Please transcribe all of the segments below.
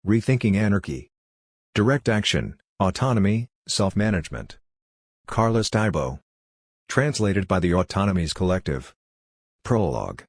Rethinking Anarchy. Direct Action, Autonomy, Self-Management. Carlos Taibo. Translated by the Autonomy's Collective. Prologue.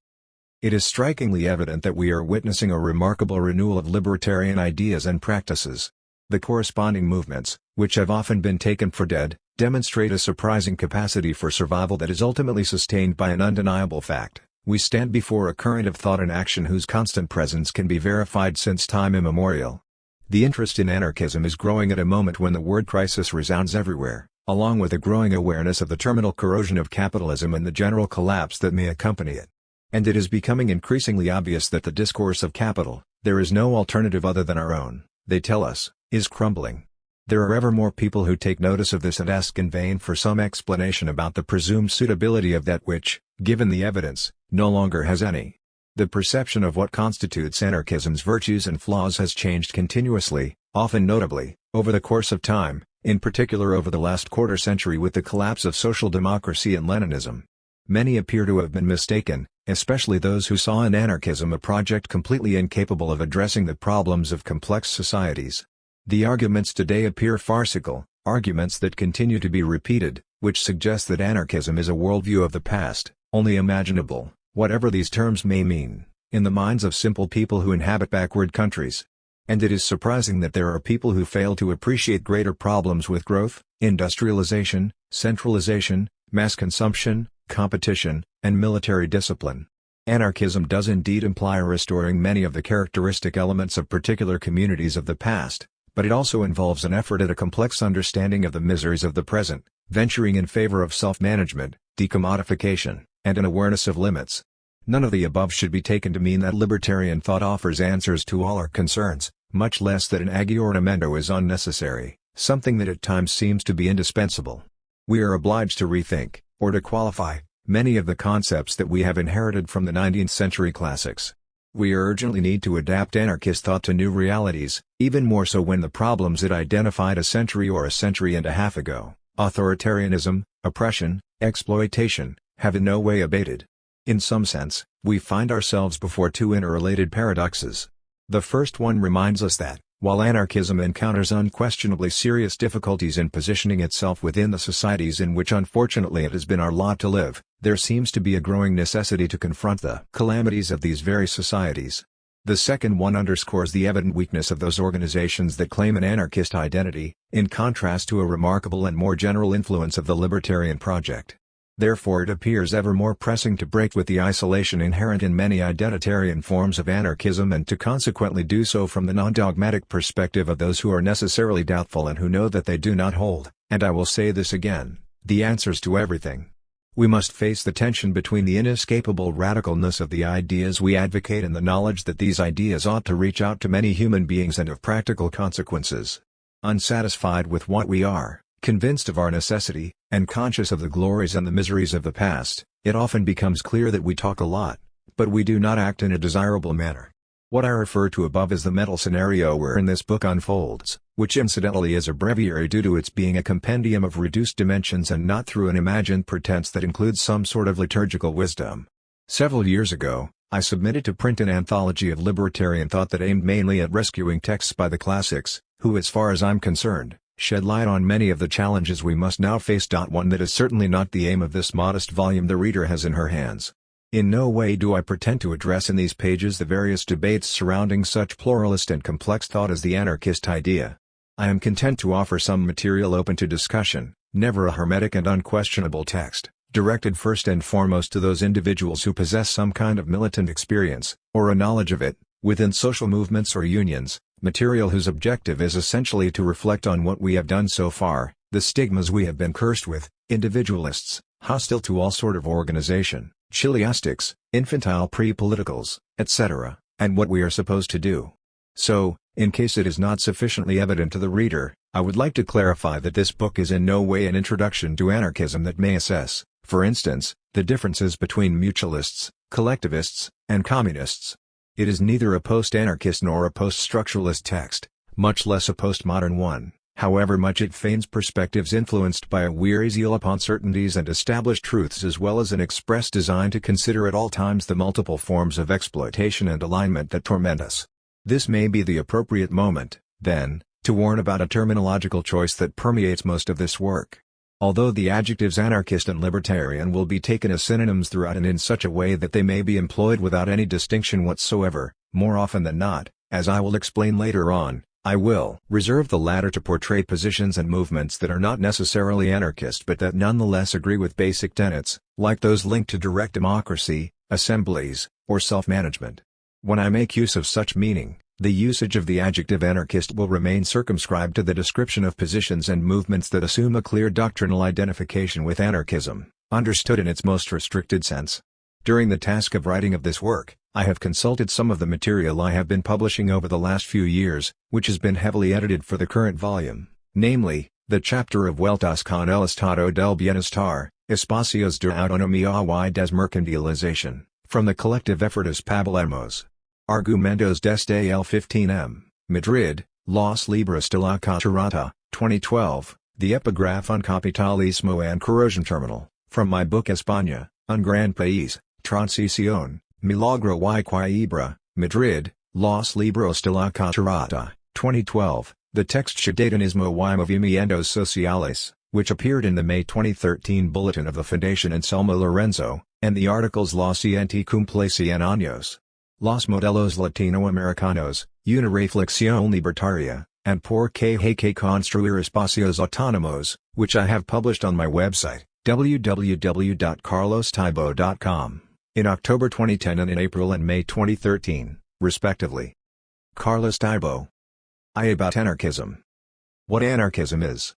It is strikingly evident that we are witnessing a remarkable renewal of libertarian ideas and practices. The corresponding movements, which have often been taken for dead, demonstrate a surprising capacity for survival that is ultimately sustained by an undeniable fact. We stand before a current of thought and action whose constant presence can be verified since time immemorial. The interest in anarchism is growing at a moment when the word crisis resounds everywhere, along with a growing awareness of the terminal corrosion of capitalism and the general collapse that may accompany it. And it is becoming increasingly obvious that the discourse of capital, there is no alternative other than our own, they tell us, is crumbling. There are ever more people who take notice of this and ask in vain for some explanation about the presumed suitability of that which, given the evidence, no longer has any. The perception of what constitutes anarchism's virtues and flaws has changed continuously, often notably, over the course of time, in particular over the last quarter century with the collapse of social democracy and Leninism. Many appear to have been mistaken, especially those who saw in anarchism a project completely incapable of addressing the problems of complex societies. The arguments today appear farcical, arguments that continue to be repeated, which suggest that anarchism is a worldview of the past, only imaginable, whatever these terms may mean, in the minds of simple people who inhabit backward countries. And it is surprising that there are people who fail to appreciate greater problems with growth, industrialization, centralization, mass consumption, competition, and military discipline. Anarchism does indeed imply restoring many of the characteristic elements of particular communities of the past, but it also involves an effort at a complex understanding of the miseries of the present, venturing in favor of self-management, decommodification, and an awareness of limits. None of the above should be taken to mean that libertarian thought offers answers to all our concerns, much less that an aggiornamento is unnecessary, something that at times seems to be indispensable. We are obliged to rethink, or to qualify, many of the concepts that we have inherited from the 19th century classics. We urgently need to adapt anarchist thought to new realities, even more so when the problems it identified a century or a century and a half ago, authoritarianism, oppression, exploitation, have in no way abated. In some sense, we find ourselves before two interrelated paradoxes. The first one reminds us that, while anarchism encounters unquestionably serious difficulties in positioning itself within the societies in which unfortunately it has been our lot to live, there seems to be a growing necessity to confront the calamities of these very societies. The second one underscores the evident weakness of those organizations that claim an anarchist identity, in contrast to a remarkable and more general influence of the libertarian project. Therefore it appears ever more pressing to break with the isolation inherent in many identitarian forms of anarchism and to consequently do so from the non-dogmatic perspective of those who are necessarily doubtful and who know that they do not hold, and I will say this again, the answers to everything. We must face the tension between the inescapable radicalness of the ideas we advocate and the knowledge that these ideas ought to reach out to many human beings and have practical consequences. Unsatisfied with what we are, convinced of our necessity, and conscious of the glories and the miseries of the past, it often becomes clear that we talk a lot, but we do not act in a desirable manner. What I refer to above is the mental scenario wherein this book unfolds, which incidentally is a breviary due to its being a compendium of reduced dimensions and not through an imagined pretense that includes some sort of liturgical wisdom. Several years ago, I submitted to print an anthology of libertarian thought that aimed mainly at rescuing texts by the classics, who as far as I'm concerned, shed light on many of the challenges we must now face. One that is certainly not the aim of this modest volume the reader has in her hands. In no way do I pretend to address in these pages the various debates surrounding such pluralist and complex thought as the anarchist idea. I am content to offer some material open to discussion, never a hermetic and unquestionable text, directed first and foremost to those individuals who possess some kind of militant experience, or a knowledge of it, within social movements or unions, material whose objective is essentially to reflect on what we have done so far, the stigmas we have been cursed with, individualists, hostile to all sort of organization, chiliastics, infantile pre-politicals, etc., and what we are supposed to do. So, in case it is not sufficiently evident to the reader, I would like to clarify that this book is in no way an introduction to anarchism that may assess, for instance, the differences between mutualists, collectivists, and communists. It is neither a post-anarchist nor a post-structuralist text, much less a postmodern one, however much it feigns perspectives influenced by a weary zeal upon certainties and established truths as well as an express design to consider at all times the multiple forms of exploitation and alignment that torment us. This may be the appropriate moment, then, to warn about a terminological choice that permeates most of this work. Although the adjectives anarchist and libertarian will be taken as synonyms throughout and in such a way that they may be employed without any distinction whatsoever, more often than not, as I will explain later on, I will reserve the latter to portray positions and movements that are not necessarily anarchist but that nonetheless agree with basic tenets, like those linked to direct democracy, assemblies, or self-management. When I make use of such meaning, the usage of the adjective anarchist will remain circumscribed to the description of positions and movements that assume a clear doctrinal identification with anarchism, understood in its most restricted sense. During the task of writing of this work, I have consulted some of the material I have been publishing over the last few years, which has been heavily edited for the current volume, namely, the chapter of Vueltas con el Estado del Bienestar, Espacios de Autonomía y Desmercantilización, from the collective effort Espabilemos. Argumentos desde el 15M, Madrid, Los Libros de la Catarata, 2012, the epigraph on Capitalismo and Corrosion Terminal, from my book España, un gran país, Transición, Milagro y Quiebra, Madrid, Los Libros de la Catarata, 2012, the text Ciudadanismo y Movimientos Sociales, which appeared in the May 2013 Bulletin of the Fundación Anselmo Lorenzo, and the articles La Sciente cumple 100 años. Los modelos latinoamericanos, una reflexión libertaria, and Por qué hay que construir espacios autónomos, which I have published on my website, www.carlostaibo.com, in October 2010 and in April and May 2013, respectively. Carlos Taibo. I about anarchism. What anarchism is.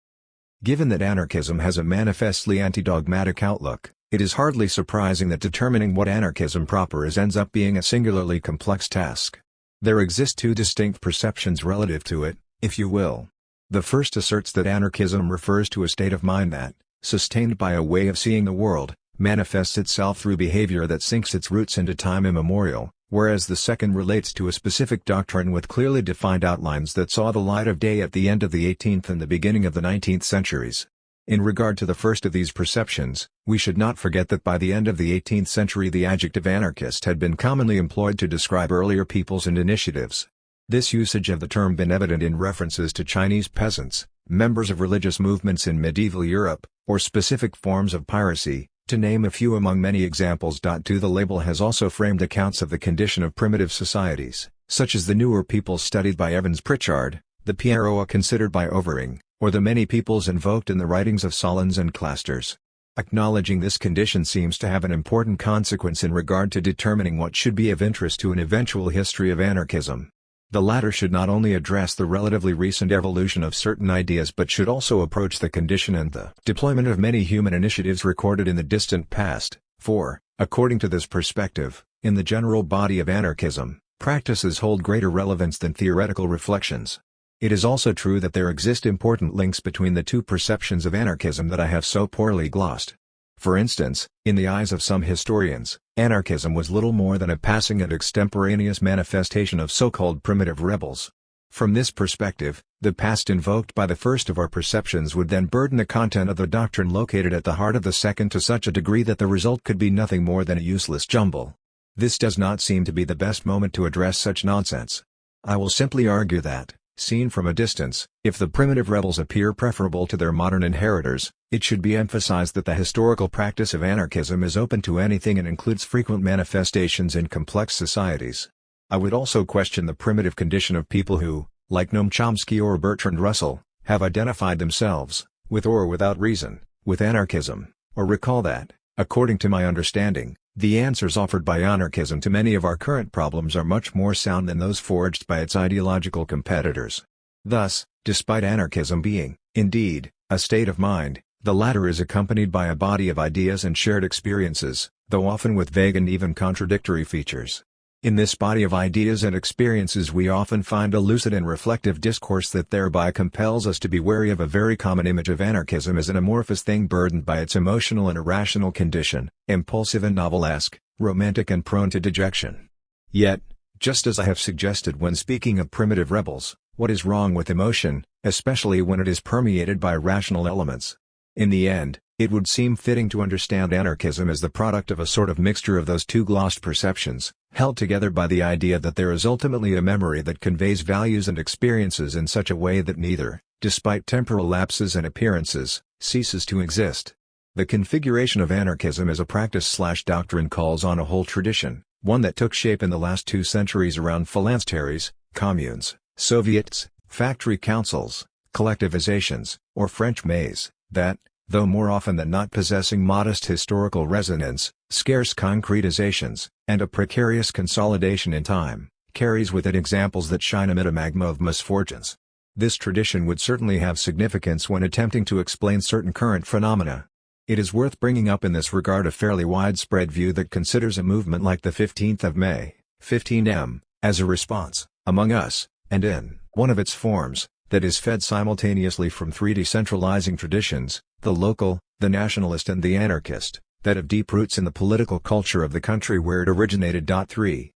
Given that anarchism has a manifestly anti-dogmatic outlook, it is hardly surprising that determining what anarchism proper is ends up being a singularly complex task. There exist two distinct perceptions relative to it, if you will. The first asserts that anarchism refers to a state of mind that, sustained by a way of seeing the world, manifests itself through behavior that sinks its roots into time immemorial, whereas the second relates to a specific doctrine with clearly defined outlines that saw the light of day at the end of the 18th and the beginning of the 19th centuries. In regard to the first of these perceptions, we should not forget that by the end of the 18th century the adjective anarchist had been commonly employed to describe earlier peoples and initiatives. This usage of the term been evident in references to Chinese peasants, members of religious movements in medieval Europe, or specific forms of piracy, to name a few among many examples. To the label has also framed accounts of the condition of primitive societies, such as the newer peoples studied by Evans Pritchard, the Pieroa considered by Overing, or the many peoples invoked in the writings of Solons and Clysters. Acknowledging this condition seems to have an important consequence in regard to determining what should be of interest to an eventual history of anarchism. The latter should not only address the relatively recent evolution of certain ideas but should also approach the condition and the deployment of many human initiatives recorded in the distant past, for, according to this perspective, in the general body of anarchism, practices hold greater relevance than theoretical reflections. It is also true that there exist important links between the two perceptions of anarchism that I have so poorly glossed. For instance, in the eyes of some historians, anarchism was little more than a passing and extemporaneous manifestation of so-called primitive rebels. From this perspective, the past invoked by the first of our perceptions would then burden the content of the doctrine located at the heart of the second to such a degree that the result could be nothing more than a useless jumble. This does not seem to be the best moment to address such nonsense. I will simply argue that, seen from a distance, if the primitive rebels appear preferable to their modern inheritors, it should be emphasized that the historical practice of anarchism is open to anything and includes frequent manifestations in complex societies. I would also question the primitive condition of people who, like Noam Chomsky or Bertrand Russell, have identified themselves, with or without reason, with anarchism, or recall that, according to my understanding, the answers offered by anarchism to many of our current problems are much more sound than those forged by its ideological competitors. Thus, despite anarchism being, indeed, a state of mind, the latter is accompanied by a body of ideas and shared experiences, though often with vague and even contradictory features. In this body of ideas and experiences we often find a lucid and reflective discourse that thereby compels us to be wary of a very common image of anarchism as an amorphous thing burdened by its emotional and irrational condition, impulsive and novelesque, romantic and prone to dejection. Yet, just as I have suggested when speaking of primitive rebels, what is wrong with emotion, especially when it is permeated by rational elements? In the end, it would seem fitting to understand anarchism as the product of a sort of mixture of those two glossed perceptions, held together by the idea that there is ultimately a memory that conveys values and experiences in such a way that neither, despite temporal lapses and appearances, ceases to exist. The configuration of anarchism as a practice/doctrine calls on a whole tradition, one that took shape in the last 2 centuries around phalansteries, communes, Soviets, factory councils, collectivizations, or French maze, that, though more often than not possessing modest historical resonance, scarce concretizations, and a precarious consolidation in time, carries with it examples that shine amid a magma of misfortunes. This tradition would certainly have significance when attempting to explain certain current phenomena. It is worth bringing up in this regard a fairly widespread view that considers a movement like the 15th of May, 15M, as a response, among us, and in one of its forms, that is fed simultaneously from 3 decentralizing traditions, the local, the nationalist and the anarchist, that have deep roots in the political culture of the country where it originated. 3.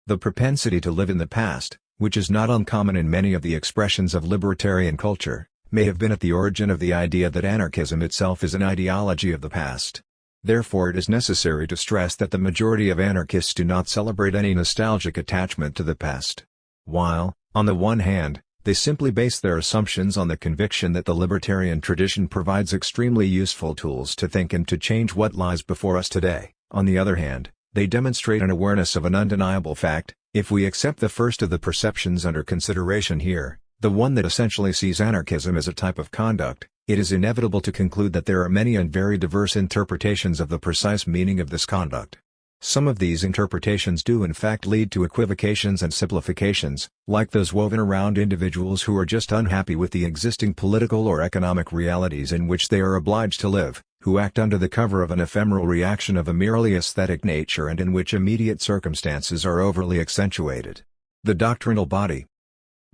The propensity to live in the past, which is not uncommon in many of the expressions of libertarian culture, may have been at the origin of the idea that anarchism itself is an ideology of the past. Therefore it is necessary to stress that the majority of anarchists do not celebrate any nostalgic attachment to the past. While, on the one hand, they simply base their assumptions on the conviction that the libertarian tradition provides extremely useful tools to think and to change what lies before us today, on the other hand, they demonstrate an awareness of an undeniable fact. If we accept the first of the perceptions under consideration here, the one that essentially sees anarchism as a type of conduct, it is inevitable to conclude that there are many and very diverse interpretations of the precise meaning of this conduct. Some of these interpretations do in fact lead to equivocations and simplifications, like those woven around individuals who are just unhappy with the existing political or economic realities in which they are obliged to live, who act under the cover of an ephemeral reaction of a merely aesthetic nature and in which immediate circumstances are overly accentuated. The doctrinal body.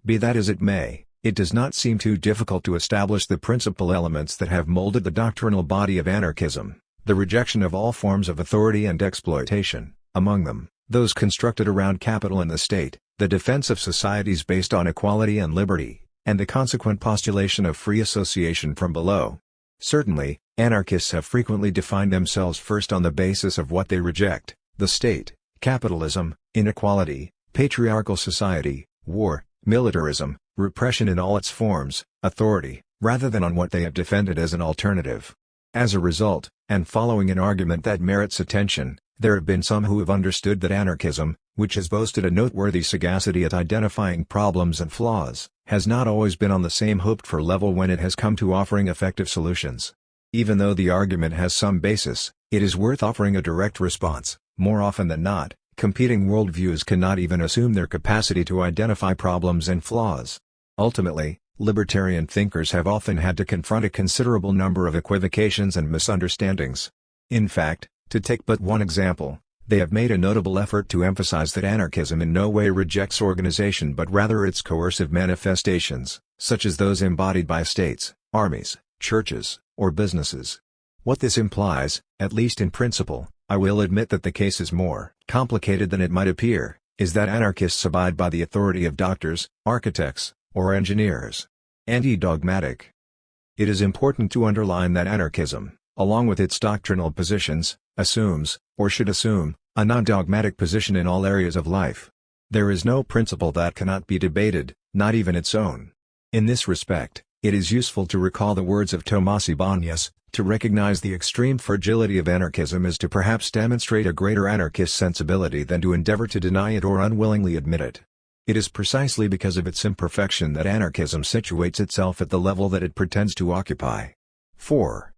Be that as it may, it does not seem too difficult to establish the principal elements that have molded the doctrinal body of anarchism. The rejection of all forms of authority and exploitation, among them, those constructed around capital and the state, the defense of societies based on equality and liberty, and the consequent postulation of free association from below. Certainly, anarchists have frequently defined themselves first on the basis of what they reject: the state, capitalism, inequality, patriarchal society, war, militarism, repression in all its forms, authority, rather than on what they have defended as an alternative. As a result, and following an argument that merits attention, there have been some who have understood that anarchism, which has boasted a noteworthy sagacity at identifying problems and flaws, has not always been on the same hoped-for level when it has come to offering effective solutions. Even though the argument has some basis, it is worth offering a direct response. More often than not, competing worldviews cannot even assume their capacity to identify problems and flaws. Ultimately, libertarian thinkers have often had to confront a considerable number of equivocations and misunderstandings. In fact, to take but one example, they have made a notable effort to emphasize that anarchism in no way rejects organization but rather its coercive manifestations, such as those embodied by states, armies, churches, or businesses. What this implies, at least in principle, I will admit that the case is more complicated than it might appear, is that anarchists abide by the authority of doctors, architects, or engineers. Anti-dogmatic. It is important to underline that anarchism, along with its doctrinal positions, assumes, or should assume, a non-dogmatic position in all areas of life. There is no principle that cannot be debated, not even its own. In this respect, it is useful to recall the words of Tomás Ibáñez: to recognize the extreme fragility of anarchism is to perhaps demonstrate a greater anarchist sensibility than to endeavor to deny it or unwillingly admit it. It is precisely because of its imperfection that anarchism situates itself at the level that it pretends to occupy. 4.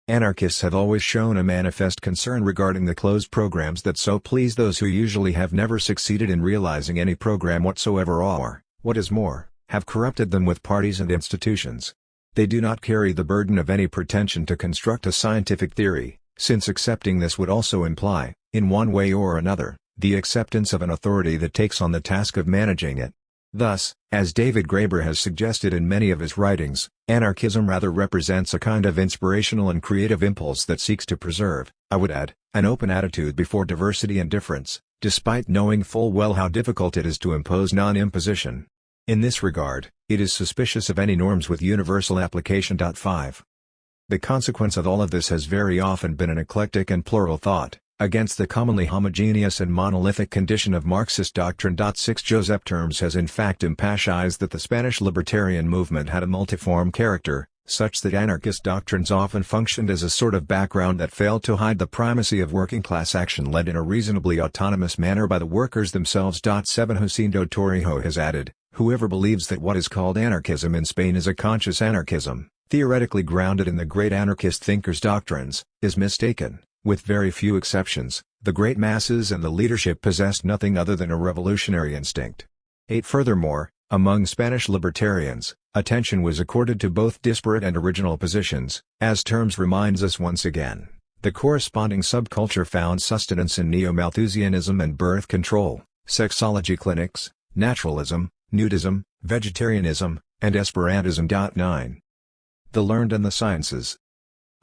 Anarchists have always shown a manifest concern regarding the closed programs that so please those who usually have never succeeded in realizing any program whatsoever or, what is more, have corrupted them with parties and institutions. They do not carry the burden of any pretension to construct a scientific theory, since accepting this would also imply, in one way or another, the acceptance of an authority that takes on the task of managing it. Thus, as David Graeber has suggested in many of his writings, anarchism rather represents a kind of inspirational and creative impulse that seeks to preserve, I would add, an open attitude before diversity and difference, despite knowing full well how difficult it is to impose non-imposition. In this regard, it is suspicious of any norms with universal application. 5. The consequence of all of this has very often been an eclectic and plural thought, against the commonly homogeneous and monolithic condition of Marxist doctrine. 6 Josep Termes has in fact emphasized that the Spanish libertarian movement had a multiform character, such that anarchist doctrines often functioned as a sort of background that failed to hide the primacy of working-class action led in a reasonably autonomous manner by the workers themselves. 7 Jacinto Torrijos has added, "Whoever believes that what is called anarchism in Spain is a conscious anarchism, theoretically grounded in the great anarchist thinkers' doctrines, is mistaken. With very few exceptions, the great masses and the leadership possessed nothing other than a revolutionary instinct." 8 Furthermore, among Spanish libertarians, attention was accorded to both disparate and original positions, as Termes reminds us once again. The corresponding subculture found sustenance in neo-Malthusianism and birth control, sexology clinics, naturalism, nudism, vegetarianism, and Esperantism. 9. The learned and the sciences.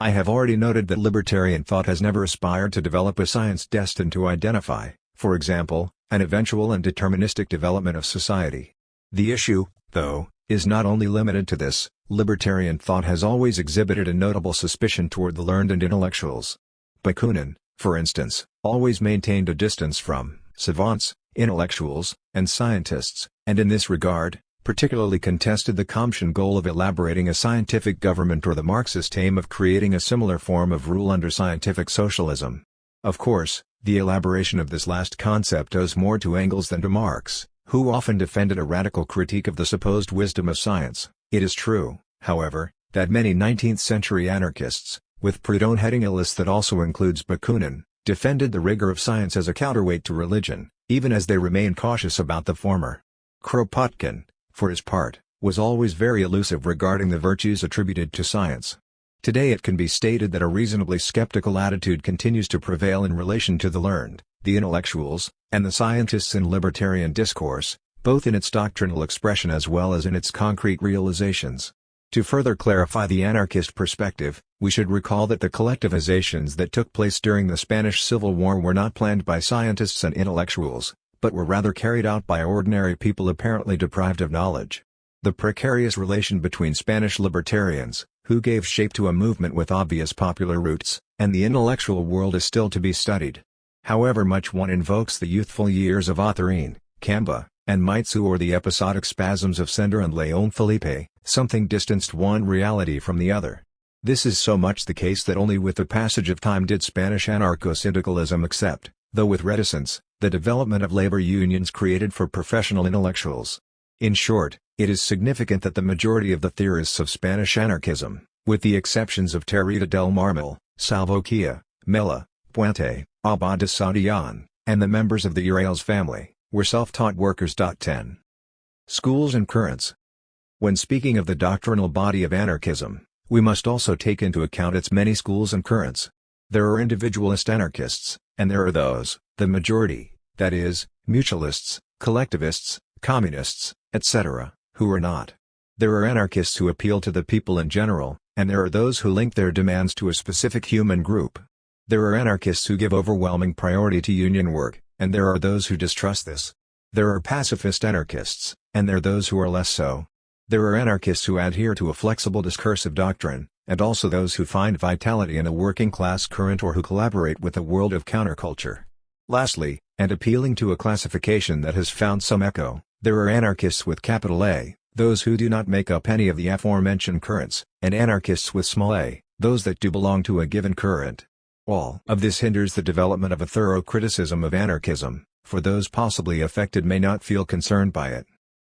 I have already noted that libertarian thought has never aspired to develop a science destined to identify, for example, an eventual and deterministic development of society. The issue, though, is not only limited to this. Libertarian thought has always exhibited a notable suspicion toward the learned and intellectuals. Bakunin, for instance, always maintained a distance from savants, intellectuals, and scientists, and in this regard, particularly contested the Comtian goal of elaborating a scientific government or the Marxist aim of creating a similar form of rule under scientific socialism. Of course, the elaboration of this last concept owes more to Engels than to Marx, who often defended a radical critique of the supposed wisdom of science. It is true, however, that many 19th-century anarchists, with Proudhon heading a list that also includes Bakunin, defended the rigor of science as a counterweight to religion, even as they remained cautious about the former. Kropotkin, for his part, was always very elusive regarding the virtues attributed to science. Today it can be stated that a reasonably skeptical attitude continues to prevail in relation to the learned, the intellectuals, and the scientists in libertarian discourse, both in its doctrinal expression as well as in its concrete realizations. To further clarify the anarchist perspective, we should recall that the collectivizations that took place during the Spanish Civil War were not planned by scientists and intellectuals, but were rather carried out by ordinary people apparently deprived of knowledge. The precarious relation between Spanish libertarians, who gave shape to a movement with obvious popular roots, and the intellectual world is still to be studied. However much one invokes the youthful years of Autherine, Camba, and Meizu or the episodic spasms of Sender and Leon Felipe, something distanced one reality from the other. This is so much the case that only with the passage of time did Spanish anarcho-syndicalism accept, though with reticence, the development of labor unions created for professional intellectuals. In short, it is significant that the majority of the theorists of Spanish anarchism, with the exceptions of Teresa del Marmol, Salvo Chia, Mella, Puente, Abad de Sadian, and the members of the Urales family, were self-taught workers. 10. Schools and currents. When speaking of the doctrinal body of anarchism, we must also take into account its many schools and currents. There are individualist anarchists, and there are those, the majority, that is, mutualists, collectivists, communists, etc., who are not. There are anarchists who appeal to the people in general, and there are those who link their demands to a specific human group. There are anarchists who give overwhelming priority to union work, and there are those who distrust this. There are pacifist anarchists, and there are those who are less so. There are anarchists who adhere to a flexible discursive doctrine, and also those who find vitality in a working-class current or who collaborate with a world of counterculture. Lastly, and appealing to a classification that has found some echo, there are anarchists with capital A, those who do not make up any of the aforementioned currents, and anarchists with small a, those that do belong to a given current. All of this hinders the development of a thorough criticism of anarchism, for those possibly affected may not feel concerned by it.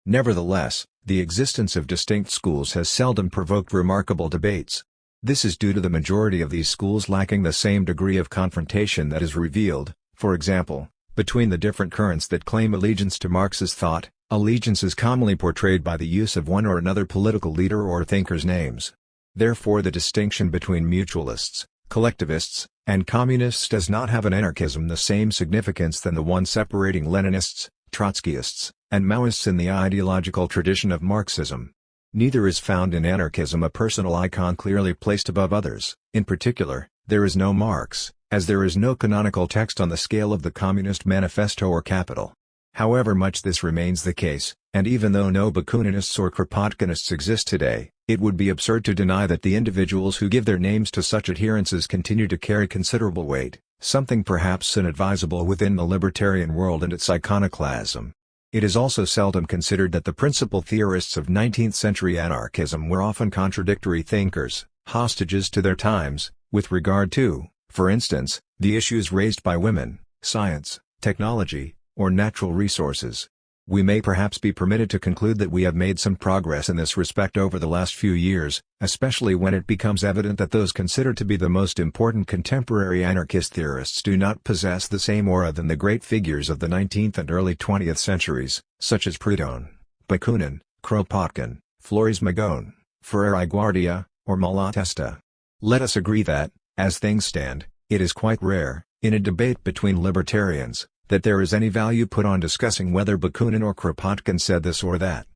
Nevertheless, the existence of distinct schools has seldom provoked remarkable debates. This is due to the majority of these schools lacking the same degree of confrontation that is revealed, for example, between the different currents that claim allegiance to Marxist thought. Allegiance is commonly portrayed by the use of one or another political leader or thinker's names. Therefore the distinction between mutualists, collectivists, and communists does not have in anarchism the same significance than the one separating Leninists, Trotskyists, and Maoists in the ideological tradition of Marxism. Neither is found in anarchism a personal icon clearly placed above others. In particular, there is no Marx, as there is no canonical text on the scale of the Communist Manifesto or Capital. However much this remains the case, and even though no Bakuninists or Kropotkinists exist today, it would be absurd to deny that the individuals who give their names to such adherences continue to carry considerable weight, something perhaps inadvisable within the libertarian world and its iconoclasm. It is also seldom considered that the principal theorists of 19th-century anarchism were often contradictory thinkers, hostages to their times, with regard to, for instance, the issues raised by women, science, technology, or natural resources. We may perhaps be permitted to conclude that we have made some progress in this respect over the last few years, especially when it becomes evident that those considered to be the most important contemporary anarchist theorists do not possess the same aura than the great figures of the 19th and early 20th centuries, such as Proudhon, Bakunin, Kropotkin, Flores Magón, Ferrer y Guardia, or Malatesta. Let us agree that, as things stand, it is quite rare, in a debate between libertarians, that there is any value put on discussing whether Bakunin or Kropotkin said this or that.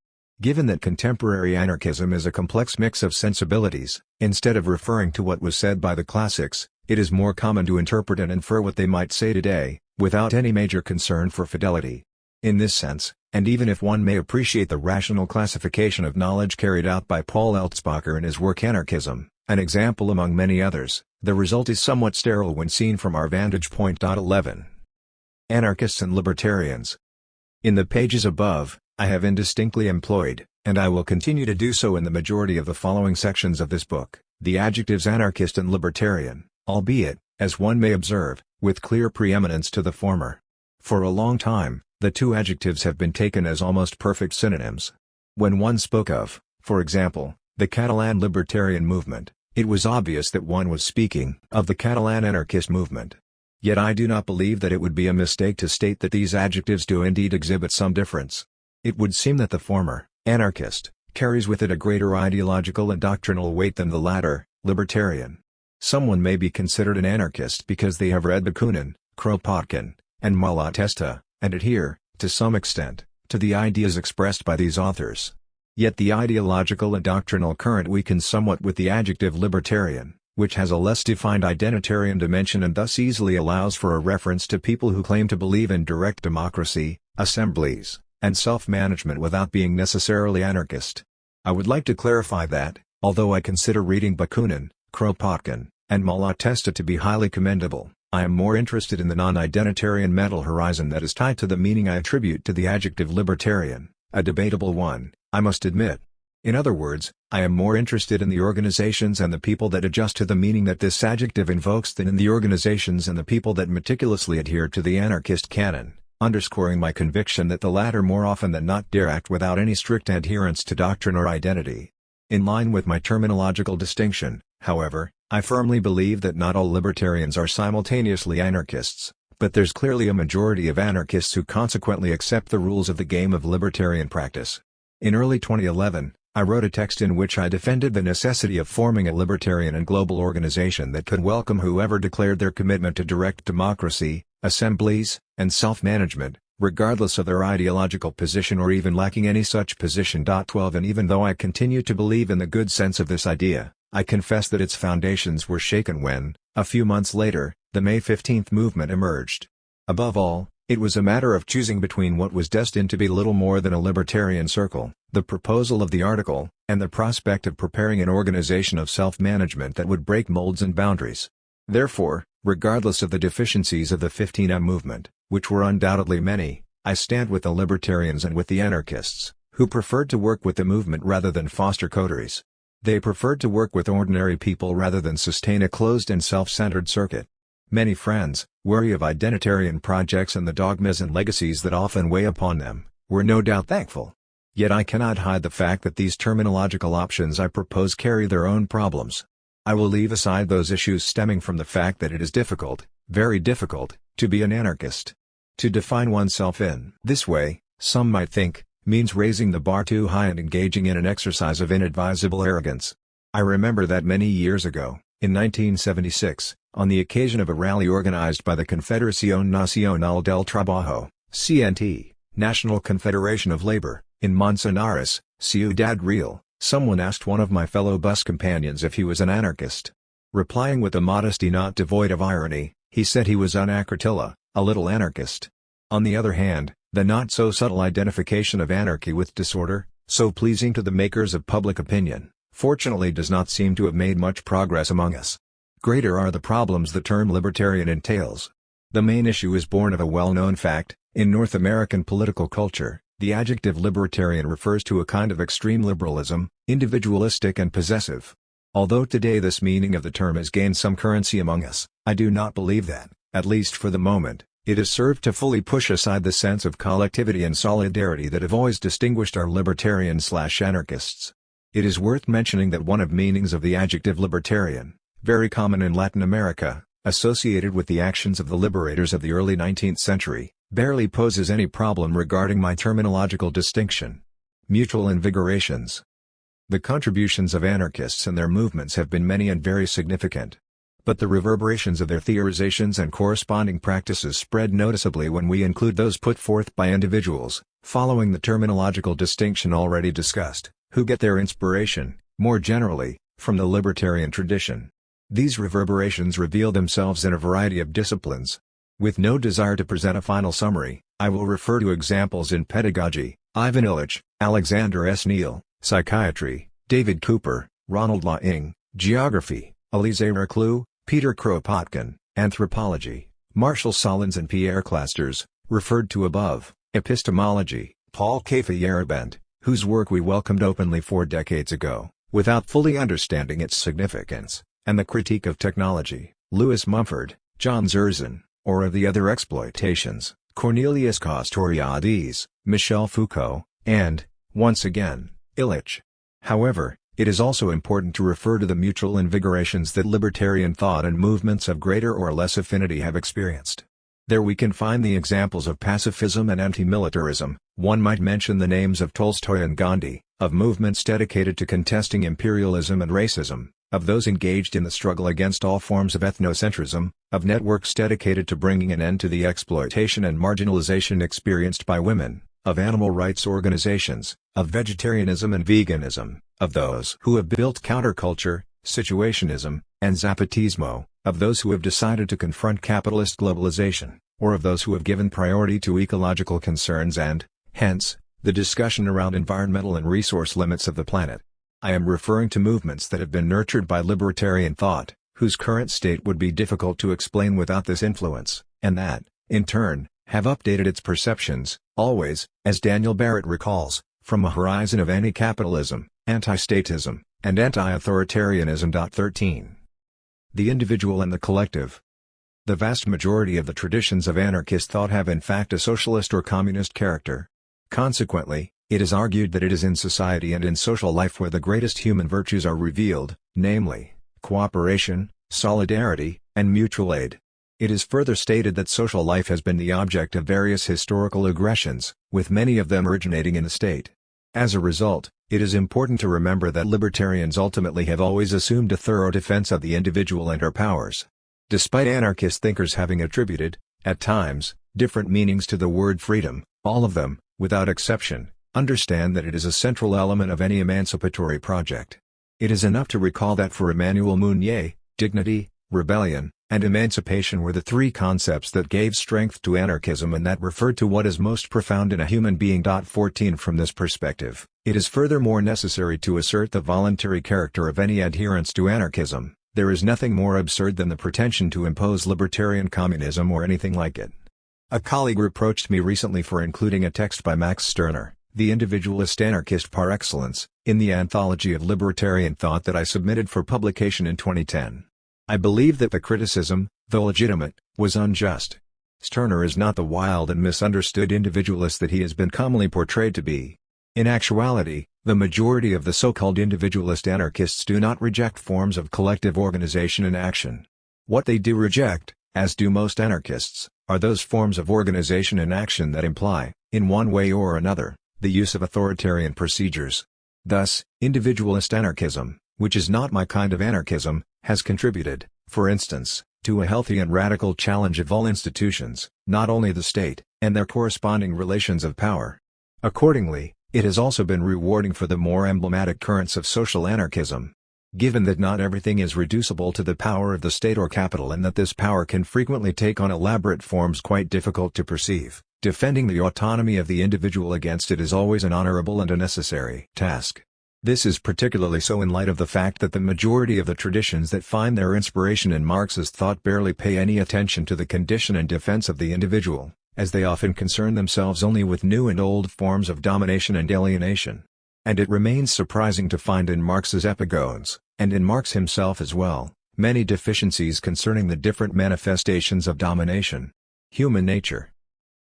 Given that contemporary anarchism is a complex mix of sensibilities, instead of referring to what was said by the classics, it is more common to interpret and infer what they might say today, without any major concern for fidelity. In this sense, and even if one may appreciate the rational classification of knowledge carried out by Paul Elsbacher in his work Anarchism, an example among many others, the result is somewhat sterile when seen from our vantage point. 11. Anarchists and libertarians. In the pages above, I have indistinctly employed, and I will continue to do so in the majority of the following sections of this book, the adjectives anarchist and libertarian, albeit, as one may observe, with clear preeminence to the former. For a long time, the two adjectives have been taken as almost perfect synonyms. When one spoke of, for example, the Catalan libertarian movement, it was obvious that one was speaking of the Catalan anarchist movement. Yet I do not believe that it would be a mistake to state that these adjectives do indeed exhibit some difference. It would seem that the former, anarchist, carries with it a greater ideological and doctrinal weight than the latter, libertarian. Someone may be considered an anarchist because they have read Bakunin, Kropotkin, and Malatesta, and adhere, to some extent, to the ideas expressed by these authors. Yet the ideological and doctrinal current weakens somewhat with the adjective libertarian, which has a less defined identitarian dimension and thus easily allows for a reference to people who claim to believe in direct democracy, assemblies, and self-management without being necessarily anarchist. I would like to clarify that, although I consider reading Bakunin, Kropotkin, and Malatesta to be highly commendable, I am more interested in the non-identitarian mental horizon that is tied to the meaning I attribute to the adjective libertarian, a debatable one, I must admit. In other words, I am more interested in the organizations and the people that adjust to the meaning that this adjective invokes than in the organizations and the people that meticulously adhere to the anarchist canon, underscoring my conviction that the latter more often than not dare act without any strict adherence to doctrine or identity. In line with my terminological distinction, however, I firmly believe that not all libertarians are simultaneously anarchists, but there's clearly a majority of anarchists who consequently accept the rules of the game of libertarian practice. In early 2011, I wrote a text in which I defended the necessity of forming a libertarian and global organization that could welcome whoever declared their commitment to direct democracy, assemblies, and self-management, regardless of their ideological position or even lacking any such position. 12 And even though I continue to believe in the good sense of this idea, I confess that its foundations were shaken when, a few months later, the May 15th movement emerged. Above all, it was a matter of choosing between what was destined to be little more than a libertarian circle, the proposal of the article, and the prospect of preparing an organization of self-management that would break molds and boundaries. Therefore, regardless of the deficiencies of the 15M movement, which were undoubtedly many, I stand with the libertarians and with the anarchists, who preferred to work with the movement rather than foster coteries. They preferred to work with ordinary people rather than sustain a closed and self-centered circuit. Many friends, wary of identitarian projects and the dogmas and legacies that often weigh upon them, were no doubt thankful. Yet I cannot hide the fact that these terminological options I propose carry their own problems. I will leave aside those issues stemming from the fact that it is difficult, very difficult, to be an anarchist. To define oneself in this way, some might think, means raising the bar too high and engaging in an exercise of inadvisable arrogance. I remember that many years ago, in 1976, on the occasion of a rally organized by the Confederación Nacional del Trabajo, CNT, National Confederation of Labor, in Manzanares, Ciudad Real, someone asked one of my fellow bus companions if he was an anarchist. Replying with a modesty not devoid of irony, he said he was Anarchitilla, a little anarchist. On the other hand, the not-so-subtle identification of anarchy with disorder, so pleasing to the makers of public opinion, fortunately does not seem to have made much progress among us. greater are the problems the term libertarian entails. The main issue is born of a well-known fact: in North American political culture, the adjective libertarian refers to a kind of extreme liberalism, individualistic and possessive. Although today this meaning of the term has gained some currency among us, I do not believe that, at least for the moment, it has served to fully push aside the sense of collectivity and solidarity that have always distinguished our libertarians/anarchists. It is worth mentioning that one of the meanings of the adjective libertarian, very common in Latin America, associated with the actions of the liberators of the early 19th century, barely poses any problem regarding my terminological distinction. Mutual invigorations. The contributions of anarchists and their movements have been many and very significant. But the reverberations of their theorizations and corresponding practices spread noticeably when we include those put forth by individuals, following the terminological distinction already discussed, who get their inspiration, more generally, from the libertarian tradition. These reverberations reveal themselves in a variety of disciplines. With no desire to present a final summary, I will refer to examples in pedagogy: Ivan Illich, Alexander S. Neal; psychiatry, David Cooper, Ronald Laing; geography, Élisée Reclus, Peter Kropotkin; anthropology, Marshall Solins and Pierre Clastres, referred to above; epistemology, Paul K. Feyerabend, whose work we welcomed openly 4 decades ago, without fully understanding its significance; and the critique of technology, Lewis Mumford, John Zerzan, or of the other exploitations, Cornelius Castoriadis, Michel Foucault, and, once again, Illich. However, it is also important to refer to the mutual invigorations that libertarian thought and movements of greater or less affinity have experienced. There we can find the examples of pacifism and anti-militarism. One might mention the names of Tolstoy and Gandhi, of movements dedicated to contesting imperialism and racism, of those engaged in the struggle against all forms of ethnocentrism, of networks dedicated to bringing an end to the exploitation and marginalization experienced by women, of animal rights organizations, of vegetarianism and veganism, of those who have built counterculture, situationism, and zapatismo, of those who have decided to confront capitalist globalization, or of those who have given priority to ecological concerns and, hence, the discussion around environmental and resource limits of the planet. I am referring to movements that have been nurtured by libertarian thought, whose current state would be difficult to explain without this influence, and that, in turn, have updated its perceptions, always, as Daniel Barrett recalls, from a horizon of anti-capitalism, anti-statism, and anti-authoritarianism. 13. The individual and the collective. The vast majority of the traditions of anarchist thought have in fact a socialist or communist character. Consequently, it is argued that it is in society and in social life where the greatest human virtues are revealed, namely, cooperation, solidarity, and mutual aid. It is further stated that social life has been the object of various historical aggressions, with many of them originating in the state. As a result, it is important to remember that libertarians ultimately have always assumed a thorough defense of the individual and her powers. Despite anarchist thinkers having attributed, at times, different meanings to the word freedom, all of them, without exception, understand that it is a central element of any emancipatory project. It is enough to recall that for Emmanuel Mounier, dignity, rebellion, and emancipation were the 3 concepts that gave strength to anarchism and that referred to what is most profound in a human being. 14. From this perspective, it is furthermore necessary to assert the voluntary character of any adherence to anarchism. There is nothing more absurd than the pretension to impose libertarian communism or anything like it. A colleague reproached me recently for including a text by Max Stirner, the individualist anarchist par excellence, in the anthology of libertarian thought that I submitted for publication in 2010. I believe that the criticism, though legitimate, was unjust. Stirner is not the wild and misunderstood individualist that he has been commonly portrayed to be. In actuality, the majority of the so-called individualist anarchists do not reject forms of collective organization and action. What they do reject, as do most anarchists, are those forms of organization and action that imply, in one way or another, the use of authoritarian procedures. Thus, individualist anarchism, which is not my kind of anarchism, has contributed, for instance, to a healthy and radical challenge of all institutions, not only the state, and their corresponding relations of power. Accordingly, it has also been rewarding for the more emblematic currents of social anarchism. Given that not everything is reducible to the power of the state or capital and that this power can frequently take on elaborate forms quite difficult to perceive, defending the autonomy of the individual against it is always an honorable and a necessary task. This is particularly so in light of the fact that the majority of the traditions that find their inspiration in Marxist thought barely pay any attention to the condition and defense of the individual, as they often concern themselves only with new and old forms of domination and alienation. And it remains surprising to find in Marx's epigones, and in Marx himself as well, many deficiencies concerning the different manifestations of domination. Human nature.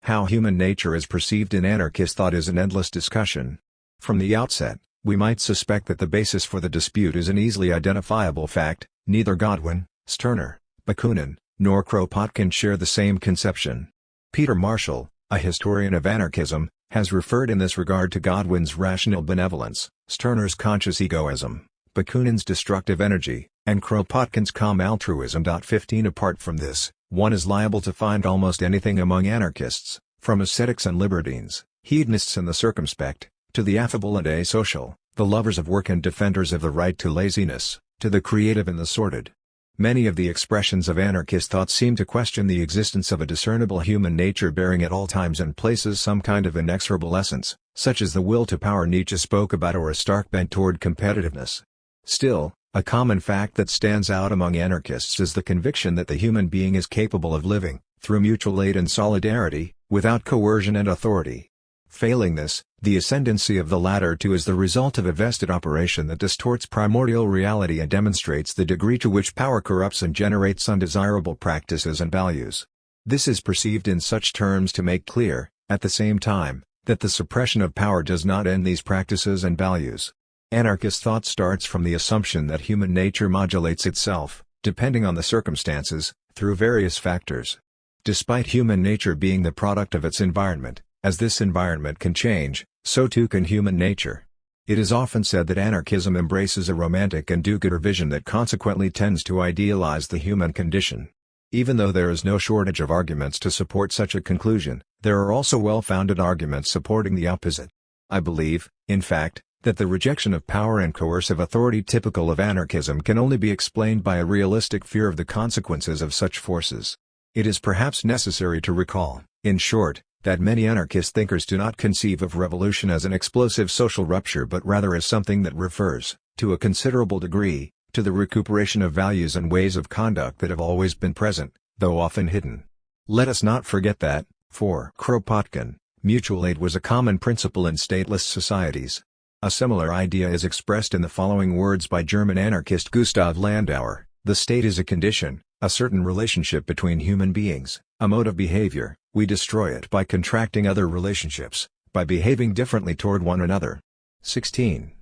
How human nature is perceived in anarchist thought is an endless discussion. From the outset, we might suspect that the basis for the dispute is an easily identifiable fact: neither Godwin, Stirner, Bakunin, nor Kropotkin share the same conception. Peter Marshall, a historian of anarchism, has referred in this regard to Godwin's rational benevolence, Stirner's conscious egoism, Bakunin's destructive energy, and Kropotkin's calm altruism. 15 Apart from this, one is liable to find almost anything among anarchists, from ascetics and libertines, hedonists and the circumspect, to the affable and asocial, the lovers of work and defenders of the right to laziness, to the creative and the sordid. Many of the expressions of anarchist thought seem to question the existence of a discernible human nature bearing at all times and places some kind of inexorable essence, such as the will to power Nietzsche spoke about or a stark bent toward competitiveness. Still, a common fact that stands out among anarchists is the conviction that the human being is capable of living, through mutual aid and solidarity, without coercion and authority. Failing this, the ascendancy of the latter too is the result of a vested operation that distorts primordial reality and demonstrates the degree to which power corrupts and generates undesirable practices and values. This is perceived in such terms to make clear, at the same time, that the suppression of power does not end these practices and values. Anarchist thought starts from the assumption that human nature modulates itself, depending on the circumstances, through various factors. Despite human nature being the product of its environment, as this environment can change, so too can human nature. It is often said that anarchism embraces a romantic and do-gooder vision that consequently tends to idealize the human condition. Even though there is no shortage of arguments to support such a conclusion, there are also well-founded arguments supporting the opposite. I believe, in fact, that the rejection of power and coercive authority typical of anarchism can only be explained by a realistic fear of the consequences of such forces. It is perhaps necessary to recall, in short, that many anarchist thinkers do not conceive of revolution as an explosive social rupture but rather as something that refers, to a considerable degree, to the recuperation of values and ways of conduct that have always been present, though often hidden. Let us not forget that, for Kropotkin, mutual aid was a common principle in stateless societies. A similar idea is expressed in the following words by German anarchist Gustav Landauer: "The state is a condition, a certain relationship between human beings, a mode of behavior. We destroy it by contracting other relationships, by behaving differently toward one another." 16.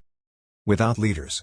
Without leaders.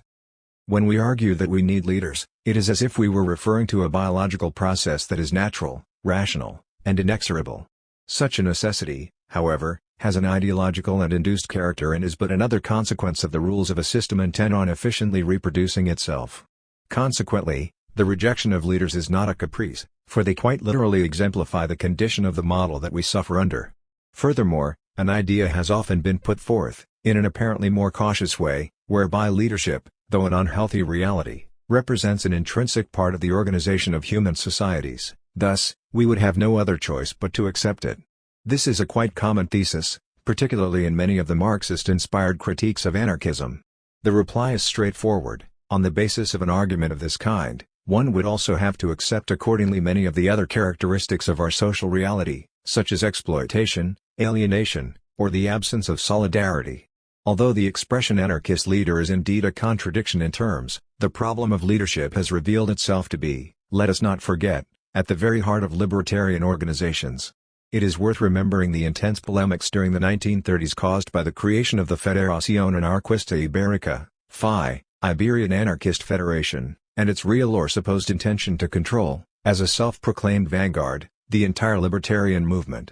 When we argue that we need leaders, it is as if we were referring to a biological process that is natural, rational, and inexorable. Such a necessity, however, has an ideological and induced character and is but another consequence of the rules of a system intent on efficiently reproducing itself. Consequently, the rejection of leaders is not a caprice, for they quite literally exemplify the condition of the model that we suffer under. Furthermore, an idea has often been put forth, in an apparently more cautious way, whereby leadership, though an unhealthy reality, represents an intrinsic part of the organization of human societies. Thus, we would have no other choice but to accept it. This is a quite common thesis, particularly in many of the Marxist-inspired critiques of anarchism. The reply is straightforward: on the basis of an argument of this kind, one would also have to accept accordingly many of the other characteristics of our social reality, such as exploitation, alienation, or the absence of solidarity. Although the expression anarchist leader is indeed a contradiction in terms, the problem of leadership has revealed itself to be, let us not forget, at the very heart of libertarian organizations. It is worth remembering the intense polemics during the 1930s caused by the creation of the Federación Anarquista Ibérica, FI, Iberian Anarchist Federation, and its real or supposed intention to control, as a self-proclaimed vanguard, the entire libertarian movement.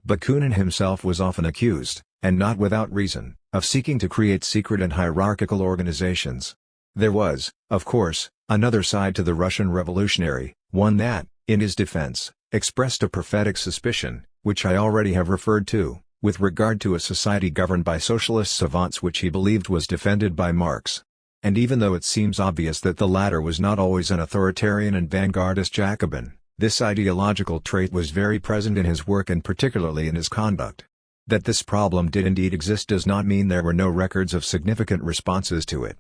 Bakunin himself was often accused, and not without reason, of seeking to create secret and hierarchical organizations. There was, of course, another side to the Russian revolutionary, one that, in his defense, expressed a prophetic suspicion, which I already have referred to, with regard to a society governed by socialist savants which he believed was defended by Marx. And even though it seems obvious that the latter was not always an authoritarian and vanguardist Jacobin, this ideological trait was very present in his work and particularly in his conduct. That this problem did indeed exist does not mean there were no records of significant responses to it.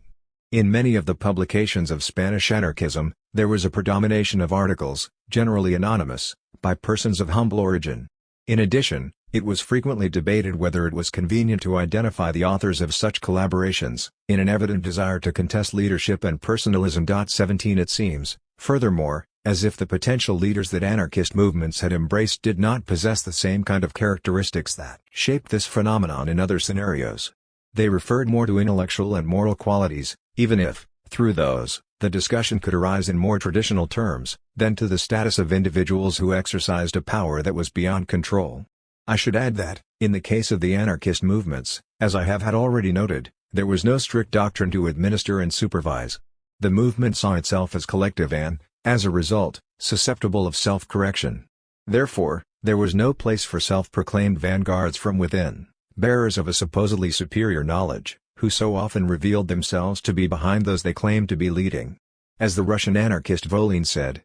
In many of the publications of Spanish anarchism, there was a predomination of articles, generally anonymous, by persons of humble origin. In addition, it was frequently debated whether it was convenient to identify the authors of such collaborations, in an evident desire to contest leadership and personalism. 17 It seems, furthermore, as if the potential leaders that anarchist movements had embraced did not possess the same kind of characteristics that shaped this phenomenon in other scenarios. They referred more to intellectual and moral qualities, even if, through those, the discussion could arise in more traditional terms, than to the status of individuals who exercised a power that was beyond control. I should add that, in the case of the anarchist movements, as I have had already noted, there was no strict doctrine to administer and supervise. The movement saw itself as collective and, as a result, susceptible of self-correction. Therefore, there was no place for self-proclaimed vanguards from within, bearers of a supposedly superior knowledge, who so often revealed themselves to be behind those they claimed to be leading. As the Russian anarchist Volin said,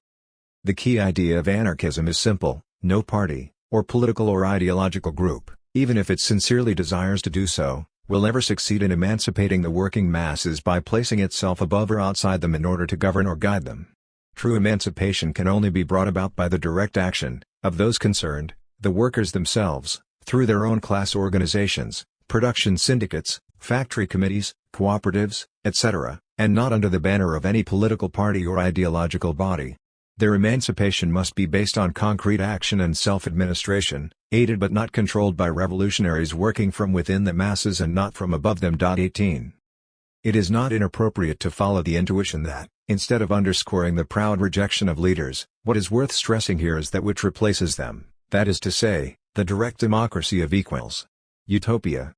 "The key idea of anarchism is simple: no party, or political or ideological group, even if it sincerely desires to do so, will ever succeed in emancipating the working masses by placing itself above or outside them in order to govern or guide them. True emancipation can only be brought about by the direct action of those concerned, the workers themselves, through their own class organizations, production syndicates, factory committees, cooperatives, etc., and not under the banner of any political party or ideological body. Their emancipation must be based on concrete action and self-administration, aided but not controlled by revolutionaries working from within the masses and not from above them." 18. It is not inappropriate to follow the intuition that, instead of underscoring the proud rejection of leaders, what is worth stressing here is that which replaces them, that is to say, the direct democracy of equals. Utopia.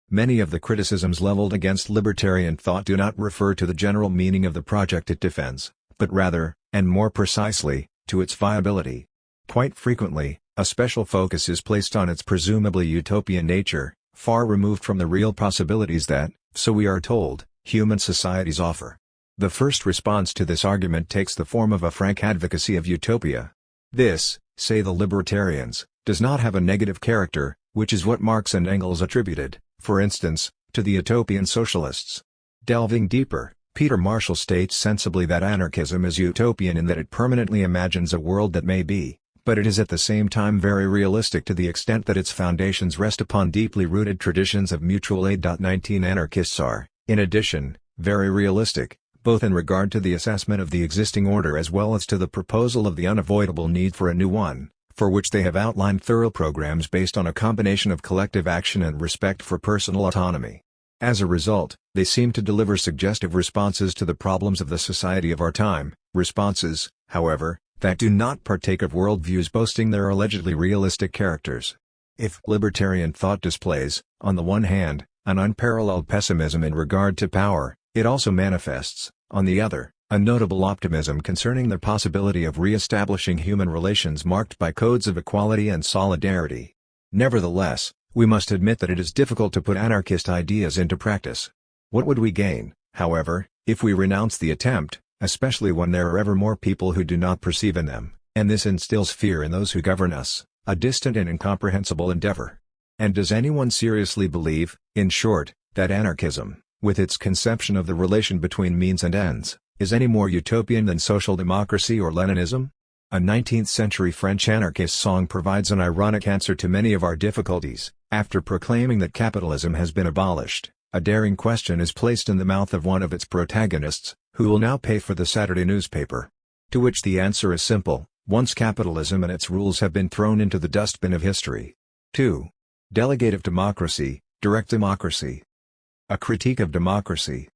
Many of the criticisms leveled against libertarian thought do not refer to the general meaning of the project it defends, but rather, and more precisely, to its viability. Quite frequently, a special focus is placed on its presumably utopian nature, far removed from the real possibilities that, so we are told, human societies offer. The first response to this argument takes the form of a frank advocacy of utopia. This, say the libertarians, does not have a negative character, which is what Marx and Engels attributed, for instance, to the utopian socialists. Delving deeper, Peter Marshall states sensibly that anarchism is utopian in that it permanently imagines a world that may be, but it is at the same time very realistic to the extent that its foundations rest upon deeply rooted traditions of mutual aid. 19 Anarchists are, in addition, very realistic, both in regard to the assessment of the existing order as well as to the proposal of the unavoidable need for a new one, for which they have outlined thorough programs based on a combination of collective action and respect for personal autonomy. As a result, they seem to deliver suggestive responses to the problems of the society of our time, responses, however, that do not partake of worldviews boasting their allegedly realistic characters. If libertarian thought displays, on the one hand, an unparalleled pessimism in regard to power, it also manifests, on the other, a notable optimism concerning the possibility of re-establishing human relations marked by codes of equality and solidarity. Nevertheless, we must admit that it is difficult to put anarchist ideas into practice. What would we gain, however, if we renounce the attempt, especially when there are ever more people who do not perceive in them, and this instills fear in those who govern us, a distant and incomprehensible endeavor? And does anyone seriously believe, in short, that anarchism, with its conception of the relation between means and ends, is any more utopian than social democracy or Leninism? A 19th-century French anarchist song provides an ironic answer to many of our difficulties. After proclaiming that capitalism has been abolished, a daring question is placed in the mouth of one of its protagonists, who will now pay for the Saturday newspaper? To which the answer is simple: once capitalism and its rules have been thrown into the dustbin of history. 2. Delegative democracy, direct democracy. A critique of democracy.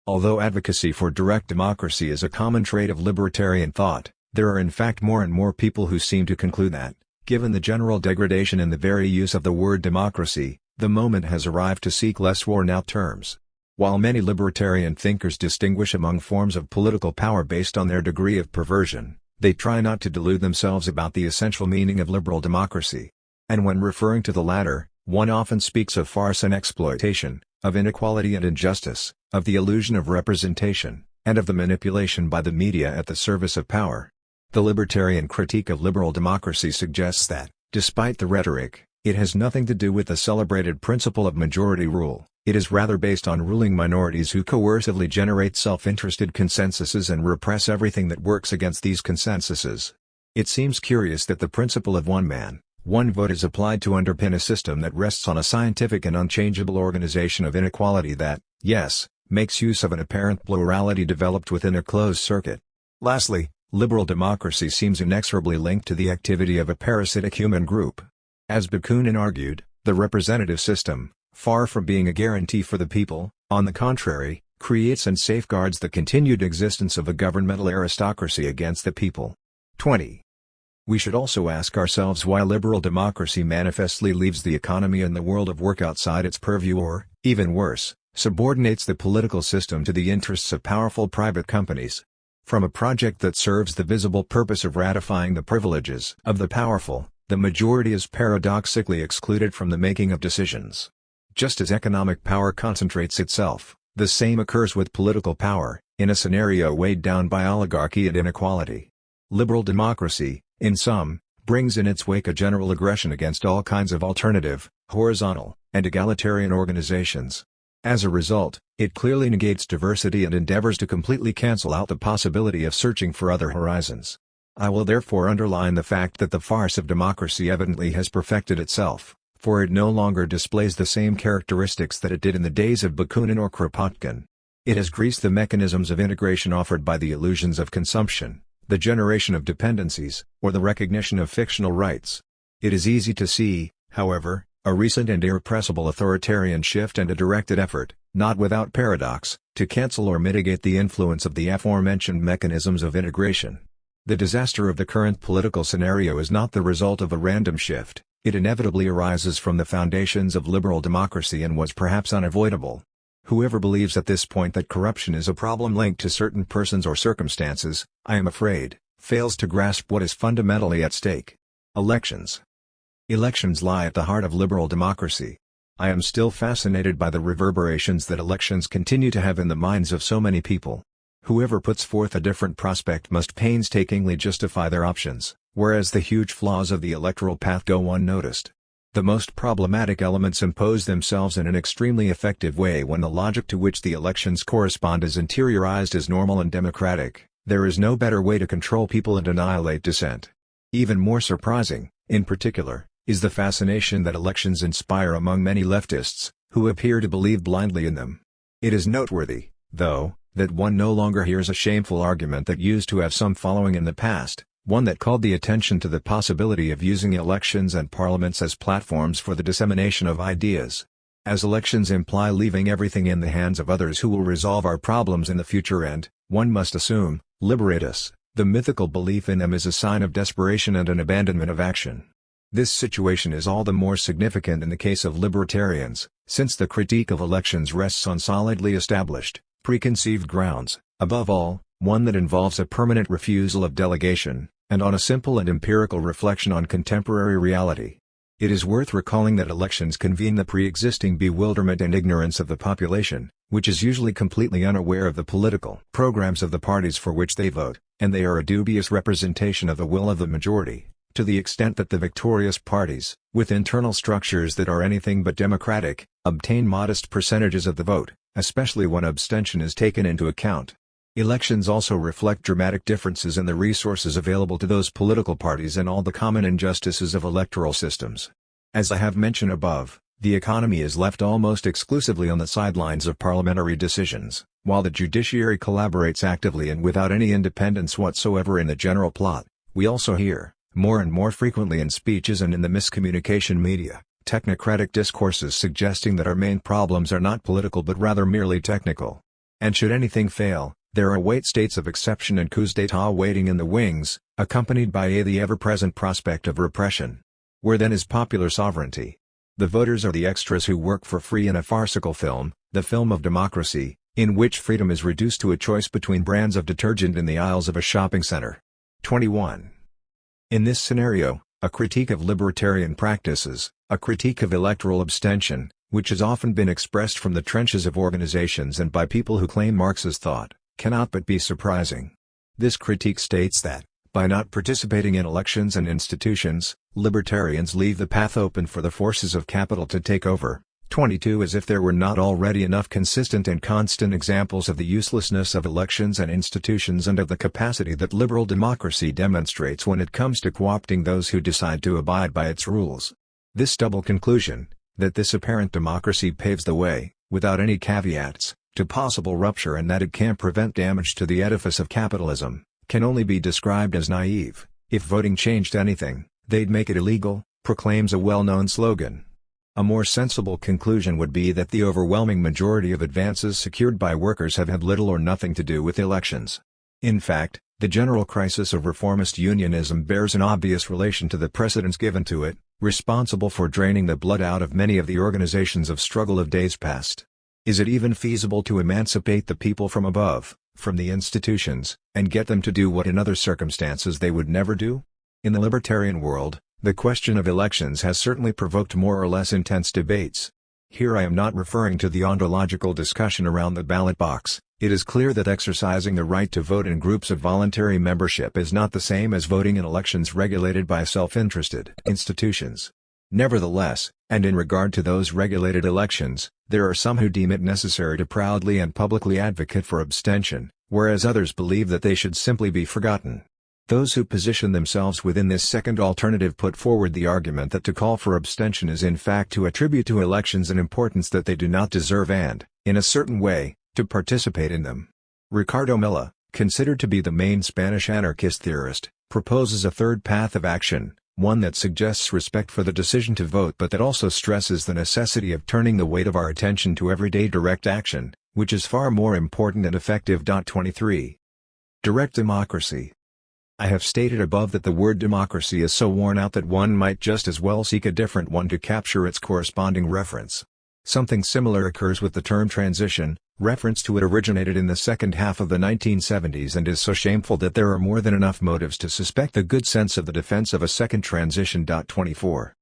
Although advocacy for direct democracy is a common trait of libertarian thought, there are in fact more and more people who seem to conclude that, given the general degradation in the very use of the word democracy, the moment has arrived to seek less worn-out terms. While many libertarian thinkers distinguish among forms of political power based on their degree of perversion, they try not to delude themselves about the essential meaning of liberal democracy. And when referring to the latter, one often speaks of farce and exploitation, of inequality and injustice, of the illusion of representation, and of the manipulation by the media at the service of power. The libertarian critique of liberal democracy suggests that, despite the rhetoric, It has nothing to do with the celebrated principle of majority rule, it is rather based on ruling minorities who coercively generate self-interested consensuses and repress everything that works against these consensuses. It seems curious that the principle of one man, one vote is applied to underpin a system that rests on a scientific and unchangeable organization of inequality that, yes, makes use of an apparent plurality developed within a closed circuit. Lastly, liberal democracy seems inexorably linked to the activity of a parasitic human group. As Bakunin argued, the representative system, far from being a guarantee for the people, on the contrary, creates and safeguards the continued existence of a governmental aristocracy against the people. 20. We should also ask ourselves why liberal democracy manifestly leaves the economy and the world of work outside its purview or, even worse, subordinates the political system to the interests of powerful private companies. From a project that serves the visible purpose of ratifying the privileges of the powerful, the majority is paradoxically excluded from the making of decisions. Just as economic power concentrates itself, the same occurs with political power, in a scenario weighed down by oligarchy and inequality. Liberal democracy, in sum, brings in its wake a general aggression against all kinds of alternative, horizontal, and egalitarian organizations. As a result, it clearly negates diversity and endeavors to completely cancel out the possibility of searching for other horizons. I will therefore underline the fact that the farce of democracy evidently has perfected itself, for it no longer displays the same characteristics that it did in the days of Bakunin or Kropotkin. It has greased the mechanisms of integration offered by the illusions of consumption, the generation of dependencies, or the recognition of fictional rights. It is easy to see, however, a recent and irrepressible authoritarian shift and a directed effort, not without paradox, to cancel or mitigate the influence of the aforementioned mechanisms of integration. The disaster of the current political scenario is not the result of a random shift, it inevitably arises from the foundations of liberal democracy and was perhaps unavoidable. Whoever believes at this point that corruption is a problem linked to certain persons or circumstances, I am afraid, fails to grasp what is fundamentally at stake. Elections. Elections lie at the heart of liberal democracy. I am still fascinated by the reverberations that elections continue to have in the minds of so many people. Whoever puts forth a different prospect must painstakingly justify their options, whereas the huge flaws of the electoral path go unnoticed. The most problematic elements impose themselves in an extremely effective way when the logic to which the elections correspond is interiorized as normal and democratic. There is no better way to control people and annihilate dissent. Even more surprising, in particular, is the fascination that elections inspire among many leftists, who appear to believe blindly in them. It is noteworthy, though, that one no longer hears a shameful argument that used to have some following in the past, one that called the attention to the possibility of using elections and parliaments as platforms for the dissemination of ideas. As elections imply leaving everything in the hands of others who will resolve our problems in the future and, one must assume, liberate us, the mythical belief in them is a sign of desperation and an abandonment of action. This situation is all the more significant in the case of libertarians, since the critique of elections rests on solidly established, preconceived grounds, above all, one that involves a permanent refusal of delegation, and on a simple and empirical reflection on contemporary reality. It is worth recalling that elections convene the pre-existing bewilderment and ignorance of the population, which is usually completely unaware of the political programs of the parties for which they vote, and they are a dubious representation of the will of the majority, to the extent that the victorious parties, with internal structures that are anything but democratic, obtain modest percentages of the vote, especially when abstention is taken into account. Elections also reflect dramatic differences in the resources available to those political parties and all the common injustices of electoral systems. As I have mentioned above, the economy is left almost exclusively on the sidelines of parliamentary decisions, while the judiciary collaborates actively and without any independence whatsoever in the general plot. We also hear, more and more frequently in speeches and in the miscommunication media, technocratic discourses suggesting that our main problems are not political but rather merely technical. And should anything fail, there await states of exception and coups d'état waiting in the wings, accompanied by the ever-present prospect of repression. Where then is popular sovereignty? The voters are the extras who work for free in a farcical film, the film of democracy, in which freedom is reduced to a choice between brands of detergent in the aisles of a shopping center. 21. In this scenario, a critique of libertarian practices, a critique of electoral abstention, which has often been expressed from the trenches of organizations and by people who claim Marxist thought, cannot but be surprising. This critique states that, By not participating in elections and institutions, libertarians leave the path open for the forces of capital to take over. 22 As if there were not already enough consistent and constant examples of the uselessness of elections and institutions and of the capacity that liberal democracy demonstrates when it comes to co-opting those who decide to abide by its rules. This double conclusion, that this apparent democracy paves the way, without any caveats, to possible rupture and that it can prevent damage to the edifice of capitalism, can only be described as naive. If voting changed anything, they'd make it illegal, proclaims a well-known slogan. A more sensible conclusion would be that the overwhelming majority of advances secured by workers have had little or nothing to do with elections. In fact, the general crisis of reformist unionism bears an obvious relation to the precedence given to it, responsible for draining the blood out of many of the organizations of struggle of days past. Is it even feasible to emancipate the people from above, from the institutions, and get them to do what in other circumstances they would never do? In the libertarian world, the question of elections has certainly provoked more or less intense debates. Here I am not referring to the ontological discussion around the ballot box. It is clear that exercising the right to vote in groups of voluntary membership is not the same as voting in elections regulated by self-interested institutions. Nevertheless, and in regard to those regulated elections, there are some who deem it necessary to proudly and publicly advocate for abstention, whereas others believe that they should simply be forgotten. Those who position themselves within this second alternative put forward the argument that to call for abstention is in fact to attribute to elections an importance that they do not deserve and, in a certain way, to participate in them. Ricardo Milla, considered to be the main Spanish anarchist theorist, proposes a third path of action, one that suggests respect for the decision to vote but that also stresses the necessity of turning the weight of our attention to everyday direct action, which is far more important and effective. 23. Direct democracy. I have stated above that the word democracy is so worn out that one might just as well seek a different one to capture its corresponding reference. Something similar occurs with the term transition. Reference to it originated in the second half of the 1970s and is so shameful that there are more than enough motives to suspect the good sense of the defense of a second transition. 24.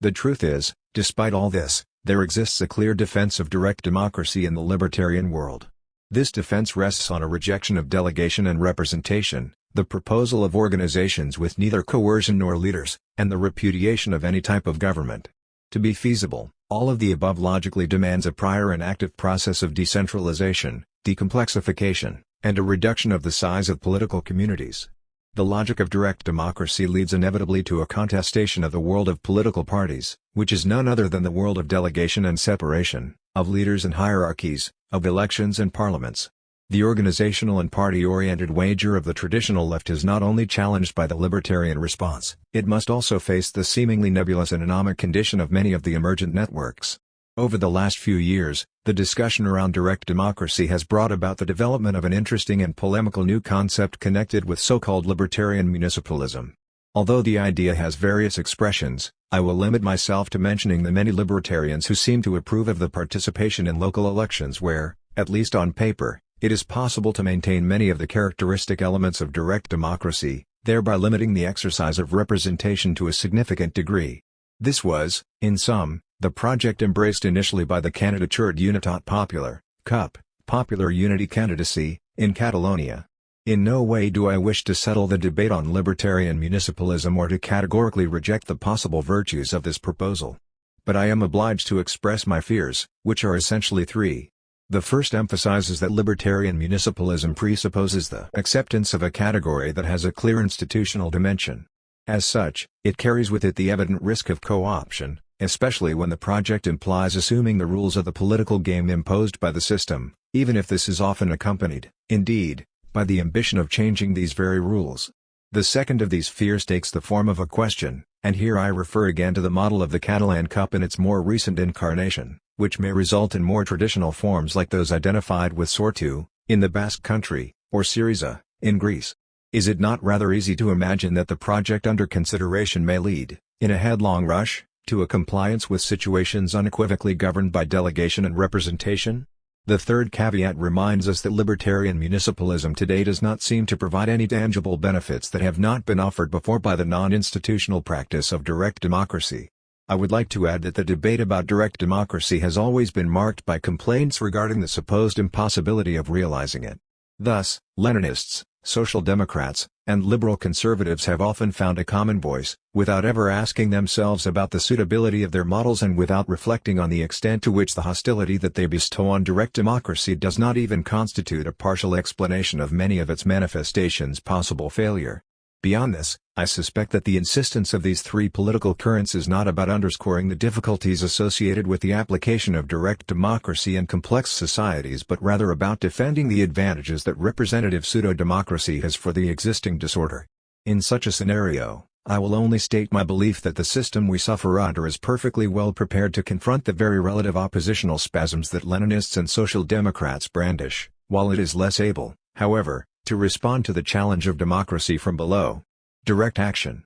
The truth is, despite all this, there exists a clear defense of direct democracy in the libertarian world. This defense rests on a rejection of delegation and representation, the proposal of organizations with neither coercion nor leaders, and the repudiation of any type of government. To be feasible, all of the above logically demands a prior and active process of decentralization, decomplexification, and a reduction of the size of political communities. The logic of direct democracy leads inevitably to a contestation of the world of political parties, which is none other than the world of delegation and separation, of leaders and hierarchies, of elections and parliaments. The organizational and party-oriented wager of the traditional left is not only challenged by the libertarian response, it must also face the seemingly nebulous and anomic condition of many of the emergent networks. Over the last few years, the discussion around direct democracy has brought about the development of an interesting and polemical new concept connected with so-called libertarian municipalism. Although the idea has various expressions, I will limit myself to mentioning the many libertarians who seem to approve of the participation in local elections where, at least on paper, it is possible to maintain many of the characteristic elements of direct democracy, thereby limiting the exercise of representation to a significant degree. This was, in sum, the project embraced initially by the Candidature d'Unitat Popular, CUP, Popular Unity Candidacy, in Catalonia. In no way do I wish to settle the debate on libertarian municipalism or to categorically reject the possible virtues of this proposal. But I am obliged to express my fears, which are essentially three. The first emphasizes that libertarian municipalism presupposes the acceptance of a category that has a clear institutional dimension. As such, it carries with it the evident risk of co-option, especially when the project implies assuming the rules of the political game imposed by the system, even if this is often accompanied, indeed, by the ambition of changing these very rules. The second of these fears takes the form of a question, and here I refer again to the model of the Catalan Cup in its more recent incarnation, which may result in more traditional forms like those identified with Sortu, in the Basque Country, or Syriza, in Greece. Is it not rather easy to imagine that the project under consideration may lead, in a headlong rush, to a compliance with situations unequivocally governed by delegation and representation? The third caveat reminds us that libertarian municipalism today does not seem to provide any tangible benefits that have not been offered before by the non-institutional practice of direct democracy. I would like to add that the debate about direct democracy has always been marked by complaints regarding the supposed impossibility of realizing it. Thus, Leninists, Social Democrats, and liberal conservatives have often found a common voice, without ever asking themselves about the suitability of their models and without reflecting on the extent to which the hostility that they bestow on direct democracy does not even constitute a partial explanation of many of its manifestations' possible failure. Beyond this, I suspect that the insistence of these three political currents is not about underscoring the difficulties associated with the application of direct democracy in complex societies but rather about defending the advantages that representative pseudo-democracy has for the existing disorder. In such a scenario, I will only state my belief that the system we suffer under is perfectly well prepared to confront the very relative oppositional spasms that Leninists and Social Democrats brandish, while it is less able, however, to respond to the challenge of democracy from below. Direct action.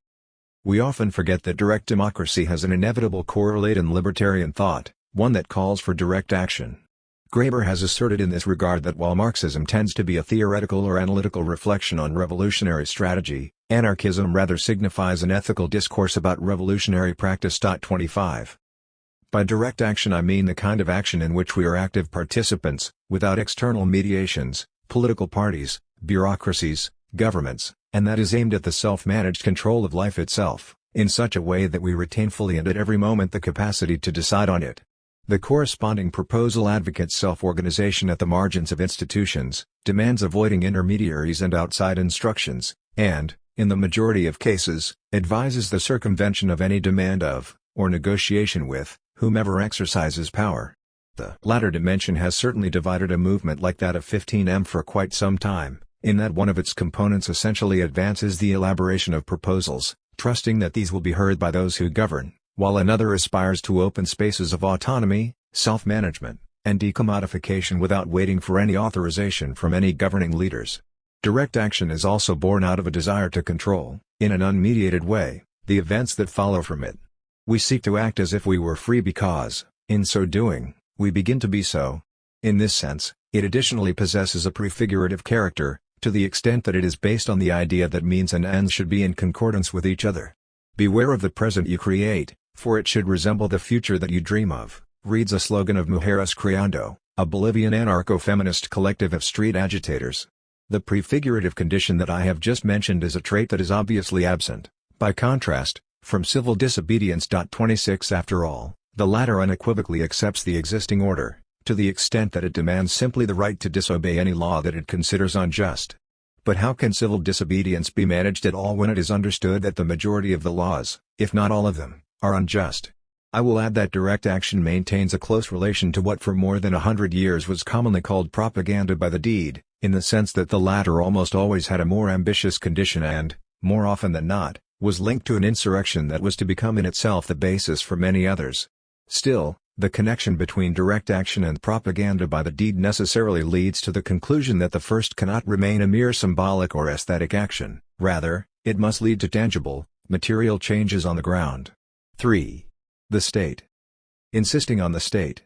We often forget that direct democracy has an inevitable correlate in libertarian thought, one that calls for direct action. Graeber has asserted in this regard that while Marxism tends to be a theoretical or analytical reflection on revolutionary strategy, anarchism rather signifies an ethical discourse about revolutionary practice. 25. By direct action I mean the kind of action in which we are active participants, without external mediations, political parties, bureaucracies, governments, and that is aimed at the self-managed control of life itself, in such a way that we retain fully and at every moment the capacity to decide on it. The corresponding proposal advocates self-organization at the margins of institutions, demands avoiding intermediaries and outside instructions, and, in the majority of cases, advises the circumvention of any demand of, or negotiation with, whomever exercises power. The latter dimension has certainly divided a movement like that of 15M for quite some time, in that one of its components essentially advances the elaboration of proposals, trusting that these will be heard by those who govern, while another aspires to open spaces of autonomy, self-management, and decommodification without waiting for any authorization from any governing leaders. Direct action is also born out of a desire to control, in an unmediated way, the events that follow from it. We seek to act as if we were free because, in so doing, we begin to be so. In this sense, it additionally possesses a prefigurative character, to the extent that it is based on the idea that means and ends should be in concordance with each other. Beware of the present you create, for it should resemble the future that you dream of, reads a slogan of Mujeres Creando, a Bolivian anarcho-feminist collective of street agitators. The prefigurative condition that I have just mentioned is a trait that is obviously absent, by contrast, from civil disobedience. 26 After all, the latter unequivocally accepts the existing order, to the extent that it demands simply the right to disobey any law that it considers unjust. But how can civil disobedience be managed at all when it is understood that the majority of the laws, if not all of them, are unjust? I will add that direct action maintains a close relation to what for more than 100 years was commonly called propaganda by the deed, in the sense that the latter almost always had a more ambitious condition and, more often than not, was linked to an insurrection that was to become in itself the basis for many others. Still, the connection between direct action and propaganda by the deed necessarily leads to the conclusion that the first cannot remain a mere symbolic or aesthetic action, rather, it must lead to tangible, material changes on the ground. 3. The state. Insisting on the state.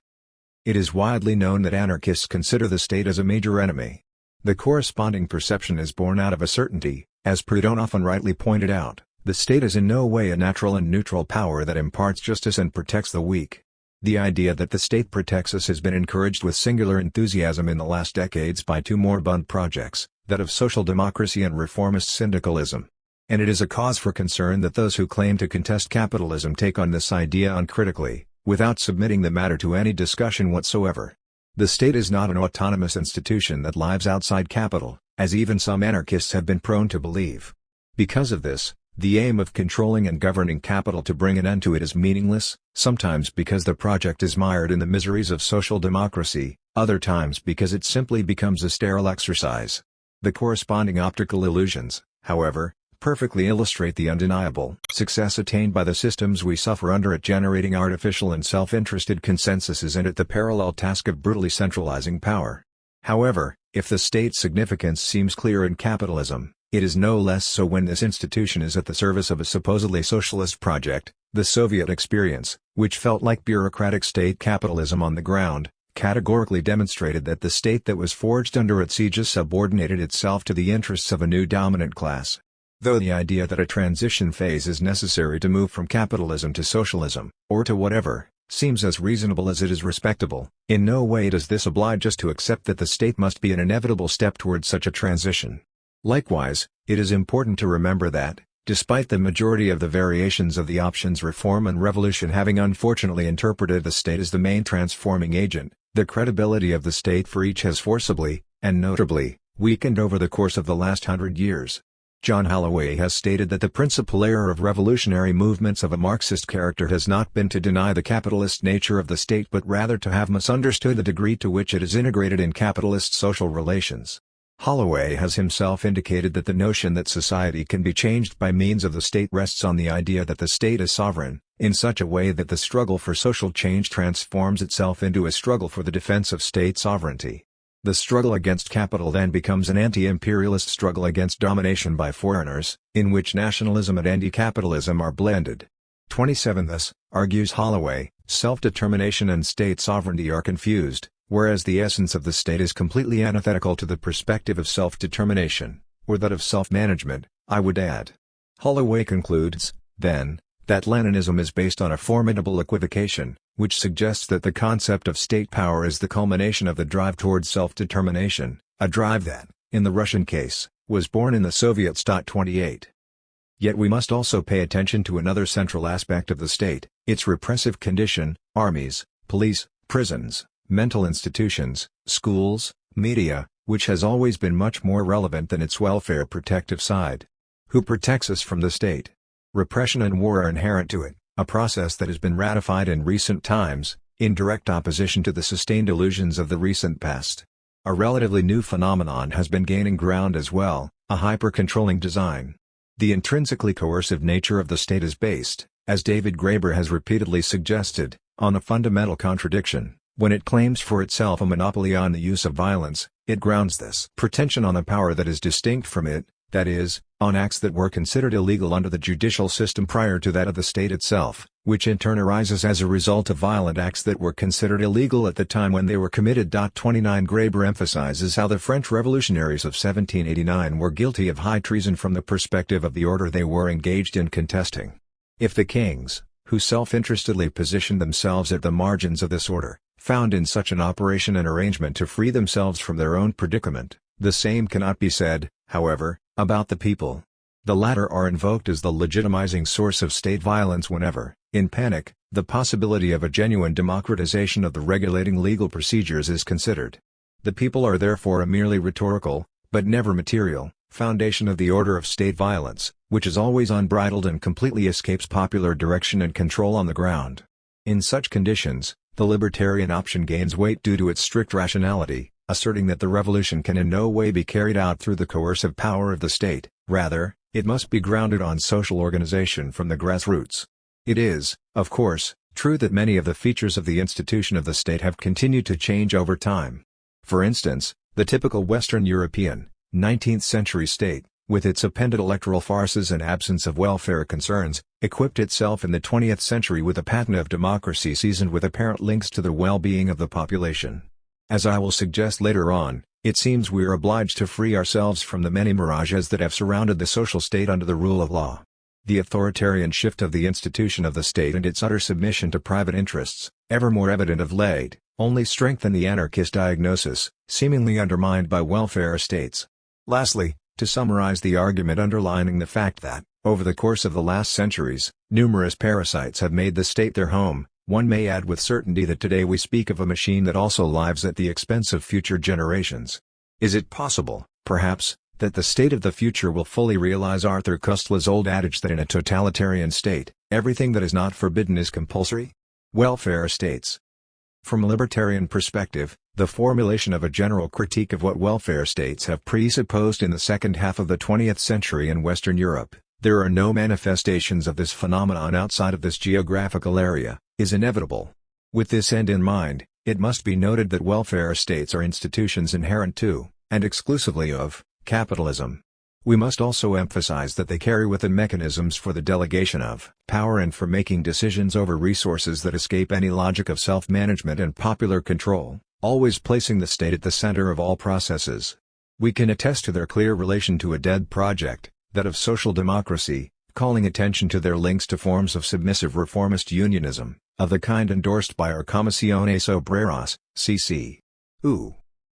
It is widely known that anarchists consider the state as a major enemy. The corresponding perception is born out of a certainty, as Proudhon often rightly pointed out, the state is in no way a natural and neutral power that imparts justice and protects the weak. The idea that the state protects us has been encouraged with singular enthusiasm in the last decades by two moribund projects, that of social democracy and reformist syndicalism. And it is a cause for concern that those who claim to contest capitalism take on this idea uncritically, without submitting the matter to any discussion whatsoever. The state is not an autonomous institution that lives outside capital, as even some anarchists have been prone to believe. Because of this, the aim of controlling and governing capital to bring an end to it is meaningless, sometimes because the project is mired in the miseries of social democracy, other times because it simply becomes a sterile exercise. The corresponding optical illusions, however, perfectly illustrate the undeniable success attained by the systems we suffer under at generating artificial and self-interested consensuses and at the parallel task of brutally centralizing power. However, if the state's significance seems clear in capitalism, it is no less so when this institution is at the service of a supposedly socialist project. The Soviet experience, which felt like bureaucratic state capitalism on the ground, categorically demonstrated that the state that was forged under its aegis subordinated itself to the interests of a new dominant class. Though the idea that a transition phase is necessary to move from capitalism to socialism, or to whatever, seems as reasonable as it is respectable, in no way does this oblige us to accept that the state must be an inevitable step towards such a transition. Likewise, it is important to remember that, despite the majority of the variations of the options reform and revolution having unfortunately interpreted the state as the main transforming agent, the credibility of the state for each has forcibly, and notably, weakened over the course of the last 100 years. John Holloway has stated that the principal error of revolutionary movements of a Marxist character has not been to deny the capitalist nature of the state but rather to have misunderstood the degree to which it is integrated in capitalist social relations. Holloway has himself indicated that the notion that society can be changed by means of the state rests on the idea that the state is sovereign, in such a way that the struggle for social change transforms itself into a struggle for the defense of state sovereignty. The struggle against capital then becomes an anti-imperialist struggle against domination by foreigners, in which nationalism and anti-capitalism are blended. 27 Thus, argues Holloway, self-determination and state sovereignty are confused, whereas the essence of the state is completely antithetical to the perspective of self-determination, or that of self-management, I would add. Holloway concludes, then, that Leninism is based on a formidable equivocation, which suggests that the concept of state power is the culmination of the drive towards self-determination, a drive that, in the Russian case, was born in the Soviets. 28. Yet we must also pay attention to another central aspect of the state, its repressive condition: armies, police, prisons, mental institutions, schools, media, which has always been much more relevant than its welfare protective side. Who protects us from the state? Repression and war are inherent to it, a process that has been ratified in recent times, in direct opposition to the sustained illusions of the recent past. A relatively new phenomenon has been gaining ground as well, a hyper-controlling design. The intrinsically coercive nature of the state is based, as David Graeber has repeatedly suggested, on a fundamental contradiction. When it claims for itself a monopoly on the use of violence, it grounds this pretension on a power that is distinct from it, that is, on acts that were considered illegal under the judicial system prior to that of the state itself, which in turn arises as a result of violent acts that were considered illegal at the time when they were committed. 29 Graeber emphasizes how the French revolutionaries of 1789 were guilty of high treason from the perspective of the order they were engaged in contesting. If the kings, who self-interestedly positioned themselves at the margins of this order, found in such an operation an arrangement to free themselves from their own predicament, the same cannot be said, however, about the people. The latter are invoked as the legitimizing source of state violence whenever, in panic, the possibility of a genuine democratization of the regulating legal procedures is considered. The people are therefore a merely rhetorical, but never material, foundation of the order of state violence, which is always unbridled and completely escapes popular direction and control on the ground. In such conditions, the libertarian option gains weight due to its strict rationality, asserting that the revolution can in no way be carried out through the coercive power of the state, rather, it must be grounded on social organization from the grassroots. It is, of course, true that many of the features of the institution of the state have continued to change over time. For instance, the typical Western European, 19th-century state, with its appended electoral farces and absence of welfare concerns, equipped itself in the 20th century with a patina of democracy seasoned with apparent links to the well-being of the population. As I will suggest later on, it seems we are obliged to free ourselves from the many mirages that have surrounded the social state under the rule of law. The authoritarian shift of the institution of the state and its utter submission to private interests, ever more evident of late, only strengthen the anarchist diagnosis, seemingly undermined by welfare states. Lastly, to summarize the argument underlining the fact that, over the course of the last centuries, numerous parasites have made the state their home, one may add with certainty that today we speak of a machine that also lives at the expense of future generations. Is it possible, perhaps, that the state of the future will fully realize Arthur Koestler's old adage that in a totalitarian state, everything that is not forbidden is compulsory? Welfare states. From a libertarian perspective, the formulation of a general critique of what welfare states have presupposed in the second half of the 20th century in Western Europe, there are no manifestations of this phenomenon outside of this geographical area, is inevitable. With this end in mind, it must be noted that welfare states are institutions inherent to, and exclusively of, capitalism. We must also emphasize that they carry with them mechanisms for the delegation of power and for making decisions over resources that escape any logic of self-management and popular control, always placing the state at the center of all processes. We can attest to their clear relation to a dead project, that of social democracy, calling attention to their links to forms of submissive reformist unionism, of the kind endorsed by our Comisiones Obreras, CC.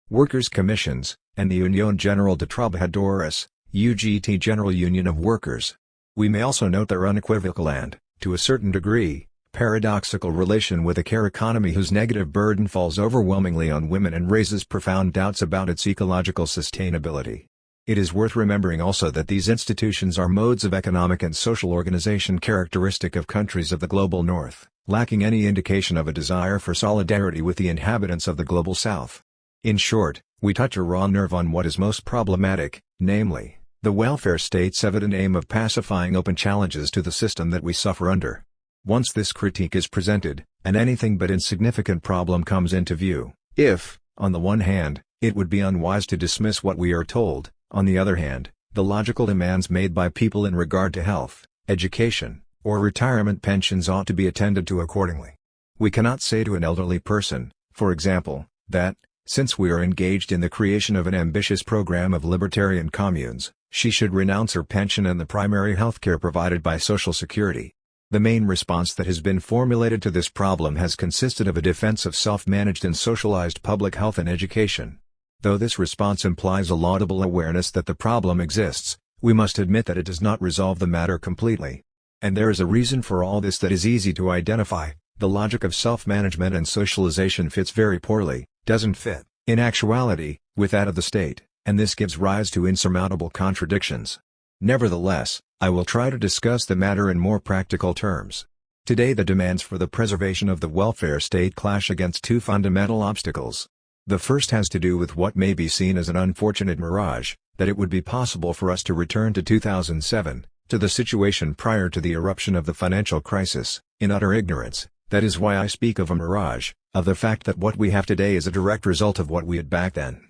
Workers' Commissions, and the Unión General de Trabajadores, UGT General Union of Workers. We may also note their unequivocal and, to a certain degree, paradoxical relation with a care economy whose negative burden falls overwhelmingly on women and raises profound doubts about its ecological sustainability. It is worth remembering also that these institutions are modes of economic and social organization characteristic of countries of the global north, lacking any indication of a desire for solidarity with the inhabitants of the global south. In short, we touch a raw nerve on what is most problematic, namely, the welfare state's evident aim of pacifying open challenges to the system that we suffer under. Once this critique is presented, an anything but insignificant problem comes into view. If, on the one hand, it would be unwise to dismiss what we are told, on the other hand, the logical demands made by people in regard to health, education, or retirement pensions ought to be attended to accordingly. We cannot say to an elderly person, for example, that, since we are engaged in the creation of an ambitious program of libertarian communes, she should renounce her pension and the primary health care provided by Social Security. The main response that has been formulated to this problem has consisted of a defense of self-managed and socialized public health and education. Though this response implies a laudable awareness that the problem exists, we must admit that it does not resolve the matter completely. And there is a reason for all this that is easy to identify: the logic of self-management and socialization fits very poorly, doesn't fit, in actuality, with that of the state, and this gives rise to insurmountable contradictions. Nevertheless, I will try to discuss the matter in more practical terms. Today the demands for the preservation of the welfare state clash against two fundamental obstacles. The first has to do with what may be seen as an unfortunate mirage, that it would be possible for us to return to 2007, to the situation prior to the eruption of the financial crisis, in utter ignorance. That is why I speak of a mirage, of the fact that what we have today is a direct result of what we had back then.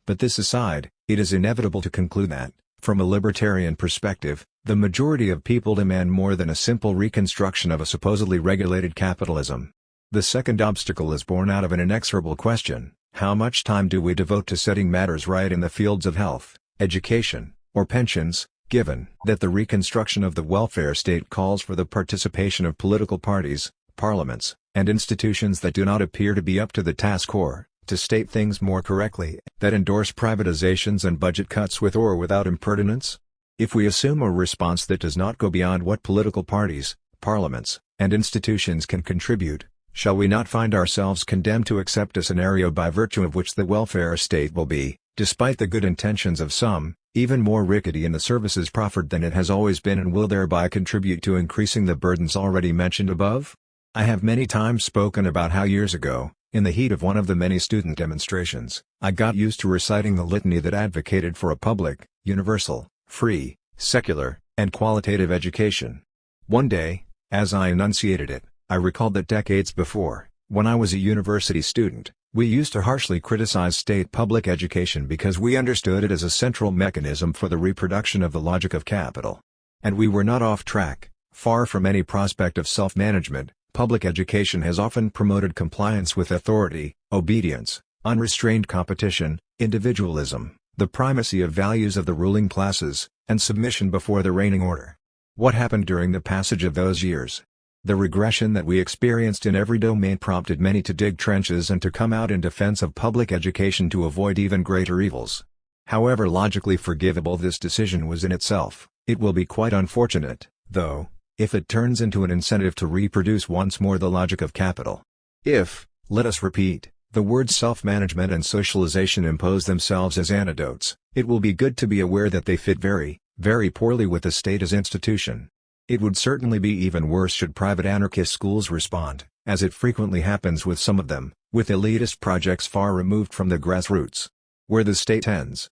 But this aside, it is inevitable to conclude that, from a libertarian perspective, the majority of people demand more than a simple reconstruction of a supposedly regulated capitalism. The second obstacle is born out of an inexorable question: how much time do we devote to setting matters right in the fields of health, education, or pensions, given that the reconstruction of the welfare state calls for the participation of political parties, parliaments, and institutions that do not appear to be up to the task, or, to state things more correctly, that endorse privatizations and budget cuts with or without impertinence? If we assume a response that does not go beyond what political parties, parliaments, and institutions can contribute, shall we not find ourselves condemned to accept a scenario by virtue of which the welfare state will be, despite the good intentions of some, even more rickety in the services proffered than it has always been, and will thereby contribute to increasing the burdens already mentioned above? I have many times spoken about how years ago, in the heat of one of the many student demonstrations, I got used to reciting the litany that advocated for a public, universal, free, secular, and qualitative education. One day, as I enunciated it, I recalled that decades before, when I was a university student, we used to harshly criticize state public education because we understood it as a central mechanism for the reproduction of the logic of capital. And we were not off track. Far from any prospect of self-management, public education has often promoted compliance with authority, obedience, unrestrained competition, individualism, the primacy of values of the ruling classes, and submission before the reigning order. What happened during the passage of those years? The regression that we experienced in every domain prompted many to dig trenches and to come out in defense of public education to avoid even greater evils. However logically forgivable this decision was in itself, it will be quite unfortunate, though, if it turns into an incentive to reproduce once more the logic of capital. If, let us repeat, the words self-management and socialization impose themselves as antidotes, it will be good to be aware that they fit very, very poorly with the state as institution. It would certainly be even worse should private anarchist schools respond, as it frequently happens with some of them, with elitist projects far removed from the grassroots, where the state ends.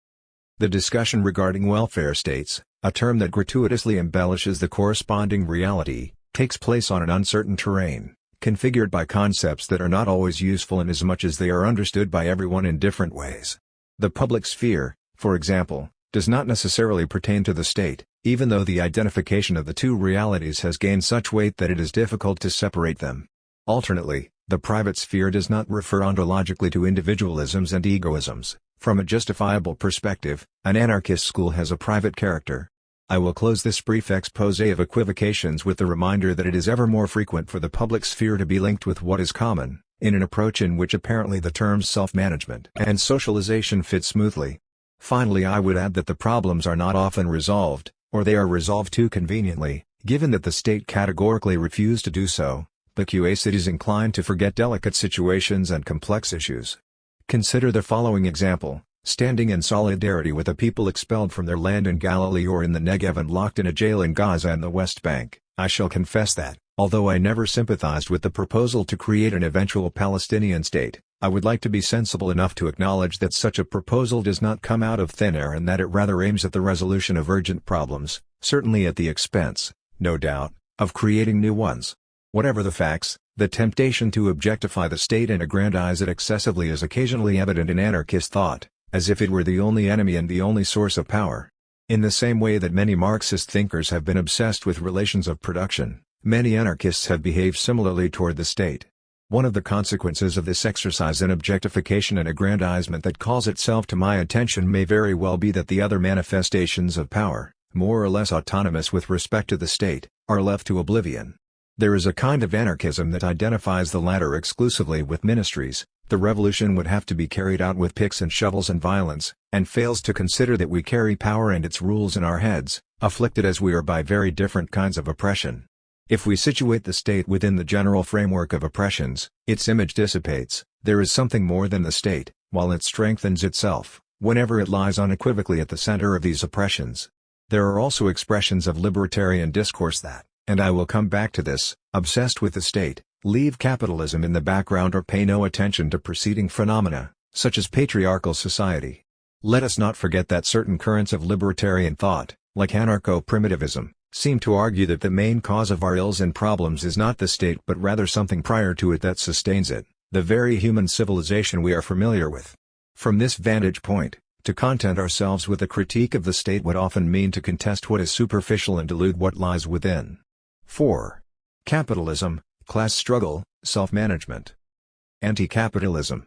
The discussion regarding welfare states, a term that gratuitously embellishes the corresponding reality, takes place on an uncertain terrain, configured by concepts that are not always useful inasmuch as they are understood by everyone in different ways. The public sphere, for example, does not necessarily pertain to the state, even though the identification of the two realities has gained such weight that it is difficult to separate them. Alternately, the private sphere does not refer ontologically to individualisms and egoisms. From a justifiable perspective, an anarchist school has a private character. I will close this brief exposé of equivocations with the reminder that it is ever more frequent for the public sphere to be linked with what is common, in an approach in which apparently the terms self-management and socialization fit smoothly. Finally, I would add that the problems are not often resolved, or they are resolved too conveniently, given that the state categorically refused to do so. The QACID is inclined to forget delicate situations and complex issues. Consider the following example: standing in solidarity with a people expelled from their land in Galilee or in the Negev and locked in a jail in Gaza and the West Bank. I shall confess that, although I never sympathized with the proposal to create an eventual Palestinian state, I would like to be sensible enough to acknowledge that such a proposal does not come out of thin air and that it rather aims at the resolution of urgent problems, certainly at the expense, no doubt, of creating new ones. Whatever the facts, the temptation to objectify the state and aggrandize it excessively is occasionally evident in anarchist thought, as if it were the only enemy and the only source of power. In the same way that many Marxist thinkers have been obsessed with relations of production, many anarchists have behaved similarly toward the state. One of the consequences of this exercise in objectification and aggrandizement that calls itself to my attention may very well be that the other manifestations of power, more or less autonomous with respect to the state, are left to oblivion. There is a kind of anarchism that identifies the latter exclusively with ministries. The revolution would have to be carried out with picks and shovels and violence, and fails to consider that we carry power and its rules in our heads, afflicted as we are by very different kinds of oppression. If we situate the state within the general framework of oppressions, its image dissipates. There is something more than the state, while it strengthens itself, whenever it lies unequivocally at the center of these oppressions. There are also expressions of libertarian discourse that, and I will come back to this, obsessed with the state, leave capitalism in the background or pay no attention to preceding phenomena, such as patriarchal society. Let us not forget that certain currents of libertarian thought, like anarcho-primitivism, seem to argue that the main cause of our ills and problems is not the state but rather something prior to it that sustains it, the very human civilization we are familiar with. From this vantage point, to content ourselves with a critique of the state would often mean to contest what is superficial and delude what lies within. 4. Capitalism, class struggle, self-management. Anti-capitalism.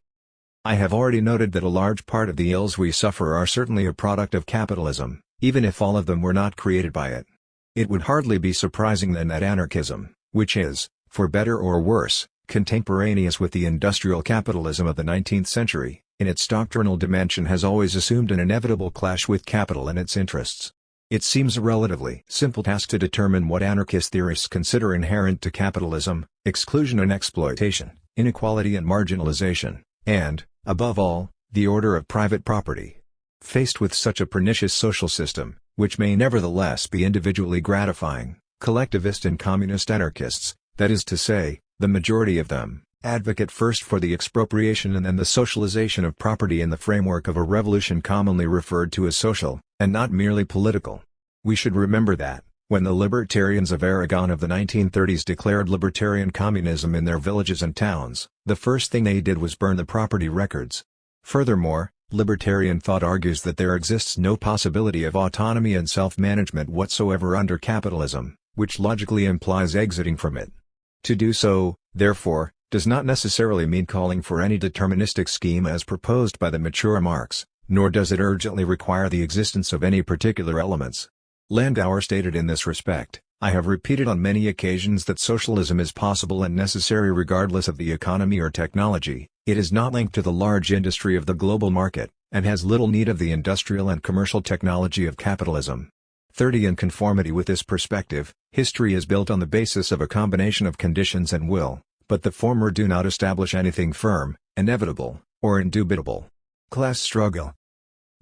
I have already noted that a large part of the ills we suffer are certainly a product of capitalism, even if all of them were not created by it. It would hardly be surprising then that anarchism, which is, for better or worse, contemporaneous with the industrial capitalism of the 19th century, in its doctrinal dimension has always assumed an inevitable clash with capital and its interests. It seems a relatively simple task to determine what anarchist theorists consider inherent to capitalism: exclusion and exploitation, inequality and marginalization, and, above all, the order of private property. Faced with such a pernicious social system, which may nevertheless be individually gratifying, collectivist and communist anarchists, that is to say, the majority of them, advocate first for the expropriation and then the socialization of property in the framework of a revolution commonly referred to as social, and not merely political. We should remember that, when the libertarians of Aragon of the 1930s declared libertarian communism in their villages and towns, the first thing they did was burn the property records. Furthermore, libertarian thought argues that there exists no possibility of autonomy and self-management whatsoever under capitalism, which logically implies exiting from it. To do so, therefore, does not necessarily mean calling for any deterministic scheme as proposed by the mature Marx, nor does it urgently require the existence of any particular elements. Landauer stated in this respect, "I have repeated on many occasions that socialism is possible and necessary regardless of the economy or technology. It is not linked to the large industry of the global market, and has little need of the industrial and commercial technology of capitalism." 30. In conformity with this perspective, history is built on the basis of a combination of conditions and will, but the former do not establish anything firm, inevitable, or indubitable. Class struggle.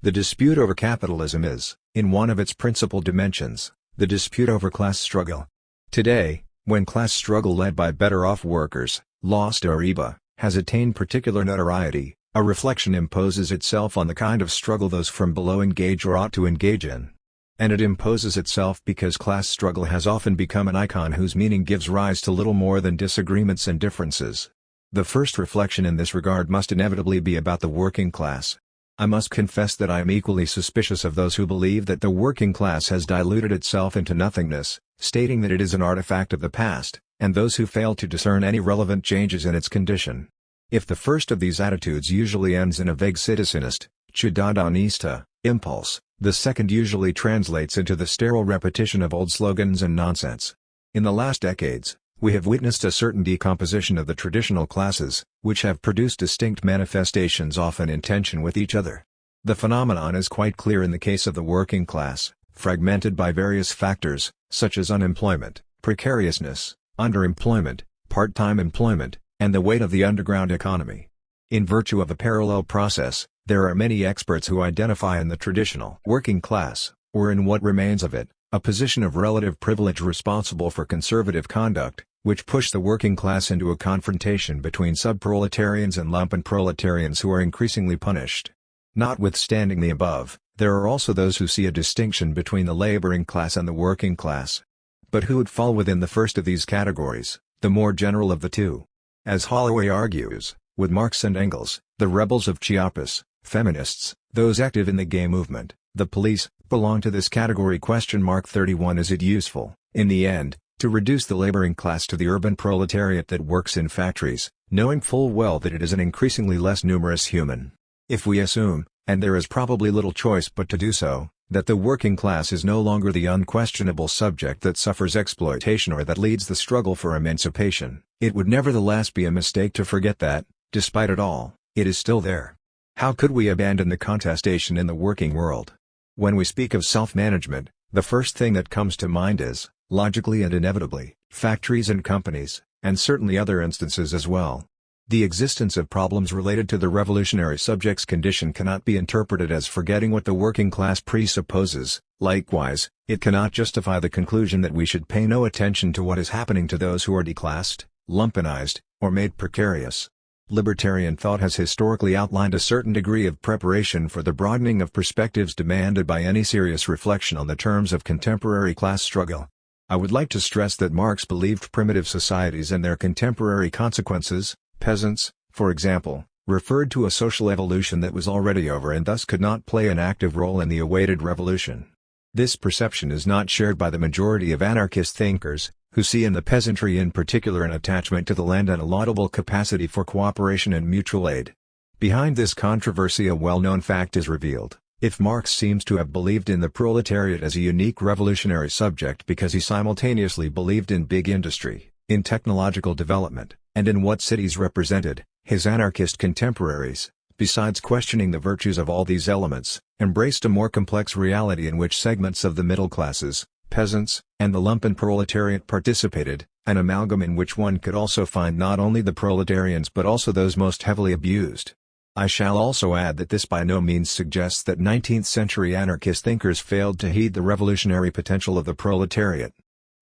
The dispute over capitalism is, in one of its principal dimensions, the dispute over class struggle. Today, when class struggle led by better-off workers, lost Ariba, has attained particular notoriety, a reflection imposes itself on the kind of struggle those from below engage or ought to engage in. And it imposes itself because class struggle has often become an icon whose meaning gives rise to little more than disagreements and differences. The first reflection in this regard must inevitably be about the working class. I must confess that I am equally suspicious of those who believe that the working class has diluted itself into nothingness, stating that it is an artifact of the past, and those who fail to discern any relevant changes in its condition. If the first of these attitudes usually ends in a vague citizenist, ciudadanista, impulse, the second usually translates into the sterile repetition of old slogans and nonsense. In the last decades, we have witnessed a certain decomposition of the traditional classes, which have produced distinct manifestations often in tension with each other. The phenomenon is quite clear in the case of the working class, fragmented by various factors, such as unemployment, precariousness, underemployment, part-time employment, and the weight of the underground economy. In virtue of a parallel process, there are many experts who identify in the traditional working class, or in what remains of it, a position of relative privilege responsible for conservative conduct, which push the working class into a confrontation between subproletarians and lumpenproletarians who are increasingly punished. Notwithstanding the above, there are also those who see a distinction between the laboring class and the working class. But who would fall within the first of these categories, the more general of the two? As Holloway argues, with Marx and Engels, the rebels of Chiapas, feminists, those active in the gay movement, the police, belong to this category. 31 Is it useful, in the end, to reduce the laboring class to the urban proletariat that works in factories, knowing full well that it is an increasingly less numerous human? If we assume, and there is probably little choice but to do so, that the working class is no longer the unquestionable subject that suffers exploitation or that leads the struggle for emancipation, it would nevertheless be a mistake to forget that, despite it all, it is still there. How could we abandon the contestation in the working world? When we speak of self-management, the first thing that comes to mind is, logically and inevitably, factories and companies, and certainly other instances as well. The existence of problems related to the revolutionary subject's condition cannot be interpreted as forgetting what the working class presupposes. Likewise, it cannot justify the conclusion that we should pay no attention to what is happening to those who are declassed, lumpenized, or made precarious. Libertarian thought has historically outlined a certain degree of preparation for the broadening of perspectives demanded by any serious reflection on the terms of contemporary class struggle. I would like to stress that Marx believed primitive societies and their contemporary consequences, peasants, for example, referred to a social evolution that was already over and thus could not play an active role in the awaited revolution. This perception is not shared by the majority of anarchist thinkers, who see in the peasantry in particular an attachment to the land and a laudable capacity for cooperation and mutual aid. Behind this controversy a well-known fact is revealed. If Marx seems to have believed in the proletariat as a unique revolutionary subject because he simultaneously believed in big industry, in technological development, and in what cities represented, his anarchist contemporaries, besides questioning the virtues of all these elements, embraced a more complex reality in which segments of the middle classes, peasants, and the lumpenproletariat participated, an amalgam in which one could also find not only the proletarians but also those most heavily abused. I shall also add that this by no means suggests that 19th-century anarchist thinkers failed to heed the revolutionary potential of the proletariat.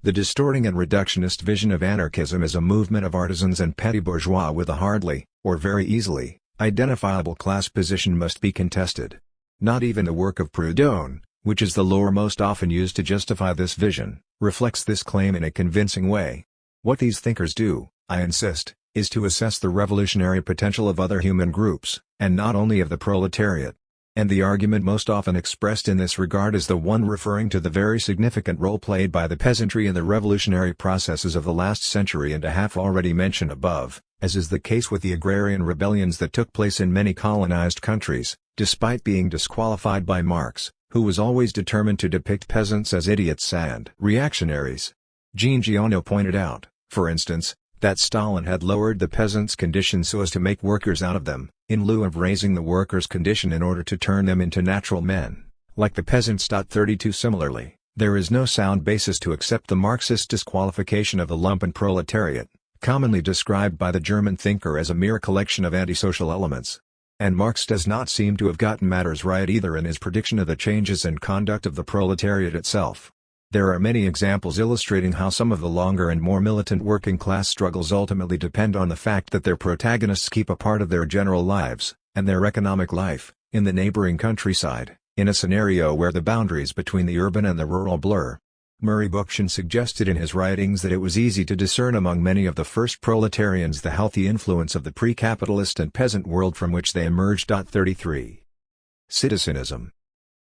The distorting and reductionist vision of anarchism as a movement of artisans and petty bourgeois with a hardly, or very easily, identifiable class position must be contested. Not even the work of Proudhon, which is the lore most often used to justify this vision, reflects this claim in a convincing way. What these thinkers do, I insist, is to assess the revolutionary potential of other human groups, and not only of the proletariat. And the argument most often expressed in this regard is the one referring to the very significant role played by the peasantry in the revolutionary processes of the last century and a half already mentioned above, as is the case with the agrarian rebellions that took place in many colonized countries, despite being disqualified by Marx, who was always determined to depict peasants as idiots and reactionaries. Jean Giono pointed out, for instance, that Stalin had lowered the peasants' condition so as to make workers out of them, in lieu of raising the workers' condition in order to turn them into natural men, like the peasants. 32 Similarly, there is no sound basis to accept the Marxist disqualification of the lumpenproletariat, commonly described by the German thinker as a mere collection of antisocial elements. And Marx does not seem to have gotten matters right either in his prediction of the changes in conduct of the proletariat itself. There are many examples illustrating how some of the longer and more militant working-class struggles ultimately depend on the fact that their protagonists keep a part of their general lives, and their economic life, in the neighboring countryside, in a scenario where the boundaries between the urban and the rural blur. Murray Bookchin suggested in his writings that it was easy to discern among many of the first proletarians the healthy influence of the pre-capitalist and peasant world from which they emerged. 33. Citizenism.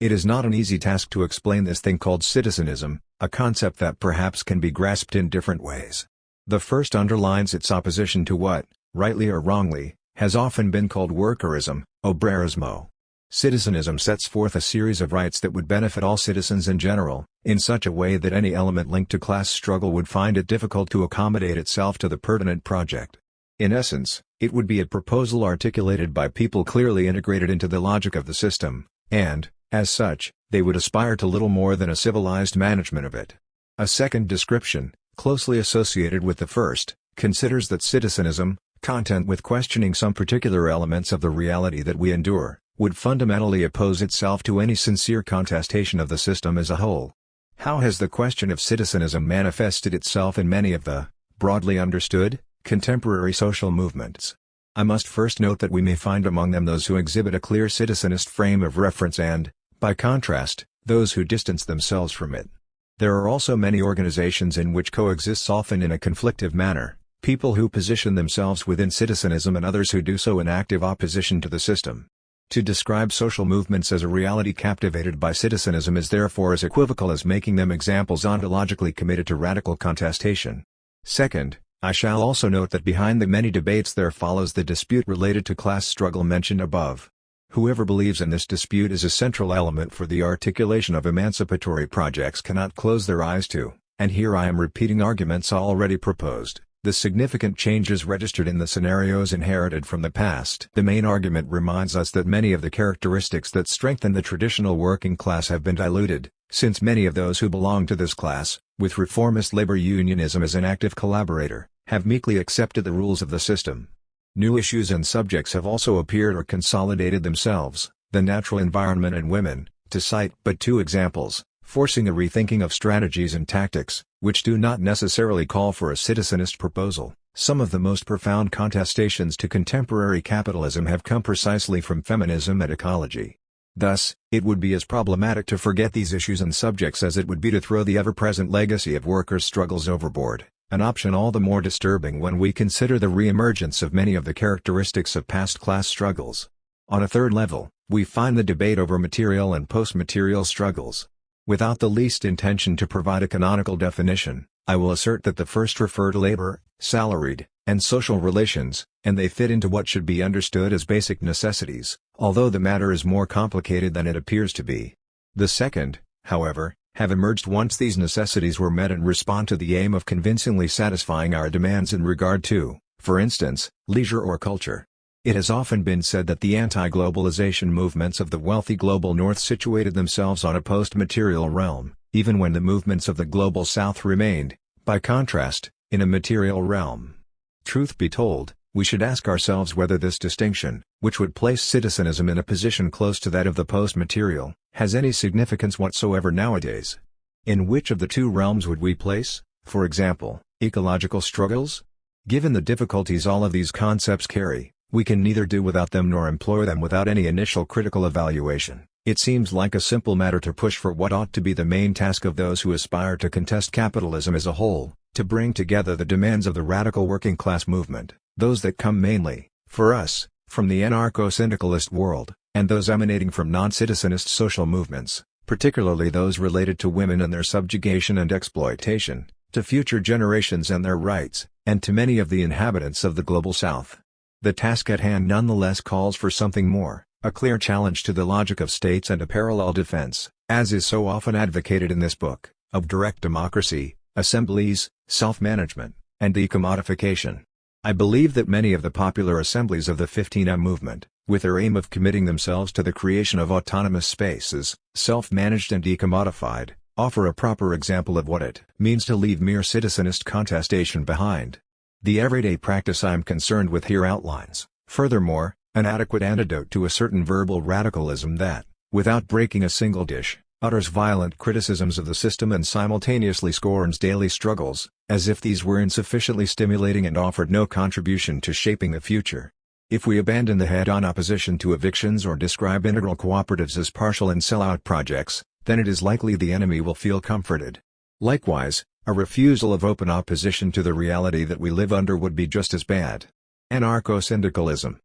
It is not an easy task to explain this thing called citizenism, a concept that perhaps can be grasped in different ways. The first underlines its opposition to what, rightly or wrongly, has often been called workerism, obrerismo. Citizenism sets forth a series of rights that would benefit all citizens in general, in such a way that any element linked to class struggle would find it difficult to accommodate itself to the pertinent project. In essence, it would be a proposal articulated by people clearly integrated into the logic of the system, and, as such, they would aspire to little more than a civilized management of it. A second description, closely associated with the first, considers that citizenism, content with questioning some particular elements of the reality that we endure, would fundamentally oppose itself to any sincere contestation of the system as a whole. How has the question of citizenism manifested itself in many of the, broadly understood, contemporary social movements? I must first note that we may find among them those who exhibit a clear citizenist frame of reference and, by contrast, those who distance themselves from it. There are also many organizations in which coexists often in a conflictive manner, people who position themselves within citizenism and others who do so in active opposition to the system. To describe social movements as a reality captivated by citizenism is therefore as equivocal as making them examples ontologically committed to radical contestation. Second, I shall also note that behind the many debates there follows the dispute related to class struggle mentioned above. Whoever believes in this dispute as a central element for the articulation of emancipatory projects cannot close their eyes to, and here I am repeating arguments already proposed, the significant changes registered in the scenarios inherited from the past. The main argument reminds us that many of the characteristics that strengthen the traditional working class have been diluted, since many of those who belong to this class, with reformist labor unionism as an active collaborator, have meekly accepted the rules of the system. New issues and subjects have also appeared or consolidated themselves, the natural environment and women, to cite but two examples, forcing a rethinking of strategies and tactics, which do not necessarily call for a citizenist proposal. Some of the most profound contestations to contemporary capitalism have come precisely from feminism and ecology. Thus, it would be as problematic to forget these issues and subjects as it would be to throw the ever-present legacy of workers' struggles overboard, an option all the more disturbing when we consider the re-emergence of many of the characteristics of past class struggles. On a third level, we find the debate over material and post-material struggles. Without the least intention to provide a canonical definition, I will assert that the first refer to labor, salaried, and social relations, and they fit into what should be understood as basic necessities, although the matter is more complicated than it appears to be. The second, however, have emerged once these necessities were met and respond to the aim of convincingly satisfying our demands in regard to, for instance, leisure or culture. It has often been said that the anti-globalization movements of the wealthy global north situated themselves on a post-material realm, even when the movements of the global south remained, by contrast, in a material realm. Truth be told, we should ask ourselves whether this distinction, which would place citizenism in a position close to that of the post-material, has any significance whatsoever nowadays. In which of the two realms would we place, for example, ecological struggles? Given the difficulties all of these concepts carry, we can neither do without them nor employ them without any initial critical evaluation. It seems like a simple matter to push for what ought to be the main task of those who aspire to contest capitalism as a whole, to bring together the demands of the radical working class movement, those that come mainly, for us, from the anarcho-syndicalist world, and those emanating from non-citizenist social movements, particularly those related to women and their subjugation and exploitation, to future generations and their rights, and to many of the inhabitants of the global south. The task at hand nonetheless calls for something more, a clear challenge to the logic of states and a parallel defense, as is so often advocated in this book, of direct democracy, assemblies, self-management, and decommodification. I believe that many of the popular assemblies of the 15M movement, with their aim of committing themselves to the creation of autonomous spaces, self-managed and decommodified, offer a proper example of what it means to leave mere citizenist contestation behind. The everyday practice I am concerned with here outlines, furthermore, an adequate antidote to a certain verbal radicalism that, without breaking a single dish, utters violent criticisms of the system and simultaneously scorns daily struggles, as if these were insufficiently stimulating and offered no contribution to shaping the future. If we abandon the head-on opposition to evictions or describe integral cooperatives as partial and sell-out projects, then it is likely the enemy will feel comforted. Likewise, a refusal of open opposition to the reality that we live under would be just as bad. Anarcho-syndicalism.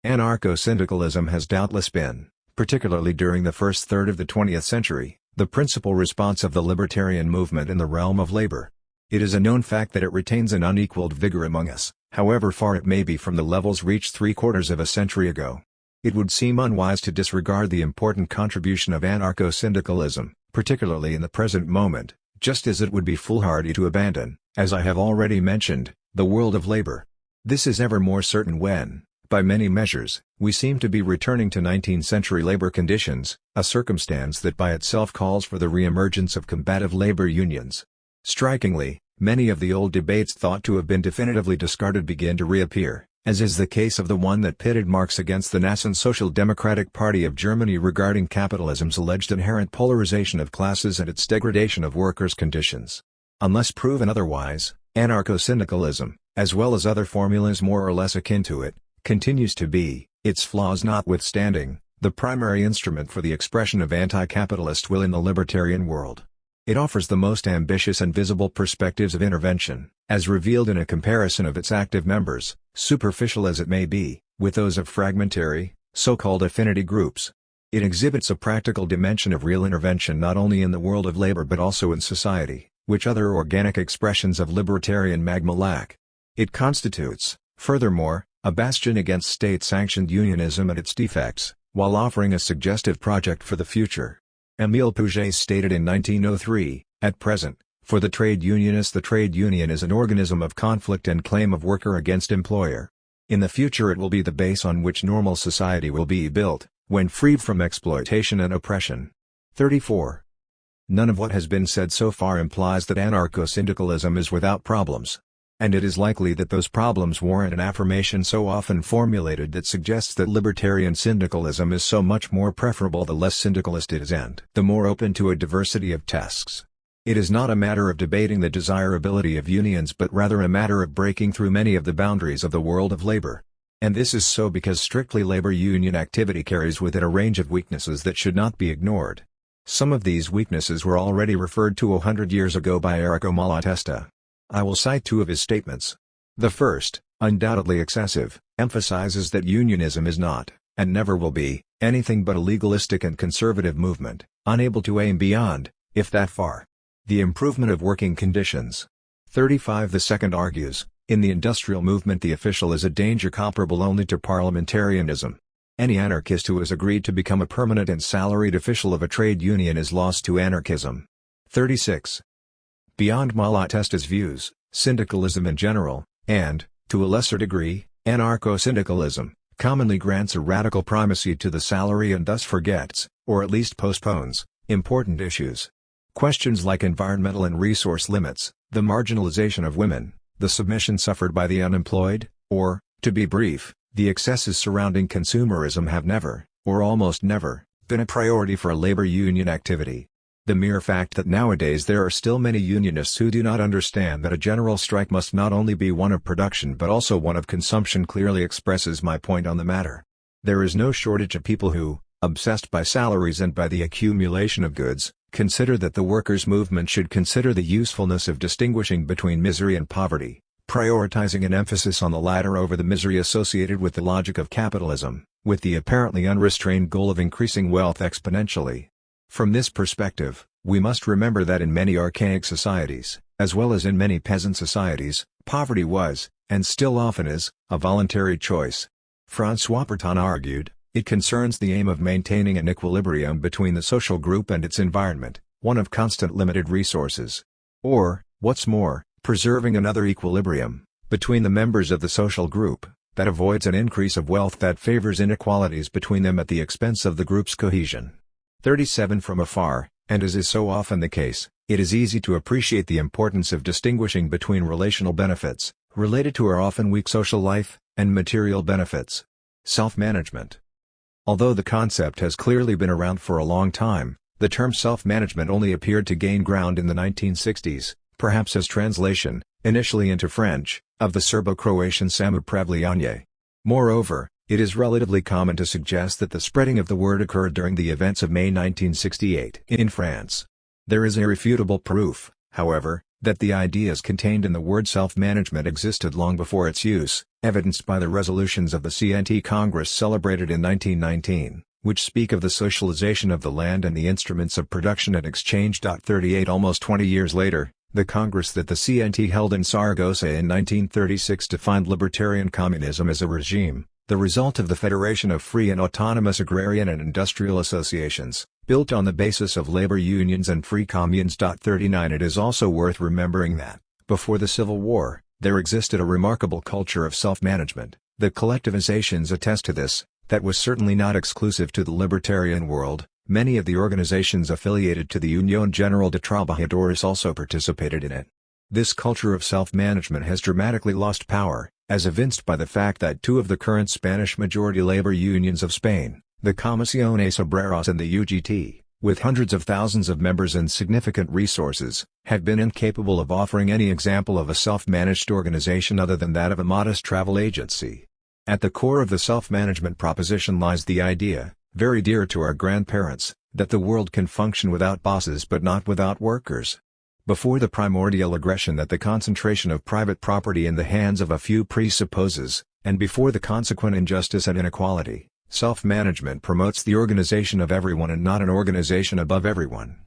Anarcho-syndicalism has doubtless been, particularly during the first third of the 20th century, the principal response of the libertarian movement in the realm of labor. It is a known fact that it retains an unequaled vigor among us, however far it may be from the levels reached 3/4 of a century ago. It would seem unwise to disregard the important contribution of anarcho-syndicalism, particularly in the present moment, just as it would be foolhardy to abandon, as I have already mentioned, the world of labor. This is ever more certain when, by many measures, we seem to be returning to 19th-century labor conditions, a circumstance that by itself calls for the re-emergence of combative labor unions. Strikingly, many of the old debates thought to have been definitively discarded begin to reappear, as is the case of the one that pitted Marx against the nascent Social Democratic Party of Germany regarding capitalism's alleged inherent polarization of classes and its degradation of workers' conditions. Unless proven otherwise, anarcho-syndicalism, as well as other formulas more or less akin to it, continues to be, its flaws notwithstanding, the primary instrument for the expression of anti-capitalist will in the libertarian world. It offers the most ambitious and visible perspectives of intervention, as revealed in a comparison of its active members, superficial as it may be, with those of fragmentary, so-called affinity groups. It exhibits a practical dimension of real intervention not only in the world of labor but also in society, which other organic expressions of libertarian magma lack. It constitutes, furthermore, a bastion against state-sanctioned unionism and its defects, while offering a suggestive project for the future. Émile Pouget stated in 1903, "At present, for the trade unionist the trade union is an organism of conflict and claim of worker against employer. In the future it will be the base on which normal society will be built, when freed from exploitation and oppression." 34. None of what has been said so far implies that anarcho-syndicalism is without problems. And it is likely that those problems warrant an affirmation so often formulated that suggests that libertarian syndicalism is so much more preferable the less syndicalist it is and the more open to a diversity of tasks. It is not a matter of debating the desirability of unions but rather a matter of breaking through many of the boundaries of the world of labor. And this is so because strictly labor union activity carries with it a range of weaknesses that should not be ignored. Some of these weaknesses were already referred to 100 years ago by Errico Malatesta. I will cite two of his statements. The first, undoubtedly excessive, emphasizes that unionism is not, and never will be, anything but a legalistic and conservative movement, unable to aim beyond, if that far, the improvement of working conditions. 35. The second argues, in the industrial movement the official is a danger comparable only to parliamentarianism. Any anarchist who has agreed to become a permanent and salaried official of a trade union is lost to anarchism. 36. Beyond Malatesta's views, syndicalism in general, and, to a lesser degree, anarcho-syndicalism, commonly grants a radical primacy to the salary and thus forgets, or at least postpones, important issues. Questions like environmental and resource limits, the marginalization of women, the submission suffered by the unemployed, or, to be brief, the excesses surrounding consumerism have never, or almost never, been a priority for a labor union activity. The mere fact that nowadays there are still many unionists who do not understand that a general strike must not only be one of production but also one of consumption clearly expresses my point on the matter. There is no shortage of people who, obsessed by salaries and by the accumulation of goods, consider that the workers' movement should consider the usefulness of distinguishing between misery and poverty, prioritizing an emphasis on the latter over the misery associated with the logic of capitalism, with the apparently unrestrained goal of increasing wealth exponentially. From this perspective, we must remember that in many archaic societies, as well as in many peasant societies, poverty was, and still often is, a voluntary choice. François Berton argued, it concerns the aim of maintaining an equilibrium between the social group and its environment, one of constant limited resources. Or, what's more, preserving another equilibrium, between the members of the social group, that avoids an increase of wealth that favors inequalities between them at the expense of the group's cohesion. 37. From afar, and as is so often the case, it is easy to appreciate the importance of distinguishing between relational benefits, related to our often weak social life, and material benefits. Self-management. Although the concept has clearly been around for a long time, the term self-management only appeared to gain ground in the 1960s, perhaps as translation, initially into French, of the Serbo-Croatian samoupravljanje. Moreover, it is relatively common to suggest that the spreading of the word occurred during the events of May 1968 in France. There is irrefutable proof, however, that the ideas contained in the word self-management existed long before its use, evidenced by the resolutions of the CNT Congress celebrated in 1919, which speak of the socialization of the land and the instruments of production and exchange. 38. Almost 20 years later, the Congress that the CNT held in Saragossa in 1936 defined libertarian communism as a regime, the result of the Federation of Free and Autonomous Agrarian and Industrial Associations, built on the basis of labor unions and free communes. 39. It is also worth remembering that, before the Civil War, There existed a remarkable culture of self-management. The collectivizations attest to this, that was certainly not exclusive to the libertarian world. Many of the organizations affiliated to the Unión General de Trabajadores also participated in it. This culture of self-management has dramatically lost power, as evinced by the fact that two of the current Spanish-majority labor unions of Spain, the Comisiones Obreras and the UGT, with hundreds of thousands of members and significant resources, have been incapable of offering any example of a self-managed organization other than that of a modest travel agency. At the core of the self-management proposition lies the idea, very dear to our grandparents, that the world can function without bosses but not without workers. Before the primordial aggression that the concentration of private property in the hands of a few presupposes, and before the consequent injustice and inequality, self-management promotes the organization of everyone and not an organization above everyone.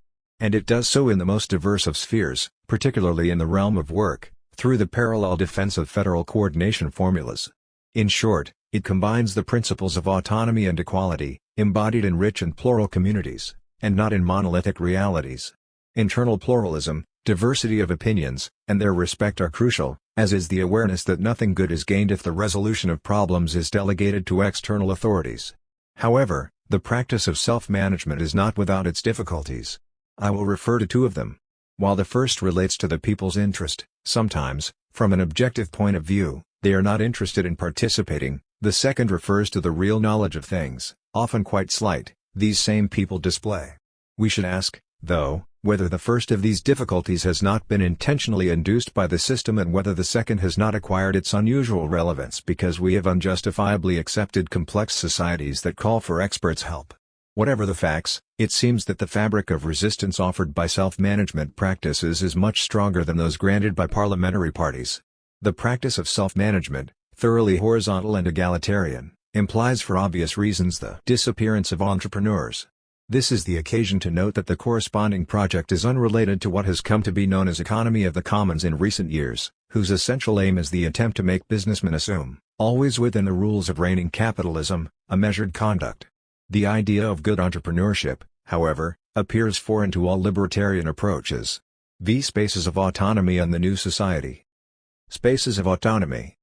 And it does so in the most diverse of spheres, particularly in the realm of work, through the parallel defense of federal coordination formulas. In short, it combines the principles of autonomy and equality, embodied in rich and plural communities, and not in monolithic realities. Internal pluralism, diversity of opinions, and their respect are crucial, as is the awareness that nothing good is gained if the resolution of problems is delegated to external authorities. However, the practice of self-management is not without its difficulties. I will refer to two of them. While the first relates to the people's interest, sometimes, from an objective point of view, they are not interested in participating, the second refers to the real knowledge of things, often quite slight, these same people display. We should ask, though, whether the first of these difficulties has not been intentionally induced by the system and whether the second has not acquired its unusual relevance because we have unjustifiably accepted complex societies that call for experts' help. Whatever the facts, it seems that the fabric of resistance offered by self-management practices is much stronger than those granted by parliamentary parties. The practice of self-management, thoroughly horizontal and egalitarian, implies for obvious reasons the disappearance of entrepreneurs. This is the occasion to note that the corresponding project is unrelated to what has come to be known as economy of the commons in recent years, whose essential aim is the attempt to make businessmen assume, always within the rules of reigning capitalism, a measured conduct. The idea of good entrepreneurship, however, appears foreign to all libertarian approaches. V. Spaces of autonomy and the new society. Spaces of autonomy.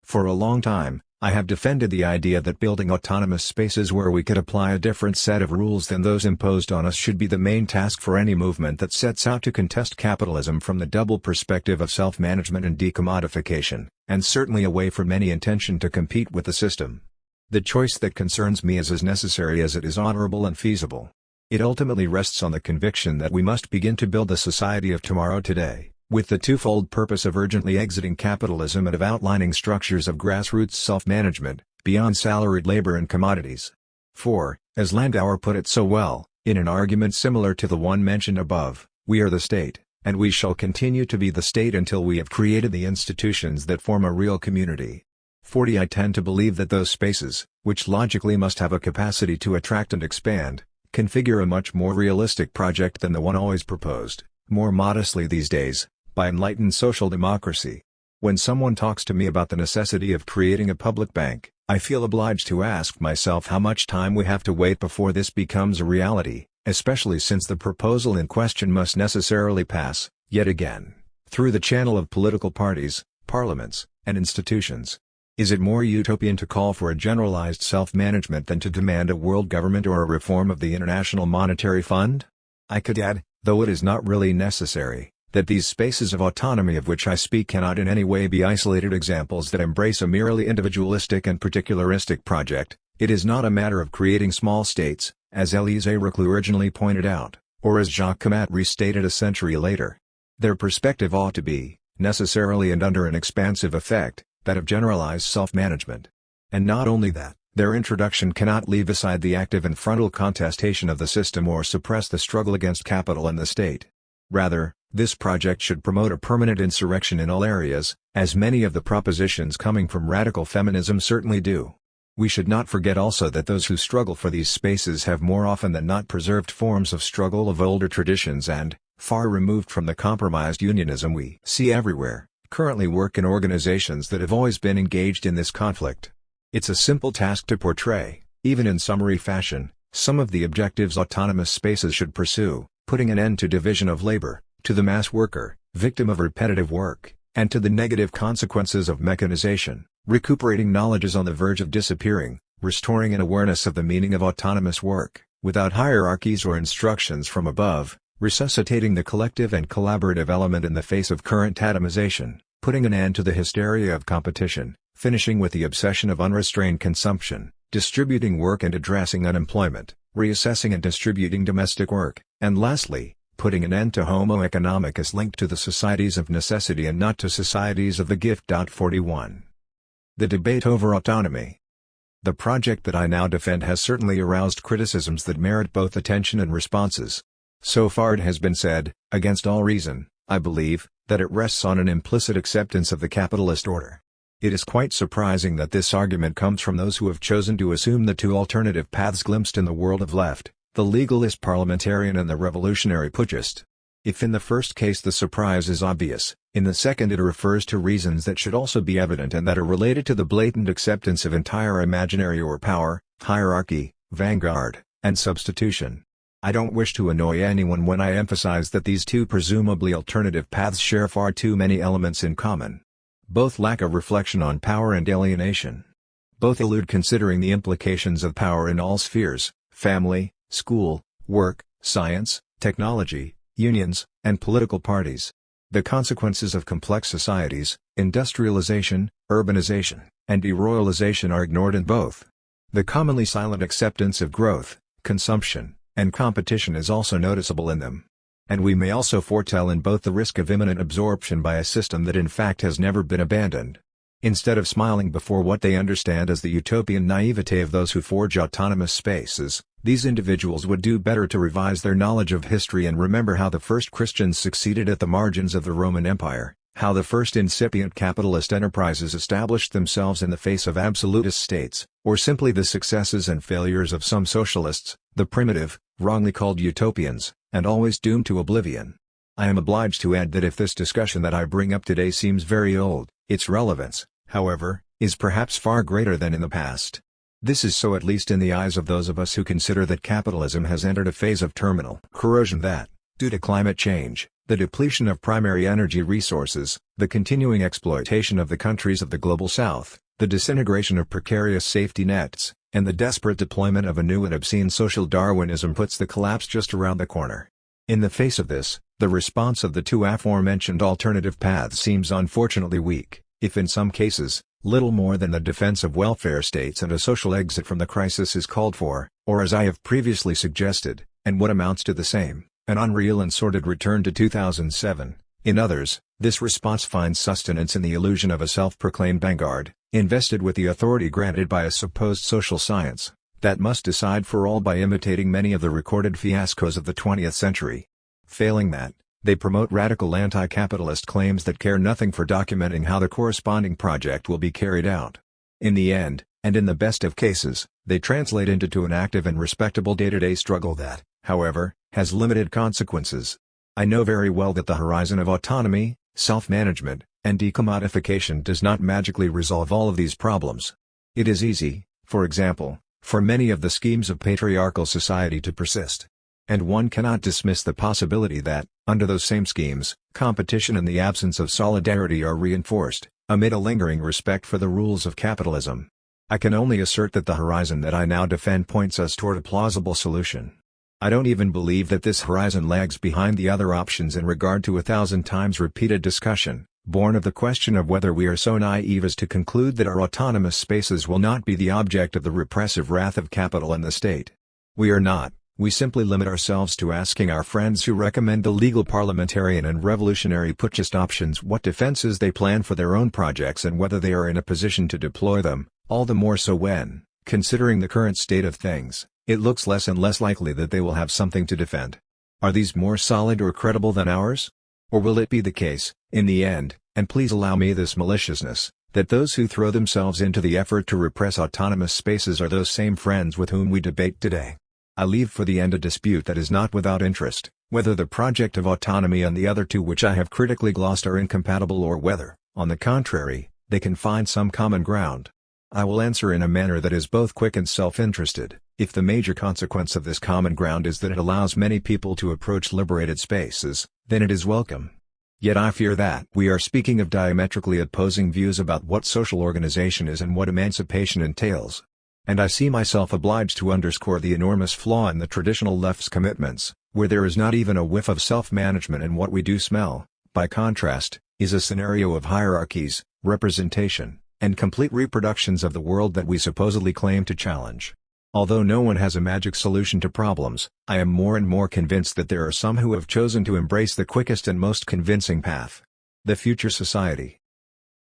For a long time, I have defended the idea that building autonomous spaces where we could apply a different set of rules than those imposed on us should be the main task for any movement that sets out to contest capitalism from the double perspective of self-management and decommodification, and certainly away from any intention to compete with the system. The choice that concerns me is as necessary as it is honorable and feasible. It ultimately rests on the conviction that we must begin to build the society of tomorrow today, with the twofold purpose of urgently exiting capitalism and of outlining structures of grassroots self-management, beyond salaried labor and commodities. For, as Landauer put it so well, in an argument similar to the one mentioned above, we are the state, and we shall continue to be the state until we have created the institutions that form a real community. 40 I tend to believe that those spaces, which logically must have a capacity to attract and expand, configure a much more realistic project than the one always proposed, more modestly these days, by enlightened social democracy. When someone talks to me about the necessity of creating a public bank, I feel obliged to ask myself how much time we have to wait before this becomes a reality, especially since the proposal in question must necessarily pass, yet again, through the channel of political parties, parliaments, and institutions. Is it more utopian to call for a generalized self-management than to demand a world government or a reform of the International Monetary Fund? I could add, though it is not really necessary, that these spaces of autonomy of which I speak cannot in any way be isolated examples that embrace a merely individualistic and particularistic project. It is not a matter of creating small states, as Élisée Reclus originally pointed out, or as Jacques Camat restated a century later. Their perspective ought to be, necessarily and under an expansive effect, that of generalized self-management. And not only that, their introduction cannot leave aside the active and frontal contestation of the system or suppress the struggle against capital and the state. Rather, this project should promote a permanent insurrection in all areas, as many of the propositions coming from radical feminism certainly do. We should not forget also that those who struggle for these spaces have more often than not preserved forms of struggle of older traditions and, far removed from the compromised unionism we see everywhere, currently work in organizations that have always been engaged in this conflict. It's a simple task to portray, even in summary fashion, some of the objectives autonomous spaces should pursue, putting an end to division of labor, to the mass worker, victim of repetitive work, and to the negative consequences of mechanization. Recuperating knowledge is on the verge of disappearing, restoring an awareness of the meaning of autonomous work, without hierarchies or instructions from above, resuscitating the collective and collaborative element in the face of current atomization, putting an end to the hysteria of competition, finishing with the obsession of unrestrained consumption, distributing work and addressing unemployment, reassessing and distributing domestic work, and lastly, putting an end to Homo economicus linked to the societies of necessity and not to societies of the gift. 41. The debate over autonomy. The project that I now defend has certainly aroused criticisms that merit both attention and responses. So far it has been said, against all reason, I believe, that it rests on an implicit acceptance of the capitalist order. It is quite surprising that this argument comes from those who have chosen to assume the two alternative paths glimpsed in the world of left, the legalist parliamentarian and the revolutionary putschist. If in the first case the surprise is obvious, in the second it refers to reasons that should also be evident and that are related to the blatant acceptance of entire imaginary or power, hierarchy, vanguard, and substitution. I don't wish to annoy anyone when I emphasize that these two presumably alternative paths share far too many elements in common. Both lack a reflection on power and alienation. Both elude considering the implications of power in all spheres: family, school, work, science, technology, unions, and political parties. The consequences of complex societies, industrialization, urbanization, and deroyalization are ignored in both. The commonly silent acceptance of growth, consumption, and competition is also noticeable in them. And we may also foretell in both the risk of imminent absorption by a system that in fact has never been abandoned. Instead of smiling before what they understand as the utopian naivete of those who forge autonomous spaces, these individuals would do better to revise their knowledge of history and remember how the first Christians succeeded at the margins of the Roman Empire, how the first incipient capitalist enterprises established themselves in the face of absolutist states, or simply the successes and failures of some socialists, the primitive, wrongly called utopians, and always doomed to oblivion. I am obliged to add that if this discussion that I bring up today seems very old, its relevance, however, is perhaps far greater than in the past. This is so at least in the eyes of those of us who consider that capitalism has entered a phase of terminal corrosion that, due to climate change, the depletion of primary energy resources, the continuing exploitation of the countries of the Global South, the disintegration of precarious safety nets, and the desperate deployment of a new and obscene social Darwinism puts the collapse just around the corner. In the face of this, the response of the two aforementioned alternative paths seems unfortunately weak, if in some cases, little more than the defense of welfare states and a social exit from the crisis is called for, or as I have previously suggested, and what amounts to the same, an unreal and sordid return to 2007. In others, this response finds sustenance in the illusion of a self-proclaimed vanguard, invested with the authority granted by a supposed social science, that must decide for all by imitating many of the recorded fiascos of the 20th century. Failing that, they promote radical anti-capitalist claims that care nothing for documenting how the corresponding project will be carried out. In the end, and in the best of cases, they translate into an active and respectable day-to-day struggle that, however, has limited consequences. I know very well that the horizon of autonomy, self-management, and decommodification does not magically resolve all of these problems. It is easy, for example, for many of the schemes of patriarchal society to persist. And one cannot dismiss the possibility that, under those same schemes, competition and the absence of solidarity are reinforced, amid a lingering respect for the rules of capitalism. I can only assert that the horizon that I now defend points us toward a plausible solution. I don't even believe that this horizon lags behind the other options in regard to 1,000 times repeated discussion, born of the question of whether we are so naive as to conclude that our autonomous spaces will not be the object of the repressive wrath of capital and the state. We are not. We simply limit ourselves to asking our friends who recommend the legal parliamentarian and revolutionary putschist options what defenses they plan for their own projects and whether they are in a position to deploy them, all the more so when, considering the current state of things, it looks less and less likely that they will have something to defend. Are these more solid or credible than ours? Or will it be the case, in the end, and please allow me this maliciousness, that those who throw themselves into the effort to repress autonomous spaces are those same friends with whom we debate today? I leave for the end a dispute that is not without interest, whether the project of autonomy and the other two which I have critically glossed are incompatible or whether, on the contrary, they can find some common ground. I will answer in a manner that is both quick and self-interested. If the major consequence of this common ground is that it allows many people to approach liberated spaces, then it is welcome. Yet I fear that we are speaking of diametrically opposing views about what social organization is and what emancipation entails. And I see myself obliged to underscore the enormous flaw in the traditional left's commitments, where there is not even a whiff of self-management in what we do smell, by contrast, is a scenario of hierarchies, representation, and complete reproductions of the world that we supposedly claim to challenge. Although no one has a magic solution to problems, I am more and more convinced that there are some who have chosen to embrace the quickest and most convincing path. The future society.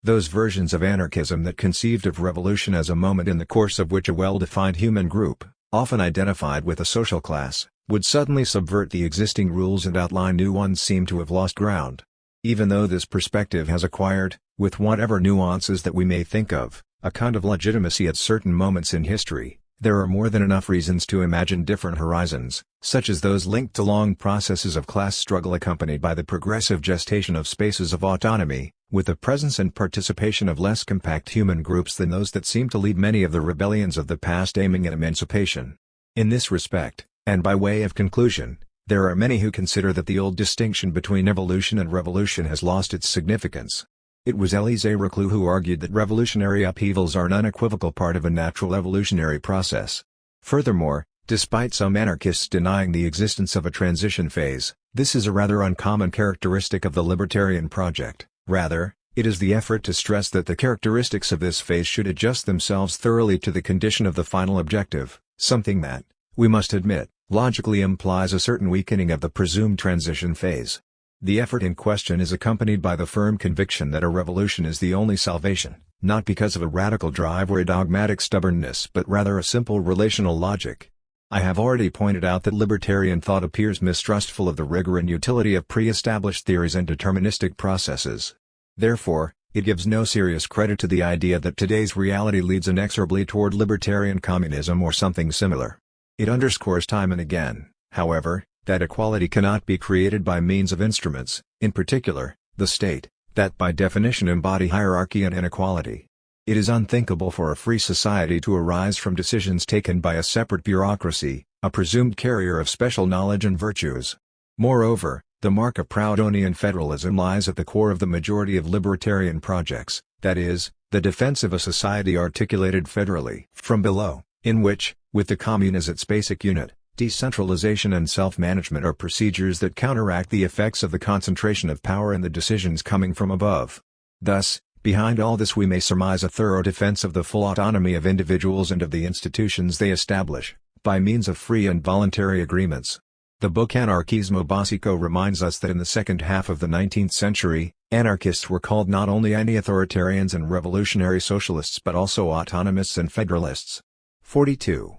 Those versions of anarchism that conceived of revolution as a moment in the course of which a well-defined human group, often identified with a social class, would suddenly subvert the existing rules and outline new ones seem to have lost ground. Even though this perspective has acquired, with whatever nuances that we may think of, a kind of legitimacy at certain moments in history, there are more than enough reasons to imagine different horizons, such as those linked to long processes of class struggle accompanied by the progressive gestation of spaces of autonomy, with the presence and participation of less compact human groups than those that seem to lead many of the rebellions of the past aiming at emancipation. In this respect, and by way of conclusion, there are many who consider that the old distinction between evolution and revolution has lost its significance. It was Élisée Reclus who argued that revolutionary upheavals are an unequivocal part of a natural evolutionary process. Furthermore, despite some anarchists denying the existence of a transition phase, this is a rather uncommon characteristic of the libertarian project. Rather, it is the effort to stress that the characteristics of this phase should adjust themselves thoroughly to the condition of the final objective, something that, we must admit, logically implies a certain weakening of the presumed transition phase. The effort in question is accompanied by the firm conviction that a revolution is the only salvation, not because of a radical drive or a dogmatic stubbornness but rather a simple relational logic. I have already pointed out that libertarian thought appears mistrustful of the rigor and utility of pre-established theories and deterministic processes. Therefore, it gives no serious credit to the idea that today's reality leads inexorably toward libertarian communism or something similar. It underscores time and again, however, that equality cannot be created by means of instruments, in particular, the state, that by definition embody hierarchy and inequality. It is unthinkable for a free society to arise from decisions taken by a separate bureaucracy, a presumed carrier of special knowledge and virtues. Moreover, the mark of Proudhonian federalism lies at the core of the majority of libertarian projects, that is, the defense of a society articulated federally from below, in which, with the commune as its basic unit, decentralization and self-management are procedures that counteract the effects of the concentration of power and the decisions coming from above. Thus, behind all this we may surmise a thorough defense of the full autonomy of individuals and of the institutions they establish, by means of free and voluntary agreements. The book Anarchismo Básico reminds us that in the second half of the 19th century, anarchists were called not only anti-authoritarians and revolutionary socialists but also autonomists and federalists. 42.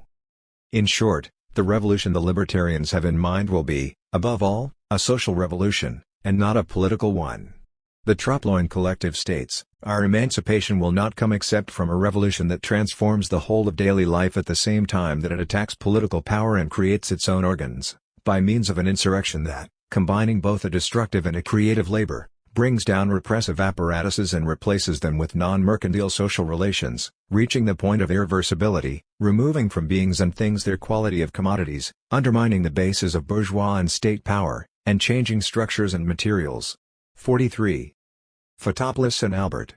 In short, the revolution the libertarians have in mind will be, above all, a social revolution, and not a political one. The Troploin collective states, our emancipation will not come except from a revolution that transforms the whole of daily life at the same time that it attacks political power and creates its own organs, by means of an insurrection that, combining both a destructive and a creative labor, brings down repressive apparatuses and replaces them with non-mercantile social relations, reaching the point of irreversibility, removing from beings and things their quality of commodities, undermining the bases of bourgeois and state power, and changing structures and materials. 43. Fotopoulos and Albert.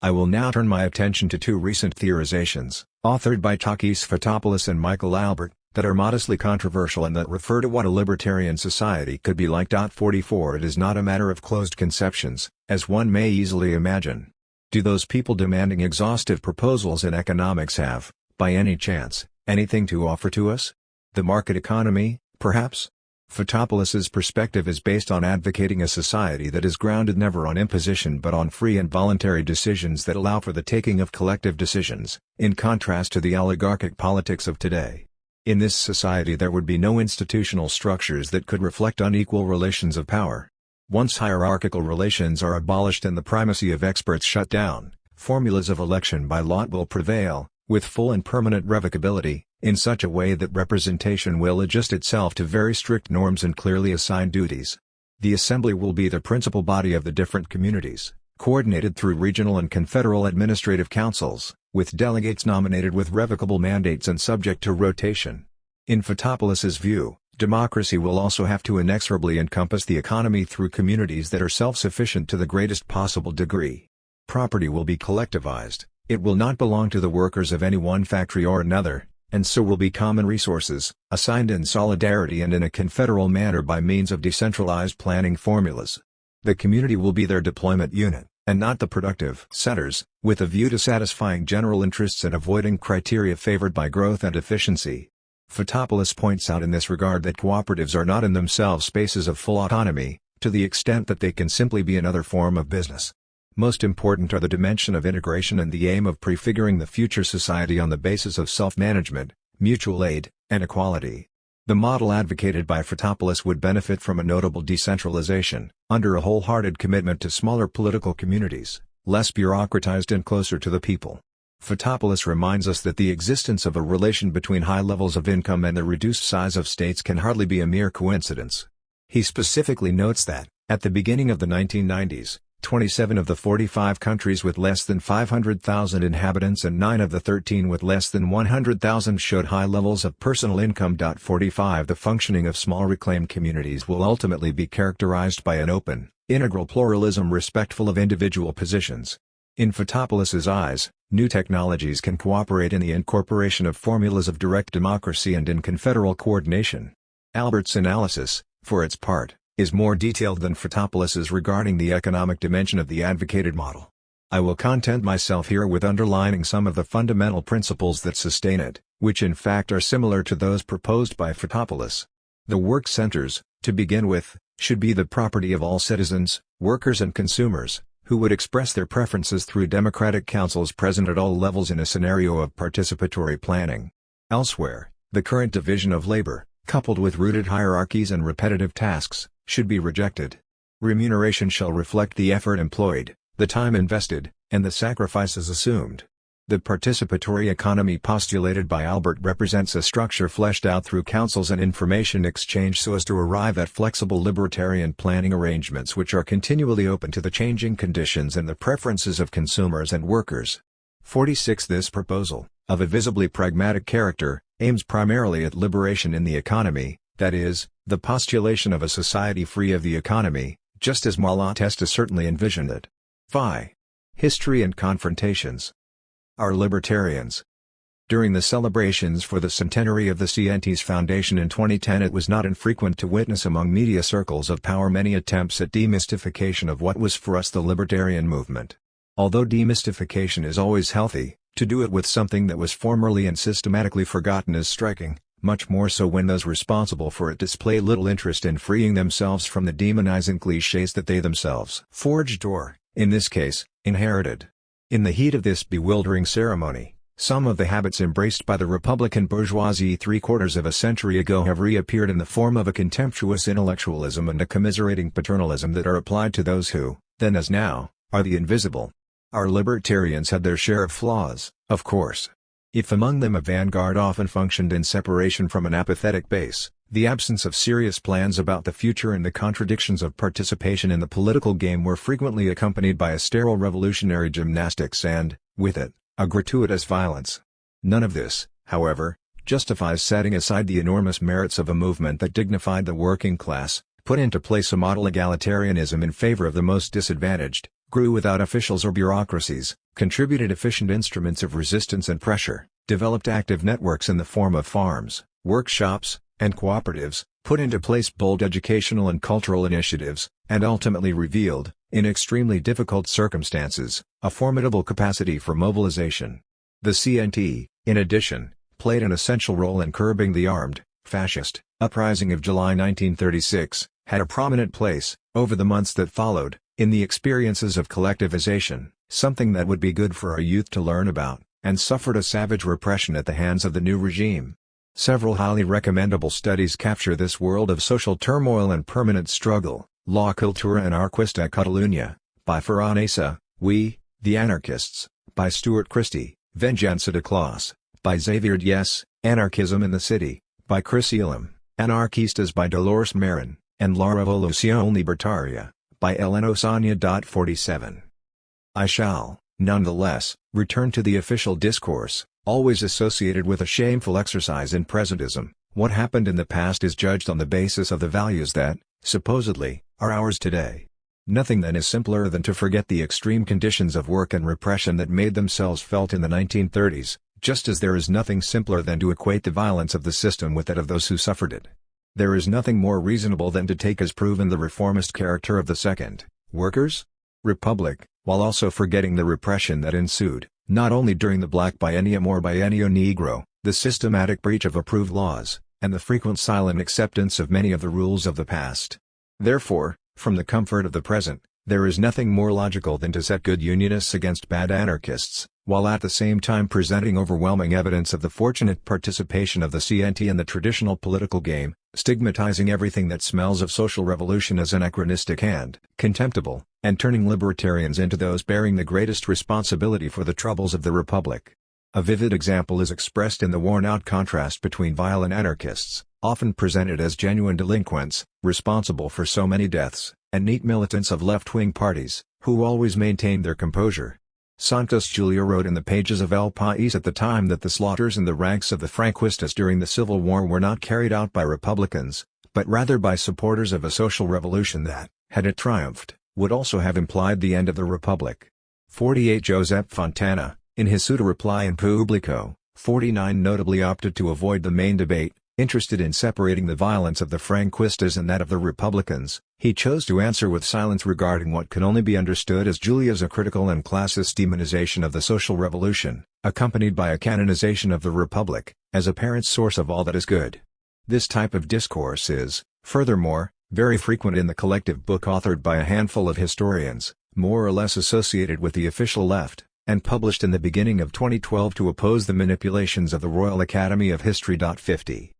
I will now turn my attention to two recent theorizations, authored by Takis Fotopoulos and Michael Albert, that are modestly controversial and that refer to what a libertarian society could be like. 44 It is not a matter of closed conceptions, as one may easily imagine. Do those people demanding exhaustive proposals in economics have, by any chance, anything to offer to us? The market economy, perhaps? Fotopoulos's perspective is based on advocating a society that is grounded never on imposition but on free and voluntary decisions that allow for the taking of collective decisions, in contrast to the oligarchic politics of today. In this society there would be no institutional structures that could reflect unequal relations of power. Once hierarchical relations are abolished and the primacy of experts shut down, formulas of election by lot will prevail, with full and permanent revocability, in such a way that representation will adjust itself to very strict norms and clearly assigned duties. The assembly will be the principal body of the different communities, coordinated through regional and confederal administrative councils, with delegates nominated with revocable mandates and subject to rotation. In Fotopoulos's view, Democracy will also have to inexorably encompass the economy through communities that are self-sufficient to the greatest possible degree. Property will be collectivized, it will not belong to the workers of any one factory or another, and so will be common resources, assigned in solidarity and in a confederal manner by means of decentralized planning formulas. The community will be their deployment unit, and not the productive centers, with a view to satisfying general interests and avoiding criteria favored by growth and efficiency. Fotopoulos points out in this regard that cooperatives are not in themselves spaces of full autonomy, to the extent that they can simply be another form of business. Most important are the dimension of integration and the aim of prefiguring the future society on the basis of self-management, mutual aid, and equality. The model advocated by Fotopoulos would benefit from a notable decentralization, under a wholehearted commitment to smaller political communities, less bureaucratized and closer to the people. Fotopoulos reminds us that the existence of a relation between high levels of income and the reduced size of states can hardly be a mere coincidence. He specifically notes that, at the beginning of the 1990s, 27 of the 45 countries with less than 500,000 inhabitants and 9 of the 13 with less than 100,000 showed high levels of personal income. 45 The functioning of small reclaimed communities will ultimately be characterized by an open, integral pluralism respectful of individual positions. In Fotopoulos's eyes, new technologies can cooperate in the incorporation of formulas of direct democracy and in confederal coordination. Albert's analysis, for its part, is more detailed than Fotopoulos's regarding the economic dimension of the advocated model. I will content myself here with underlining some of the fundamental principles that sustain it, which in fact are similar to those proposed by Fotopoulos. The work centers, to begin with, should be the property of all citizens, workers and consumers, who would express their preferences through democratic councils present at all levels in a scenario of participatory planning. Elsewhere, the current division of labor, coupled with rooted hierarchies and repetitive tasks, should be rejected. Remuneration shall reflect the effort employed, the time invested, and the sacrifices assumed. The participatory economy postulated by Albert represents a structure fleshed out through councils and information exchange so as to arrive at flexible libertarian planning arrangements which are continually open to the changing conditions and the preferences of consumers and workers. 46 This proposal, of a visibly pragmatic character, aims primarily at liberation in the economy, that is, the postulation of a society free of the economy, just as Malatesta certainly envisioned it. Phi. History and confrontations. Are libertarians. During the celebrations for the centenary of the CNT's foundation in 2010, it was not infrequent to witness among media circles of power many attempts at demystification of what was for us the libertarian movement. Although demystification is always healthy, to do it with something that was formerly and systematically forgotten is striking, much more so when those responsible for it display little interest in freeing themselves from the demonizing clichés that they themselves forged or, in this case, inherited. In the heat of this bewildering ceremony, some of the habits embraced by the Republican bourgeoisie 3/4 of a century ago have reappeared in the form of a contemptuous intellectualism and a commiserating paternalism that are applied to those who, then as now, are the invisible. Our libertarians had their share of flaws, of course. If among them a vanguard often functioned in separation from an apathetic base, the absence of serious plans about the future and the contradictions of participation in the political game were frequently accompanied by a sterile revolutionary gymnastics and, with it, a gratuitous violence. None of this, however, justifies setting aside the enormous merits of a movement that dignified the working class, put into place a model egalitarianism in favor of the most disadvantaged, grew without officials or bureaucracies, contributed efficient instruments of resistance and pressure, developed active networks in the form of farms, workshops, and cooperatives, put into place bold educational and cultural initiatives, and ultimately revealed, in extremely difficult circumstances, a formidable capacity for mobilization. The CNT, in addition, played an essential role in curbing the armed, fascist, uprising of July 1936, had a prominent place, over the months that followed, in the experiences of collectivization, something that would be good for our youth to learn about, and suffered a savage repression at the hands of the new regime. Several highly recommendable studies capture this world of social turmoil and permanent struggle. La Cultura Anarquista a Catalunya, by Ferran Asa, We, the Anarchists, by Stuart Christie, Venganza de Classe, by Xavier Diez, Anarchism in the City, by Chris Elam, Anarchistas by Dolores Marin, and La Revolución Libertaria, by Elena Osaña. 47. I shall, nonetheless, return to the official discourse, always associated with a shameful exercise in presentism, What happened in the past is judged on the basis of the values that, supposedly, are ours today. Nothing then is simpler than to forget the extreme conditions of work and repression that made themselves felt in the 1930s, just as there is nothing simpler than to equate the violence of the system with that of those who suffered it. There is nothing more reasonable than to take as proven the reformist character of the Second Workers' Republic, while also forgetting the repression that ensued, not only during the Black Biennium or Biennio Negro, the systematic breach of approved laws, and the frequent silent acceptance of many of the rules of the past. Therefore, from the comfort of the present, there is nothing more logical than to set good Unionists against bad anarchists, while at the same time presenting overwhelming evidence of the fortunate participation of the CNT in the traditional political game, stigmatizing everything that smells of social revolution as anachronistic and contemptible, and turning libertarians into those bearing the greatest responsibility for the troubles of the Republic. A vivid example is expressed in the worn-out contrast between violent anarchists, often presented as genuine delinquents, responsible for so many deaths, and neat militants of left-wing parties, who always maintained their composure. Santos Julia wrote in the pages of El País at the time that the slaughters in the ranks of the Franquistas during the Civil War were not carried out by Republicans, but rather by supporters of a social revolution that, had it triumphed, would also have implied the end of the Republic. 48 Josep Fontana, in his pseudo-reply in Publico, 49 notably opted to avoid the main debate, interested in separating the violence of the Franquistas and that of the Republicans. He chose to answer with silence regarding what can only be understood as Julia's acritical and classist demonization of the social revolution, accompanied by a canonization of the Republic, as apparent source of all that is good. This type of discourse is, furthermore, very frequent in the collective book authored by a handful of historians, more or less associated with the official left, and published in the beginning of 2012 to oppose the manipulations of the Royal Academy of History. 50.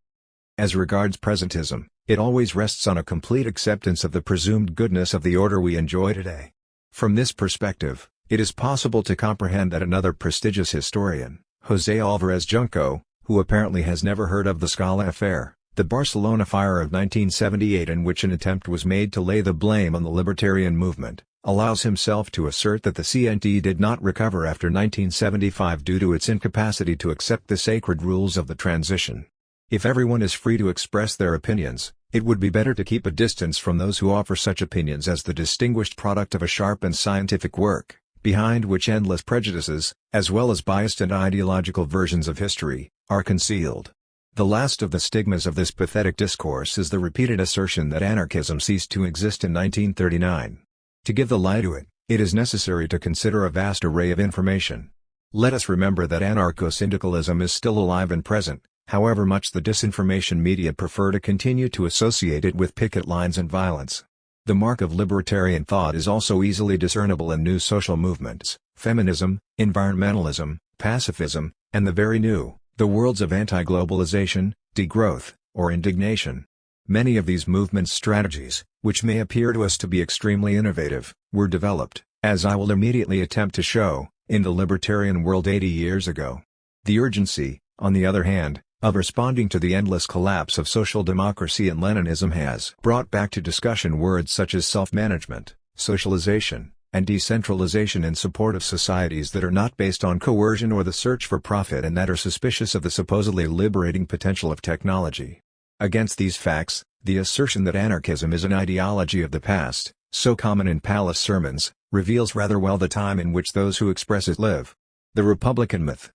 As regards presentism, it always rests on a complete acceptance of the presumed goodness of the order we enjoy today. From this perspective, it is possible to comprehend that another prestigious historian, José Álvarez Junco, who apparently has never heard of the Scala affair, the Barcelona fire of 1978 in which an attempt was made to lay the blame on the libertarian movement, allows himself to assert that the CNT did not recover after 1975 due to its incapacity to accept the sacred rules of the transition. If everyone is free to express their opinions, it would be better to keep a distance from those who offer such opinions as the distinguished product of a sharp and scientific work, behind which endless prejudices, as well as biased and ideological versions of history, are concealed. The last of the stigmas of this pathetic discourse is the repeated assertion that anarchism ceased to exist in 1939. To give the lie to it, it is necessary to consider a vast array of information. Let us remember that anarcho-syndicalism is still alive and present, however much the disinformation media prefer to continue to associate it with picket lines and violence. The mark of libertarian thought is also easily discernible in new social movements, feminism, environmentalism, pacifism, and the very new, the worlds of anti-globalization, degrowth, or indignation. Many of these movements' strategies, which may appear to us to be extremely innovative, were developed, as I will immediately attempt to show, in the libertarian world 80 years ago. The urgency, on the other hand, of responding to the endless collapse of social democracy and Leninism has brought back to discussion words such as self-management, socialization, and decentralization in support of societies that are not based on coercion or the search for profit and that are suspicious of the supposedly liberating potential of technology. Against these facts, the assertion that anarchism is an ideology of the past, so common in palace sermons, reveals rather well the time in which those who express it live. The Republican myth.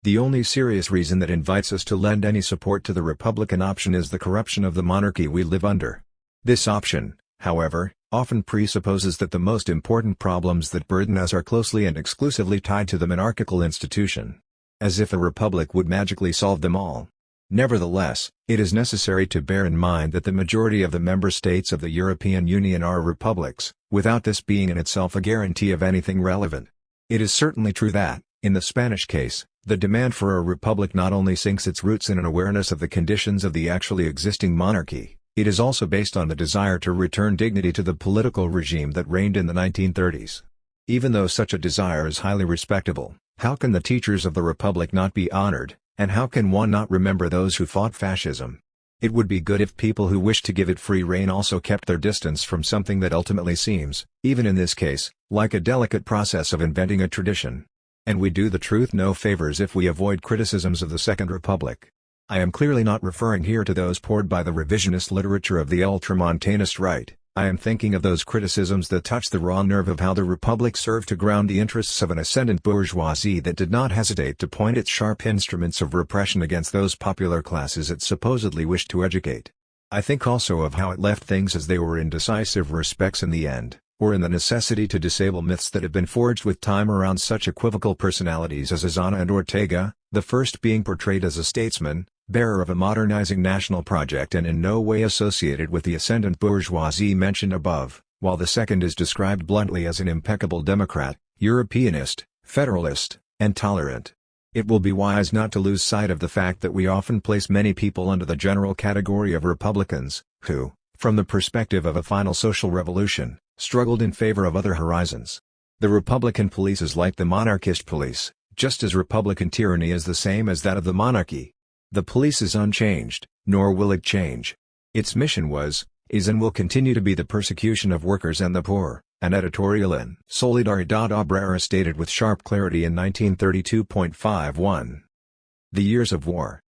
The only serious reason that invites us to lend any support to the Republican option is the corruption of the monarchy we live under. This option, however, often presupposes that the most important problems that burden us are closely and exclusively tied to the monarchical institution. As if a republic would magically solve them all. Nevertheless, it is necessary to bear in mind that the majority of the member states of the European Union are republics, without this being in itself a guarantee of anything relevant. It is certainly true that, in the Spanish case, the demand for a republic not only sinks its roots in an awareness of the conditions of the actually existing monarchy, it is also based on the desire to return dignity to the political regime that reigned in the 1930s. Even though such a desire is highly respectable, how can the teachers of the republic not be honored, and how can one not remember those who fought fascism? It would be good if people who wish to give it free rein also kept their distance from something that ultimately seems, even in this case, like a delicate process of inventing a tradition. And we do the truth no favors if we avoid criticisms of the Second Republic. I am clearly not referring here to those poured by the revisionist literature of the ultramontanist right. I am thinking of those criticisms that touch the raw nerve of how the Republic served to ground the interests of an ascendant bourgeoisie that did not hesitate to point its sharp instruments of repression against those popular classes it supposedly wished to educate. I think also of how it left things as they were in decisive respects in the end, or in the necessity to disable myths that have been forged with time around such equivocal personalities as Azana and Ortega, the first being portrayed as a statesman, bearer of a modernizing national project and in no way associated with the ascendant bourgeoisie mentioned above, while the second is described bluntly as an impeccable Democrat, Europeanist, federalist, and tolerant. It will be wise not to lose sight of the fact that we often place many people under the general category of Republicans, who, from the perspective of a final social revolution, struggled in favor of other horizons. The Republican police is like the monarchist police, just as Republican tyranny is the same as that of the monarchy. The police is unchanged, nor will it change. Its mission was, is and will continue to be the persecution of workers and the poor, an editorial in Solidaridad Obrera stated with sharp clarity in 1932.51. The Years of War.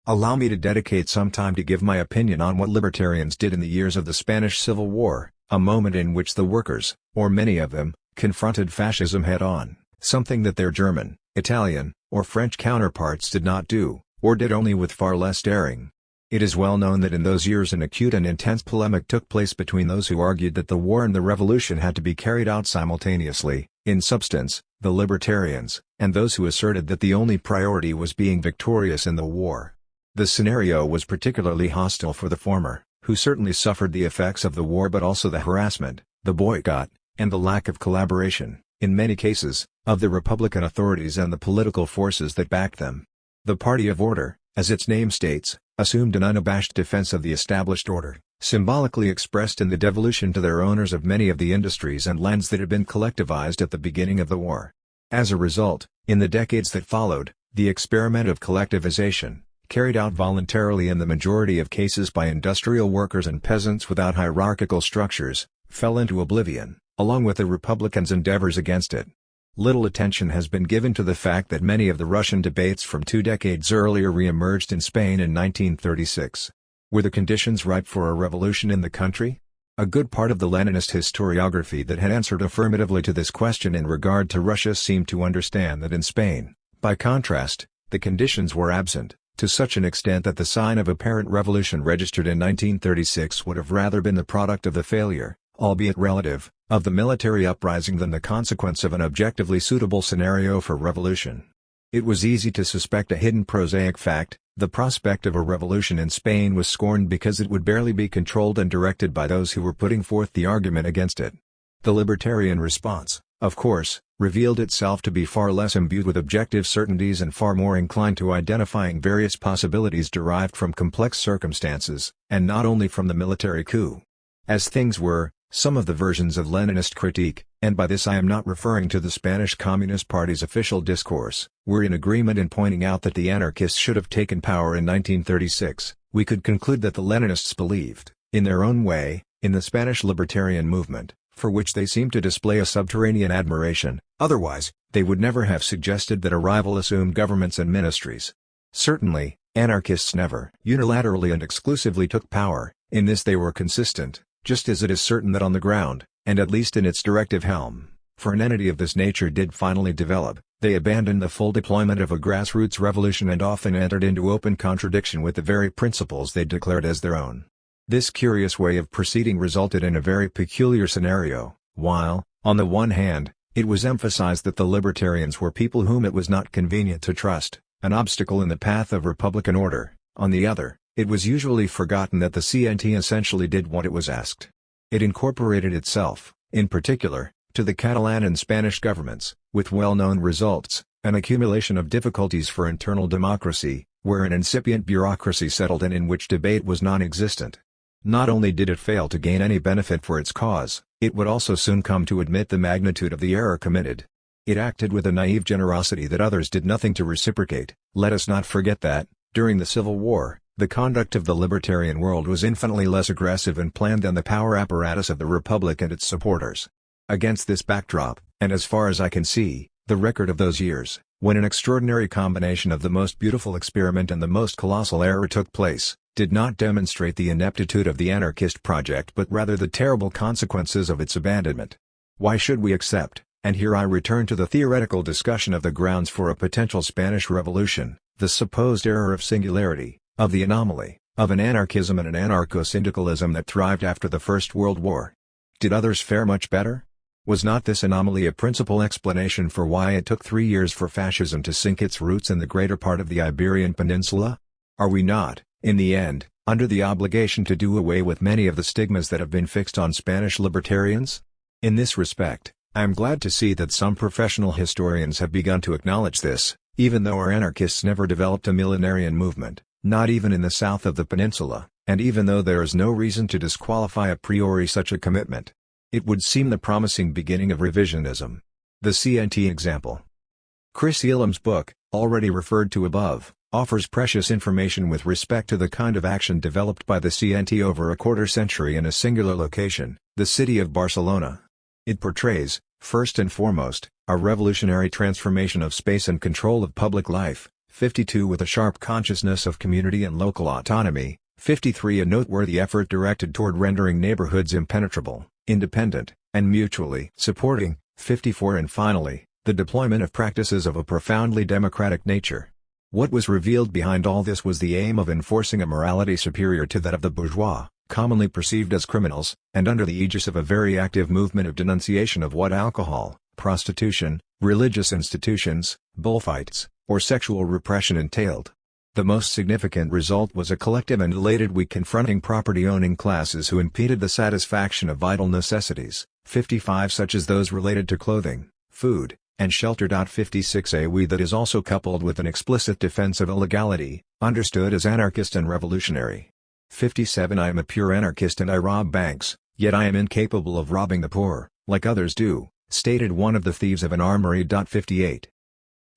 Allow me to dedicate some time to give my opinion on what libertarians did in the years of the Spanish Civil War, a moment in which the workers, or many of them, confronted fascism head-on, something that their German, Italian, or French counterparts did not do, or did only with far less daring. It is well known that in those years an acute and intense polemic took place between those who argued that the war and the revolution had to be carried out simultaneously, in substance, the libertarians, and those who asserted that the only priority was being victorious in the war. The scenario was particularly hostile for the former, who certainly suffered the effects of the war but also the harassment, the boycott, and the lack of collaboration, in many cases, of the Republican authorities and the political forces that backed them. The Party of Order, as its name states, assumed an unabashed defense of the established order, symbolically expressed in the devolution to their owners of many of the industries and lands that had been collectivized at the beginning of the war. As a result, in the decades that followed, the experiment of collectivization, carried out voluntarily in the majority of cases by industrial workers and peasants without hierarchical structures, fell into oblivion, along with the Republicans' endeavors against it. Little attention has been given to the fact that many of the Russian debates from 2 decades earlier re-emerged in Spain in 1936. Were the conditions ripe for a revolution in the country? A good part of the Leninist historiography that had answered affirmatively to this question in regard to Russia seemed to understand that in Spain, by contrast, the conditions were absent, to such an extent that the sign of apparent revolution registered in 1936 would have rather been the product of the failure, albeit relative, of the military uprising than the consequence of an objectively suitable scenario for revolution. It was easy to suspect a hidden prosaic fact: the prospect of a revolution in Spain was scorned because it would barely be controlled and directed by those who were putting forth the argument against it. The libertarian response, of course, revealed itself to be far less imbued with objective certainties and far more inclined to identifying various possibilities derived from complex circumstances, and not only from the military coup. As things were, some of the versions of Leninist critique, and by this I am not referring to the Spanish Communist Party's official discourse, were in agreement in pointing out that the anarchists should have taken power in 1936. We could conclude that the Leninists believed, in their own way, in the Spanish libertarian movement, for which they seemed to display a subterranean admiration. Otherwise, they would never have suggested that a rival assumed governments and ministries. Certainly, anarchists never unilaterally and exclusively took power. In this they were consistent, just as it is certain that on the ground, and at least in its directive helm, for an entity of this nature did finally develop, they abandoned the full deployment of a grassroots revolution and often entered into open contradiction with the very principles they declared as their own. This curious way of proceeding resulted in a very peculiar scenario. While, on the one hand, it was emphasized that the libertarians were people whom it was not convenient to trust, an obstacle in the path of republican order, on the other, it was usually forgotten that the CNT essentially did what it was asked. It incorporated itself, in particular, to the Catalan and Spanish governments, with well-known results, an accumulation of difficulties for internal democracy, where an incipient bureaucracy settled and in which debate was non-existent. Not only did it fail to gain any benefit for its cause, it would also soon come to admit the magnitude of the error committed. It acted with a naive generosity that others did nothing to reciprocate. Let us not forget that, during the Civil War, the conduct of the libertarian world was infinitely less aggressive and planned than the power apparatus of the Republic and its supporters. Against this backdrop, and as far as I can see, the record of those years, when an extraordinary combination of the most beautiful experiment and the most colossal error took place, did not demonstrate the ineptitude of the anarchist project but rather the terrible consequences of its abandonment. Why should we accept, and here I return to the theoretical discussion of the grounds for a potential Spanish Revolution, the supposed error of singularity, of the anomaly, of an anarchism and an anarcho-syndicalism that thrived after the First World War? Did others fare much better? Was not this anomaly a principal explanation for why it took 3 years for fascism to sink its roots in the greater part of the Iberian Peninsula? Are we not, in the end, under the obligation to do away with many of the stigmas that have been fixed on Spanish libertarians? In this respect, I am glad to see that some professional historians have begun to acknowledge this, even though our anarchists never developed a millenarian movement, not even in the south of the peninsula, and even though there is no reason to disqualify a priori such a commitment. It would seem the promising beginning of revisionism. The CNT example. Chris Elam's book, already referred to above, offers precious information with respect to the kind of action developed by the CNT over a quarter century in a singular location, the city of Barcelona. It portrays, first and foremost, a revolutionary transformation of space and control of public life, 52 with a sharp consciousness of community and local autonomy, 53 a noteworthy effort directed toward rendering neighborhoods impenetrable, independent, and mutually supporting, 54 and finally, the deployment of practices of a profoundly democratic nature. What was revealed behind all this was the aim of enforcing a morality superior to that of the bourgeois, commonly perceived as criminals, and under the aegis of a very active movement of denunciation of what alcohol, prostitution, religious institutions, bullfights, or sexual repression entailed. The most significant result was a collective and elated weak confronting property-owning classes who impeded the satisfaction of vital necessities, 55 such as those related to clothing, food, and shelter. 56 a we that is also coupled with an explicit defense of illegality, understood as anarchist and revolutionary. 57 I am a pure anarchist and I rob banks, yet I am incapable of robbing the poor, like others do, stated one of the thieves of an armory. 58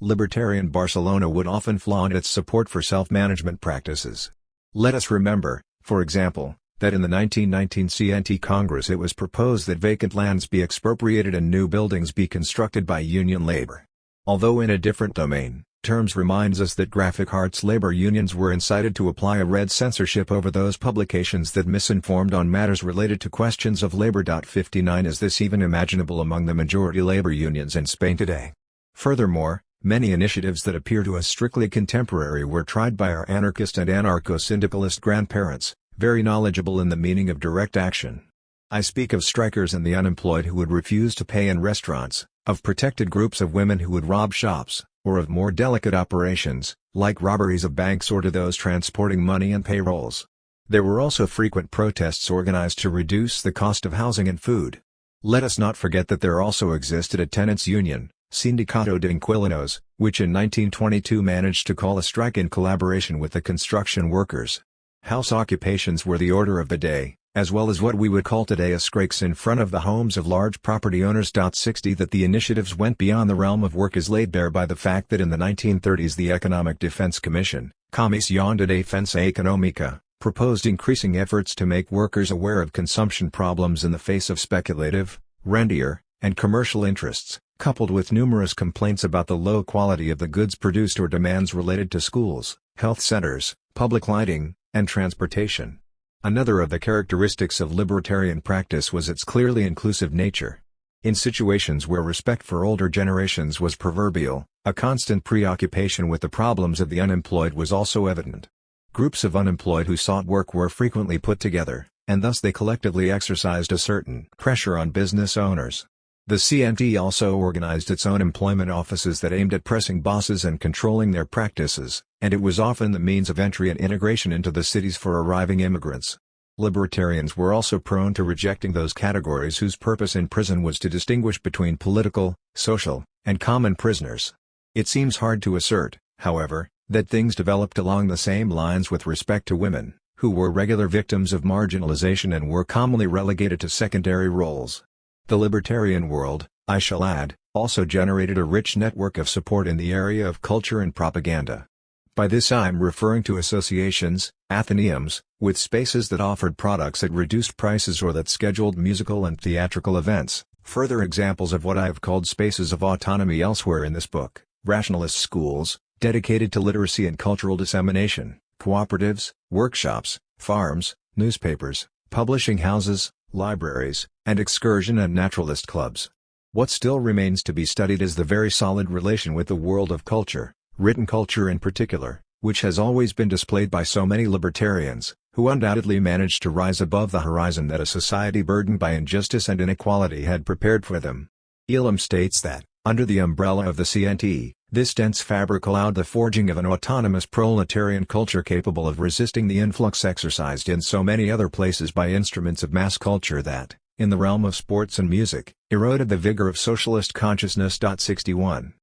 Libertarian Barcelona would often flaunt its support for self-management practices. Let us remember, for example, that in the 1919 CNT Congress it was proposed that vacant lands be expropriated and new buildings be constructed by union labor. Although in a different domain, Terms reminds us that graphic arts labor unions were incited to apply a red censorship over those publications that misinformed on matters related to questions of labor. 59 Is this even imaginable among the majority labor unions in Spain today? Furthermore, many initiatives that appear to us strictly contemporary were tried by our anarchist and anarcho-syndicalist grandparents, very knowledgeable in the meaning of direct action. I speak of strikers and the unemployed who would refuse to pay in restaurants, of protected groups of women who would rob shops, or of more delicate operations, like robberies of banks or to those transporting money and payrolls. There were also frequent protests organized to reduce the cost of housing and food. Let us not forget that there also existed a tenants' union, Sindicato de Inquilinos, which in 1922 managed to call a strike in collaboration with the construction workers. House occupations were the order of the day, as well as what we would call today a strikes in front of the homes of large property owners. 60 That the initiatives went beyond the realm of work is laid bare by the fact that in the 1930s the Economic Defense Commission, Comisión de Defensa Económica, proposed increasing efforts to make workers aware of consumption problems in the face of speculative, rentier, and commercial interests, coupled with numerous complaints about the low quality of the goods produced or demands related to schools, health centers, public lighting, and transportation. Another of the characteristics of libertarian practice was its clearly inclusive nature. In situations where respect for older generations was proverbial, a constant preoccupation with the problems of the unemployed was also evident. Groups of unemployed who sought work were frequently put together, and thus they collectively exercised a certain pressure on business owners. The CNT also organized its own employment offices that aimed at pressing bosses and controlling their practices, and it was often the means of entry and integration into the cities for arriving immigrants. Libertarians were also prone to rejecting those categories whose purpose in prison was to distinguish between political, social, and common prisoners. It seems hard to assert, however, that things developed along the same lines with respect to women, who were regular victims of marginalization and were commonly relegated to secondary roles. The libertarian world, I shall add, also generated a rich network of support in the area of culture and propaganda. By this I'm referring to associations, athenaeums, with spaces that offered products at reduced prices or that scheduled musical and theatrical events, further examples of what I have called spaces of autonomy elsewhere in this book, rationalist schools, dedicated to literacy and cultural dissemination, cooperatives, workshops, farms, newspapers, publishing houses, libraries, and excursion and naturalist clubs. What still remains to be studied is the very solid relation with the world of culture, written culture in particular, which has always been displayed by so many libertarians, who undoubtedly managed to rise above the horizon that a society burdened by injustice and inequality had prepared for them. Elam states that, under the umbrella of the CNT, this dense fabric allowed the forging of an autonomous proletarian culture capable of resisting the influx exercised in so many other places by instruments of mass culture that, in the realm of sports and music, eroded the vigor of socialist consciousness. 61.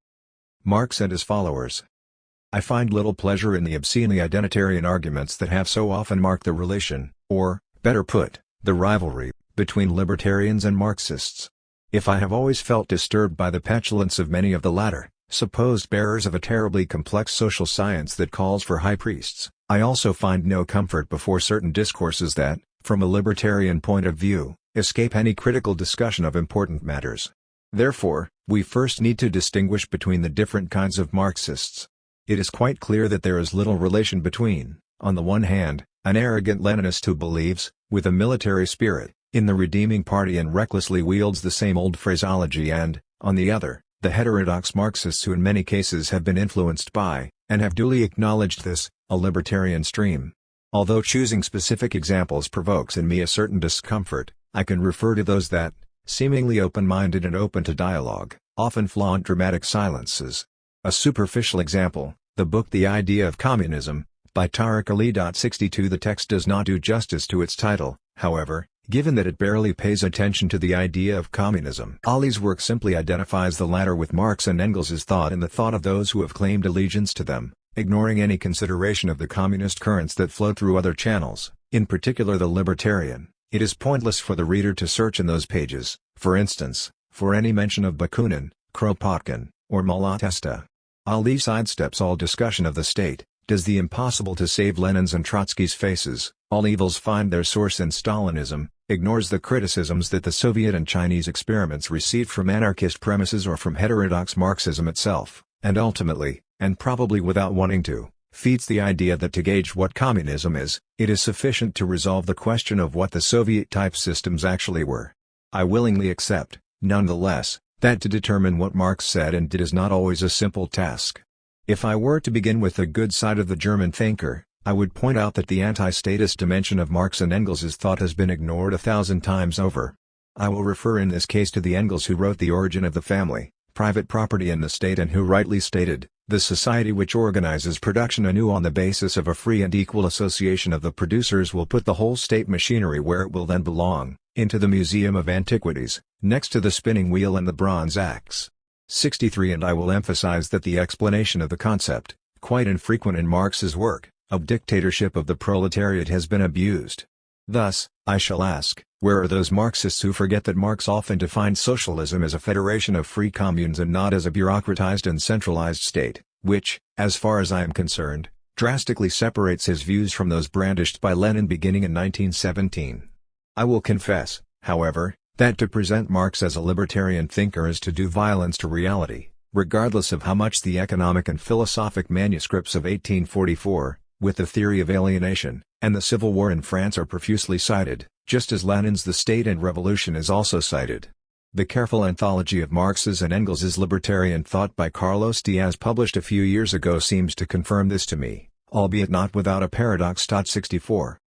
Marx and his followers. I find little pleasure in the obscenely identitarian arguments that have so often marked the relation, or, better put, the rivalry, between libertarians and Marxists. If I have always felt disturbed by the petulance of many of the latter, supposed bearers of a terribly complex social science that calls for high priests, I also find no comfort before certain discourses that, from a libertarian point of view, escape any critical discussion of important matters. Therefore, we first need to distinguish between the different kinds of Marxists. It is quite clear that there is little relation between, on the one hand, an arrogant Leninist who believes, with a military spirit, in the redeeming party and recklessly wields the same old phraseology and, on the other, the heterodox Marxists who in many cases have been influenced by, and have duly acknowledged this, a libertarian stream. Although choosing specific examples provokes in me a certain discomfort, I can refer to those that, seemingly open-minded and open to dialogue, often flaunt dramatic silences. A superficial example, the book The Idea of Communism, by Tariq Ali. 62. The text does not do justice to its title, however, given that it barely pays attention to the idea of communism. Ali's work simply identifies the latter with Marx and Engels's thought and the thought of those who have claimed allegiance to them, ignoring any consideration of the communist currents that flow through other channels, in particular the libertarian. It is pointless for the reader to search in those pages, for instance, for any mention of Bakunin, Kropotkin, or Malatesta. Ali sidesteps all discussion of the state, does the impossible to save Lenin's and Trotsky's faces, all evils find their source in Stalinism, ignores the criticisms that the Soviet and Chinese experiments received from anarchist premises or from heterodox Marxism itself, and ultimately, and probably without wanting to, feeds the idea that to gauge what communism is, it is sufficient to resolve the question of what the Soviet-type systems actually were. I willingly accept, nonetheless, that to determine what Marx said and did is not always a simple task. If I were to begin with the good side of the German thinker, I would point out that the anti-statist dimension of Marx and Engels's thought has been ignored 1,000 times over. I will refer in this case to the Engels who wrote The Origin of the Family, Private Property and the State, and who rightly stated, "The society which organizes production anew on the basis of a free and equal association of the producers will put the whole state machinery where it will then belong, into the Museum of Antiquities, next to the spinning wheel and the bronze axe." 63. And I will emphasize that the explanation of the concept, quite infrequent in Marx's work, of dictatorship of the proletariat has been abused. Thus, I shall ask, where are those Marxists who forget that Marx often defined socialism as a federation of free communes and not as a bureaucratized and centralized state, which, as far as I am concerned, drastically separates his views from those brandished by Lenin beginning in 1917. I will confess, however, that to present Marx as a libertarian thinker is to do violence to reality, regardless of how much the economic and philosophic manuscripts of 1844, with the theory of alienation, and the Civil War in France are profusely cited, just as Lenin's The State and Revolution is also cited. The careful anthology of Marx's and Engels's libertarian thought by Carlos Diaz published a few years ago seems to confirm this to me, albeit not without a paradox. 64.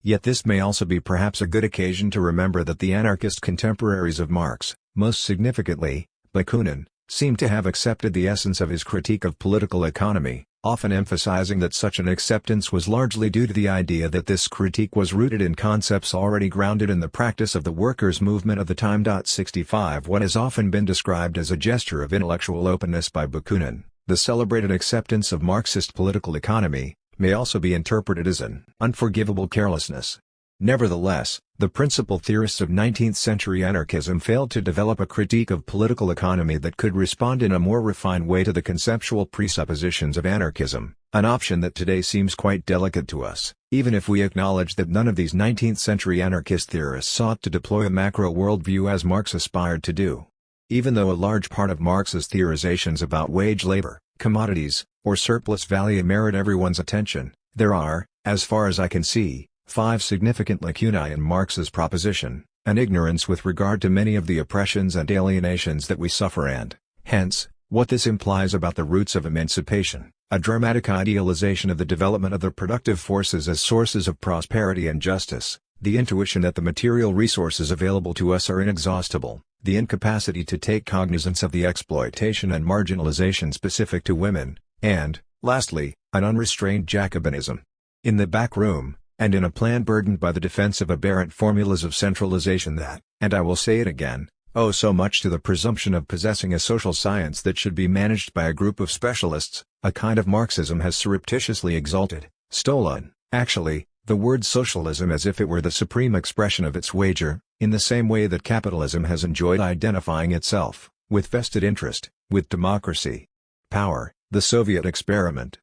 Yet this may also be perhaps a good occasion to remember that the anarchist contemporaries of Marx, most significantly, Bakunin, seem to have accepted the essence of his critique of political economy, often emphasizing that such an acceptance was largely due to the idea that this critique was rooted in concepts already grounded in the practice of the workers' movement of the time. 65. What has often been described as a gesture of intellectual openness by Bakunin, the celebrated acceptance of Marxist political economy, may also be interpreted as an unforgivable carelessness. Nevertheless, the principal theorists of 19th-century anarchism failed to develop a critique of political economy that could respond in a more refined way to the conceptual presuppositions of anarchism, an option that today seems quite delicate to us, even if we acknowledge that none of these 19th-century anarchist theorists sought to deploy a macro worldview as Marx aspired to do. Even though a large part of Marx's theorizations about wage labor, commodities, or surplus value merit everyone's attention, there are, as far as I can see, 5 significant lacunae in Marx's proposition: an ignorance with regard to many of the oppressions and alienations that we suffer and, hence, what this implies about the roots of emancipation, a dramatic idealization of the development of the productive forces as sources of prosperity and justice, the intuition that the material resources available to us are inexhaustible, the incapacity to take cognizance of the exploitation and marginalization specific to women, and, lastly, an unrestrained Jacobinism. In the back room, and in a plan burdened by the defense of aberrant formulas of centralization that, and I will say it again, owe so much to the presumption of possessing a social science that should be managed by a group of specialists, a kind of Marxism has surreptitiously exalted, stolen, actually, the word socialism as if it were the supreme expression of its wager, in the same way that capitalism has enjoyed identifying itself, with vested interest, with democracy. Power, the Soviet experiment.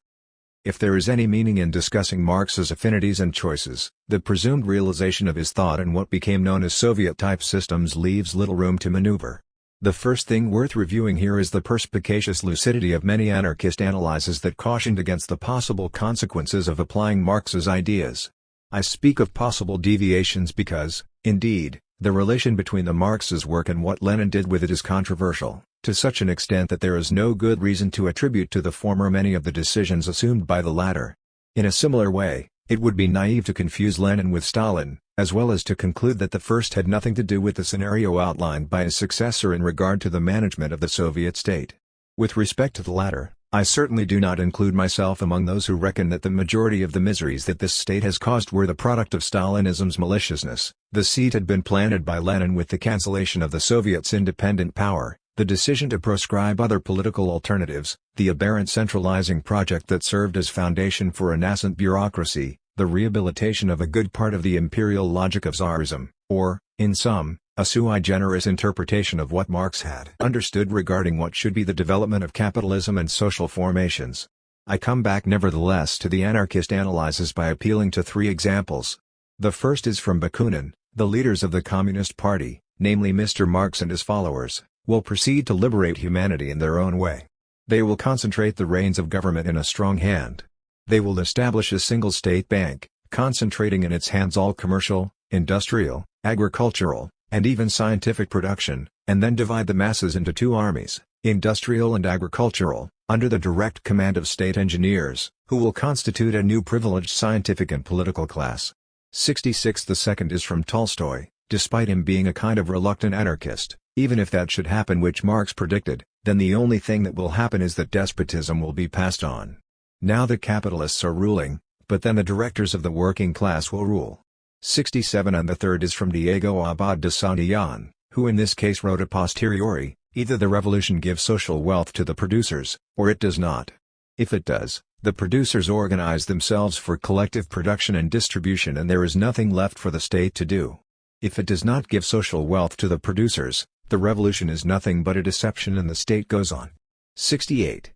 If there is any meaning in discussing Marx's affinities and choices, the presumed realization of his thought in what became known as Soviet-type systems leaves little room to maneuver. The first thing worth reviewing here is the perspicacious lucidity of many anarchist analyses that cautioned against the possible consequences of applying Marx's ideas. I speak of possible deviations because, indeed, the relation between the Marx's work and what Lenin did with it is controversial, to such an extent that there is no good reason to attribute to the former many of the decisions assumed by the latter. In a similar way, it would be naive to confuse Lenin with Stalin, as well as to conclude that the first had nothing to do with the scenario outlined by his successor in regard to the management of the Soviet state. With respect to the latter, I certainly do not include myself among those who reckon that the majority of the miseries that this state has caused were the product of Stalinism's maliciousness. The seed had been planted by Lenin with the cancellation of the Soviets' independent power, the decision to proscribe other political alternatives, the aberrant centralizing project that served as foundation for a nascent bureaucracy, the rehabilitation of a good part of the imperial logic of Tsarism, or, in sum, a sui generis interpretation of what Marx had understood regarding what should be the development of capitalism and social formations. I come back nevertheless to the anarchist analyses by appealing to 3 examples. The first is from Bakunin: the leaders of the Communist Party, namely Mr. Marx and his followers, will proceed to liberate humanity in their own way. They will concentrate the reins of government in a strong hand. They will establish a single state bank, concentrating in its hands all commercial, industrial, agricultural, and even scientific production, and then divide the masses into 2 armies, industrial and agricultural, under the direct command of state engineers, who will constitute a new privileged scientific and political class. 66. The second is from Tolstoy: despite him being a kind of reluctant anarchist, even if that should happen which Marx predicted, then the only thing that will happen is that despotism will be passed on. Now the capitalists are ruling, but then the directors of the working class will rule. 67. And the third is from Diego Abad de Santillán, who in this case wrote a posteriori: either the revolution gives social wealth to the producers, or it does not. If it does, the producers organize themselves for collective production and distribution and there is nothing left for the state to do. If it does not give social wealth to the producers, the revolution is nothing but a deception and the state goes on. 68.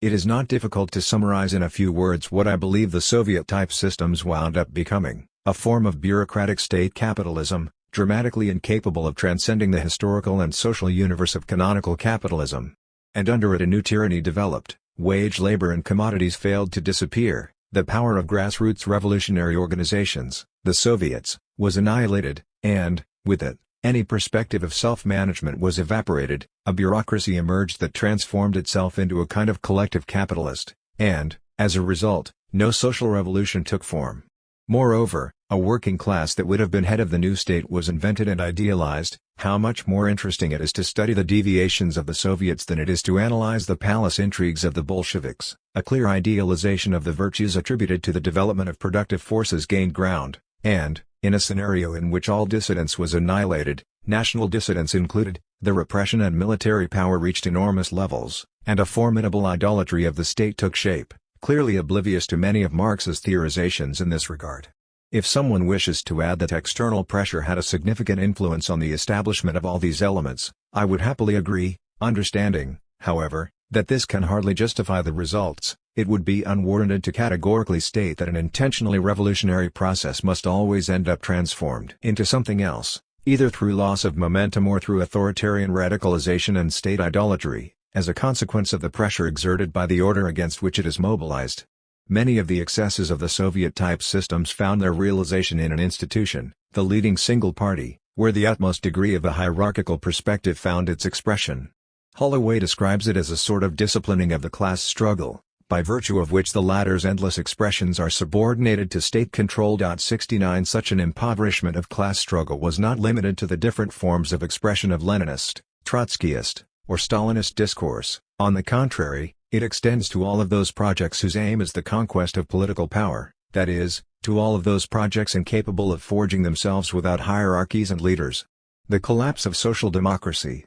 It is not difficult to summarize in a few words what I believe the Soviet-type systems wound up becoming: a form of bureaucratic state capitalism, dramatically incapable of transcending the historical and social universe of canonical capitalism. And under it a new tyranny developed: wage labor and commodities failed to disappear, the power of grassroots revolutionary organizations, the Soviets, was annihilated, and, with it, any perspective of self-management was evaporated, a bureaucracy emerged that transformed itself into a kind of collective capitalist, and, as a result, no social revolution took form. Moreover, a working class that would have been head of the new state was invented and idealized. How much more interesting it is to study the deviations of the Soviets than it is to analyze the palace intrigues of the Bolsheviks. A clear idealization of the virtues attributed to the development of productive forces gained ground, and, in a scenario in which all dissidence was annihilated, national dissidence included, the repression and military power reached enormous levels, and a formidable idolatry of the state took shape, clearly oblivious to many of Marx's theorizations in this regard. If someone wishes to add that external pressure had a significant influence on the establishment of all these elements, I would happily agree, understanding, however, that this can hardly justify the results. It would be unwarranted to categorically state that an intentionally revolutionary process must always end up transformed into something else, either through loss of momentum or through authoritarian radicalization and state idolatry, as a consequence of the pressure exerted by the order against which it is mobilized. Many of the excesses of the Soviet-type systems found their realization in an institution, the leading single party, where the utmost degree of a hierarchical perspective found its expression. Holloway describes it as a sort of disciplining of the class struggle, by virtue of which the latter's endless expressions are subordinated to state control. 69 Such an impoverishment of class struggle was not limited to the different forms of expression of Leninist, Trotskyist, or Stalinist discourse. On the contrary, it extends to all of those projects whose aim is the conquest of political power, that is, to all of those projects incapable of forging themselves without hierarchies and leaders. The collapse of social democracy.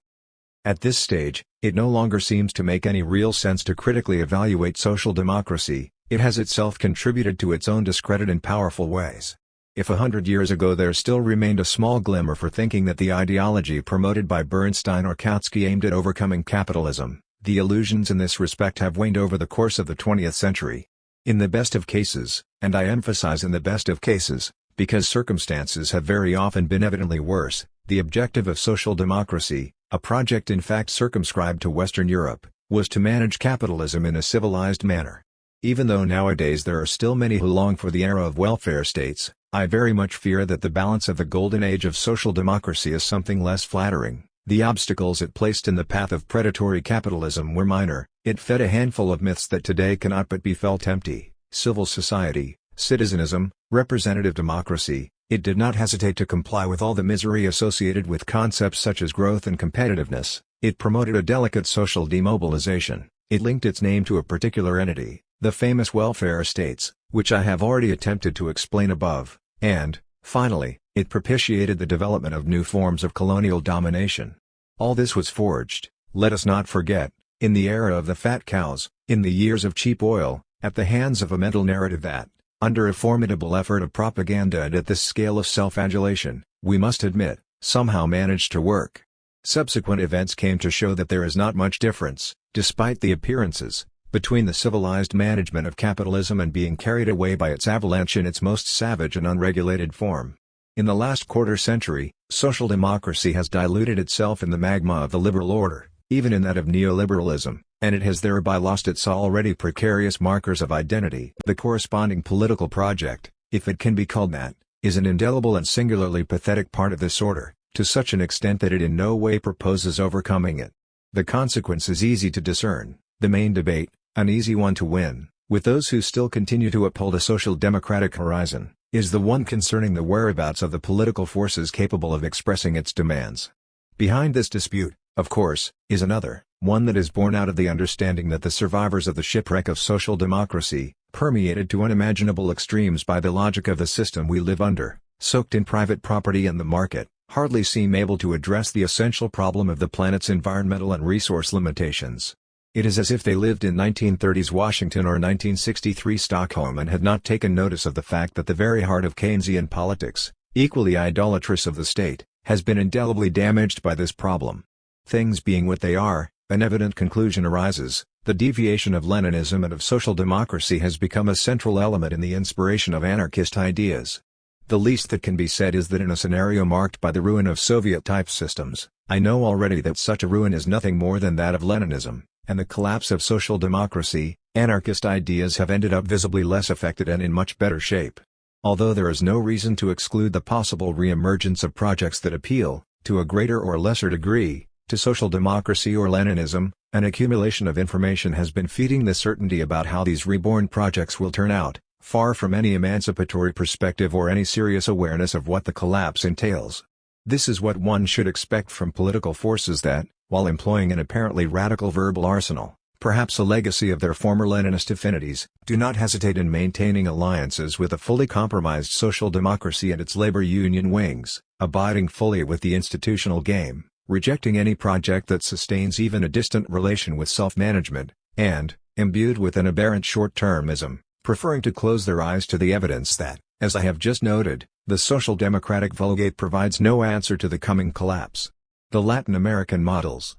At this stage, it no longer seems to make any real sense to critically evaluate social democracy. It has itself contributed to its own discredit in powerful ways. If 100 years ago there still remained a small glimmer for thinking that the ideology promoted by Bernstein or Kautsky aimed at overcoming capitalism, the illusions in this respect have waned over the course of the 20th century. In the best of cases, and I emphasize in the best of cases, because circumstances have very often been evidently worse, the objective of social democracy, a project in fact circumscribed to Western Europe, was to manage capitalism in a civilized manner. Even though nowadays there are still many who long for the era of welfare states, I very much fear that the balance of the golden age of social democracy is something less flattering. The obstacles it placed in the path of predatory capitalism were minor. It fed a handful of myths that today cannot but be felt empty: civil society, citizenism, representative democracy. It did not hesitate to comply with all the misery associated with concepts such as growth and competitiveness. It promoted a delicate social demobilization. It linked its name to a particular entity, the famous welfare states, which I have already attempted to explain above, and, finally, it propitiated the development of new forms of colonial domination. All this was forged, let us not forget, in the era of the fat cows, in the years of cheap oil, at the hands of a mental narrative that, under a formidable effort of propaganda and at this scale of self-adulation, we must admit, somehow managed to work. Subsequent events came to show that there is not much difference, despite the appearances, between the civilized management of capitalism and being carried away by its avalanche in its most savage and unregulated form. In the last quarter century, social democracy has diluted itself in the magma of the liberal order, even in that of neoliberalism, and it has thereby lost its already precarious markers of identity. The corresponding political project, if it can be called that, is an indelible and singularly pathetic part of this order, to such an extent that it in no way proposes overcoming it. The consequence is easy to discern: the main debate, an easy one to win, with those who still continue to uphold a social democratic horizon, is the one concerning the whereabouts of the political forces capable of expressing its demands. Behind this dispute, of course, is another, one that is born out of the understanding that the survivors of the shipwreck of social democracy, permeated to unimaginable extremes by the logic of the system we live under, soaked in private property and the market, hardly seem able to address the essential problem of the planet's environmental and resource limitations. It is as if they lived in 1930s Washington or 1963 Stockholm and had not taken notice of the fact that the very heart of Keynesian politics, equally idolatrous of the state, has been indelibly damaged by this problem. Things being what they are, an evident conclusion arises: the deviation of Leninism and of social democracy has become a central element in the inspiration of anarchist ideas. The least that can be said is that in a scenario marked by the ruin of Soviet-type systems, I know already that such a ruin is nothing more than that of Leninism, and the collapse of social democracy, anarchist ideas have ended up visibly less affected and in much better shape. Although there is no reason to exclude the possible re-emergence of projects that appeal, to a greater or lesser degree, to social democracy or Leninism, an accumulation of information has been feeding the certainty about how these reborn projects will turn out, far from any emancipatory perspective or any serious awareness of what the collapse entails. This is what one should expect from political forces that, while employing an apparently radical verbal arsenal, perhaps a legacy of their former Leninist affinities, do not hesitate in maintaining alliances with a fully compromised social democracy and its labor union wings, abiding fully with the institutional game, rejecting any project that sustains even a distant relation with self-management, and, imbued with an aberrant short-termism, preferring to close their eyes to the evidence that, as I have just noted, the social democratic vulgate provides no answer to the coming collapse. The Latin American models.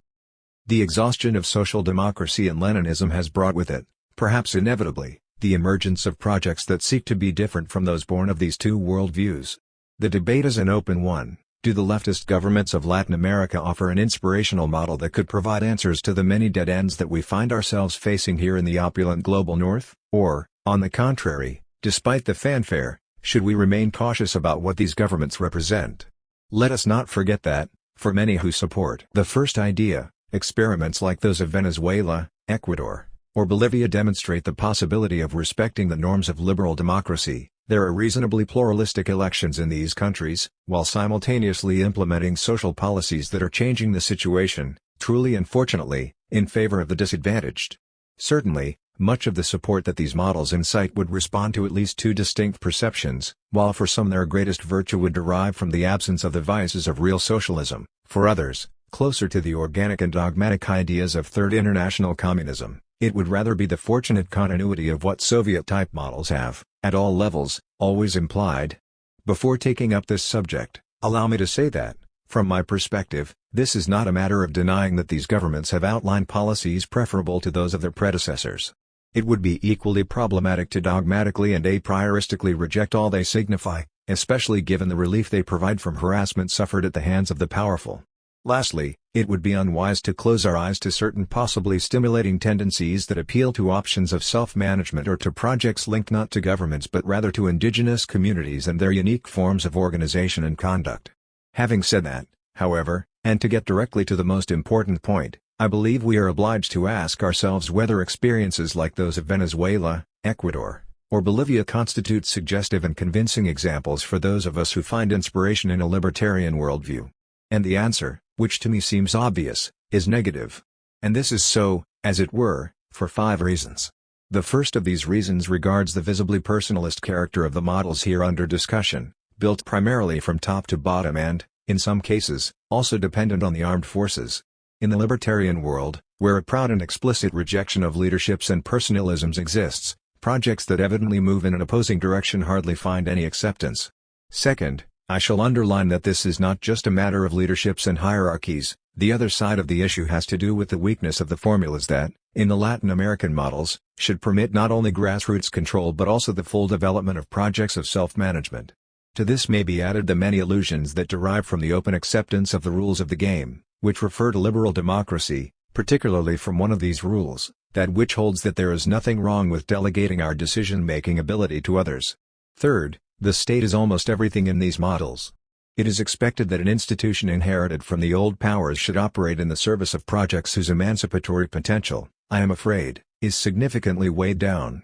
The exhaustion of social democracy and Leninism has brought with it, perhaps inevitably, the emergence of projects that seek to be different from those born of these two worldviews. The debate is an open one, Do the leftist governments of Latin America offer an inspirational model that could provide answers to the many dead ends that we find ourselves facing here in the opulent global north? Or, on the contrary, despite the fanfare, should we remain cautious about what these governments represent? Let us not forget that, for many who support the first idea, experiments like those of Venezuela, Ecuador, or Bolivia demonstrate the possibility of respecting the norms of liberal democracy. There are reasonably pluralistic elections in these countries, while simultaneously implementing social policies that are changing the situation, truly and fortunately, in favor of the disadvantaged. Certainly, much of the support that these models incite would respond to at least two distinct perceptions, while for some their greatest virtue would derive from the absence of the vices of real socialism, for others, closer to the organic and dogmatic ideas of Third International Communism, it would rather be the fortunate continuity of what Soviet-type models have, at all levels, always implied. Before taking up this subject, allow me to say that, from my perspective, this is not a matter of denying that these governments have outlined policies preferable to those of their predecessors. It would be equally problematic to dogmatically and a prioristically reject all they signify, especially given the relief they provide from harassment suffered at the hands of the powerful. Lastly, it would be unwise to close our eyes to certain possibly stimulating tendencies that appeal to options of self-management or to projects linked not to governments but rather to indigenous communities and their unique forms of organization and conduct. Having said that, however, and to get directly to the most important point, I believe we are obliged to ask ourselves whether experiences like those of Venezuela, Ecuador, or Bolivia constitute suggestive and convincing examples for those of us who find inspiration in a libertarian worldview. And the answer, which to me seems obvious, is negative. And this is so, as it were, for 5 reasons. The first of these reasons regards the visibly personalist character of the models here under discussion, built primarily from top to bottom and, in some cases, also dependent on the armed forces. In the libertarian world, where a proud and explicit rejection of leaderships and personalisms exists, projects that evidently move in an opposing direction hardly find any acceptance. Second, I shall underline that this is not just a matter of leaderships and hierarchies. The other side of the issue has to do with the weakness of the formulas that, in the Latin American models, should permit not only grassroots control but also the full development of projects of self-management. To this may be added the many illusions that derive from the open acceptance of the rules of the game, which refer to liberal democracy, particularly from one of these rules, that which holds that there is nothing wrong with delegating our decision-making ability to others. Third, the state is almost everything in these models. It is expected that an institution inherited from the old powers should operate in the service of projects whose emancipatory potential, I am afraid, is significantly weighed down.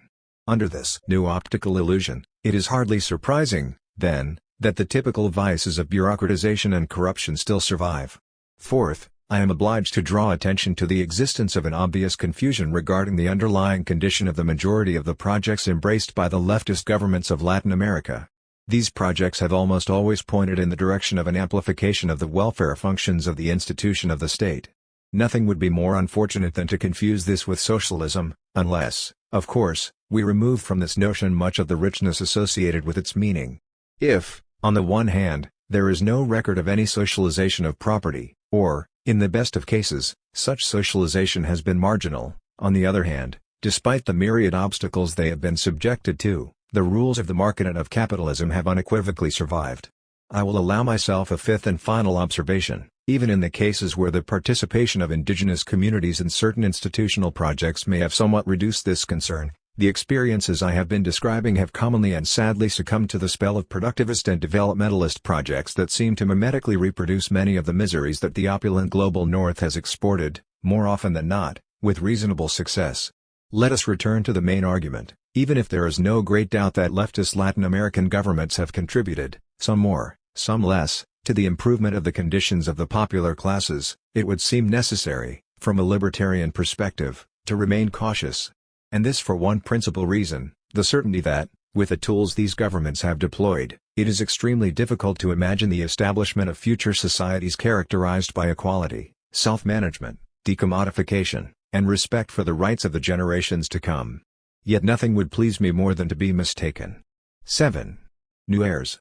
Under this new optical illusion, it is hardly surprising, then, that the typical vices of bureaucratization and corruption still survive. Fourth, I am obliged to draw attention to the existence of an obvious confusion regarding the underlying condition of the majority of the projects embraced by the leftist governments of Latin America. These projects have almost always pointed in the direction of an amplification of the welfare functions of the institution of the state. Nothing would be more unfortunate than to confuse this with socialism, unless, of course, we remove from this notion much of the richness associated with its meaning. If, on the one hand, there is no record of any socialization of property, or, in the best of cases, such socialization has been marginal, on the other hand, despite the myriad obstacles they have been subjected to, the rules of the market and of capitalism have unequivocally survived. I will allow myself a fifth and final observation. Even in the cases where the participation of indigenous communities in certain institutional projects may have somewhat reduced this concern, the experiences I have been describing have commonly and sadly succumbed to the spell of productivist and developmentalist projects that seem to mimetically reproduce many of the miseries that the opulent global north has exported, more often than not, with reasonable success. Let us return to the main argument. Even if there is no great doubt that leftist Latin American governments have contributed, some more, some less, to the improvement of the conditions of the popular classes, it would seem necessary, from a libertarian perspective, to remain cautious. And this for one principal reason, the certainty that, with the tools these governments have deployed, it is extremely difficult to imagine the establishment of future societies characterized by equality, self-management, decommodification, and respect for the rights of the generations to come. Yet nothing would please me more than to be mistaken. 7. New heirs.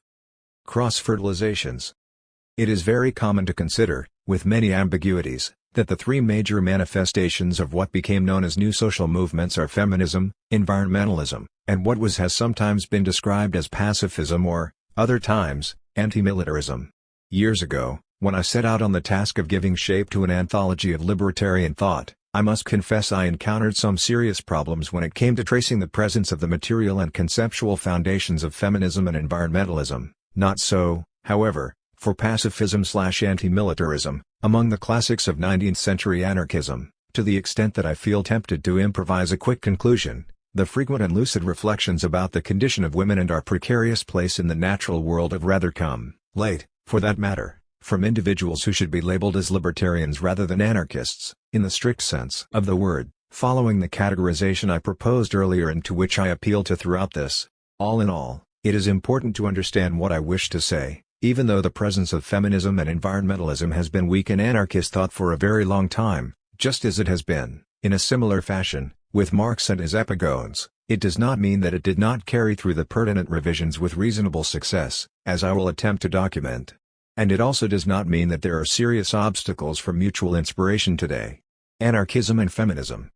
Cross-fertilizations. It is very common to consider, with many ambiguities, that the 3 major manifestations of what became known as new social movements are feminism, environmentalism, and what has sometimes been described as pacifism or, other times, anti-militarism. Years ago, when I set out on the task of giving shape to an anthology of libertarian thought, I must confess I encountered some serious problems when it came to tracing the presence of the material and conceptual foundations of feminism and environmentalism. Not so, however, for pacifism/anti-militarism, among the classics of 19th-century anarchism. To the extent that I feel tempted to improvise a quick conclusion, the frequent and lucid reflections about the condition of women and our precarious place in the natural world have rather come late, for that matter, from individuals who should be labeled as libertarians rather than anarchists, in the strict sense of the word, following the categorization I proposed earlier and to which I appeal to throughout this. All in all, it is important to understand what I wish to say. Even though the presence of feminism and environmentalism has been weak in anarchist thought for a very long time, just as it has been, in a similar fashion, with Marx and his epigones, it does not mean that it did not carry through the pertinent revisions with reasonable success, as I will attempt to document. And it also does not mean that there are serious obstacles for mutual inspiration today. Anarchism and feminism.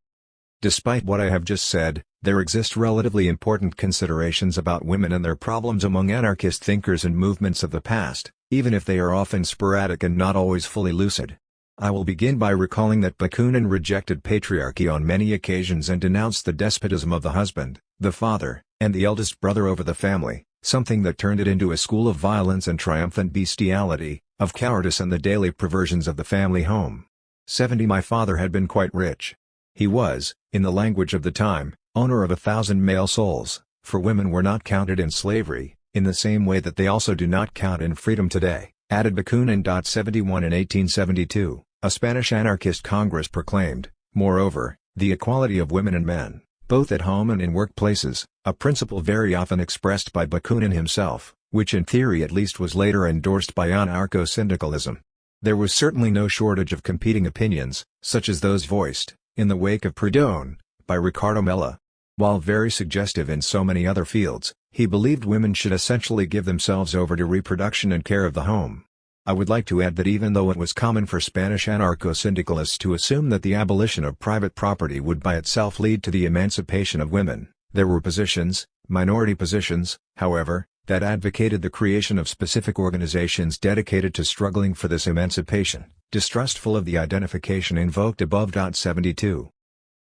Despite what I have just said, there exist relatively important considerations about women and their problems among anarchist thinkers and movements of the past, even if they are often sporadic and not always fully lucid. I will begin by recalling that Bakunin rejected patriarchy on many occasions and denounced the despotism of the husband, the father, and the eldest brother over the family, something that turned it into a school of violence and triumphant bestiality, of cowardice and the daily perversions of the family home. 70 My father had been quite rich. He was, in the language of the time, owner of 1,000 male souls, for women were not counted in slavery, in the same way that they also do not count in freedom today. Added Bakunin. 71 In 1872, a Spanish anarchist Congress proclaimed, moreover, the equality of women and men, both at home and in workplaces, a principle very often expressed by Bakunin himself, which in theory at least was later endorsed by anarcho-syndicalism. There was certainly no shortage of competing opinions, such as those voiced, in the wake of Proudhon, by Ricardo Mella. While very suggestive in so many other fields, he believed women should essentially give themselves over to reproduction and care of the home. I would like to add that even though it was common for Spanish anarcho-syndicalists to assume that the abolition of private property would by itself lead to the emancipation of women, there were positions, minority positions, however, that advocated the creation of specific organizations dedicated to struggling for this emancipation, distrustful of the identification invoked above. 72.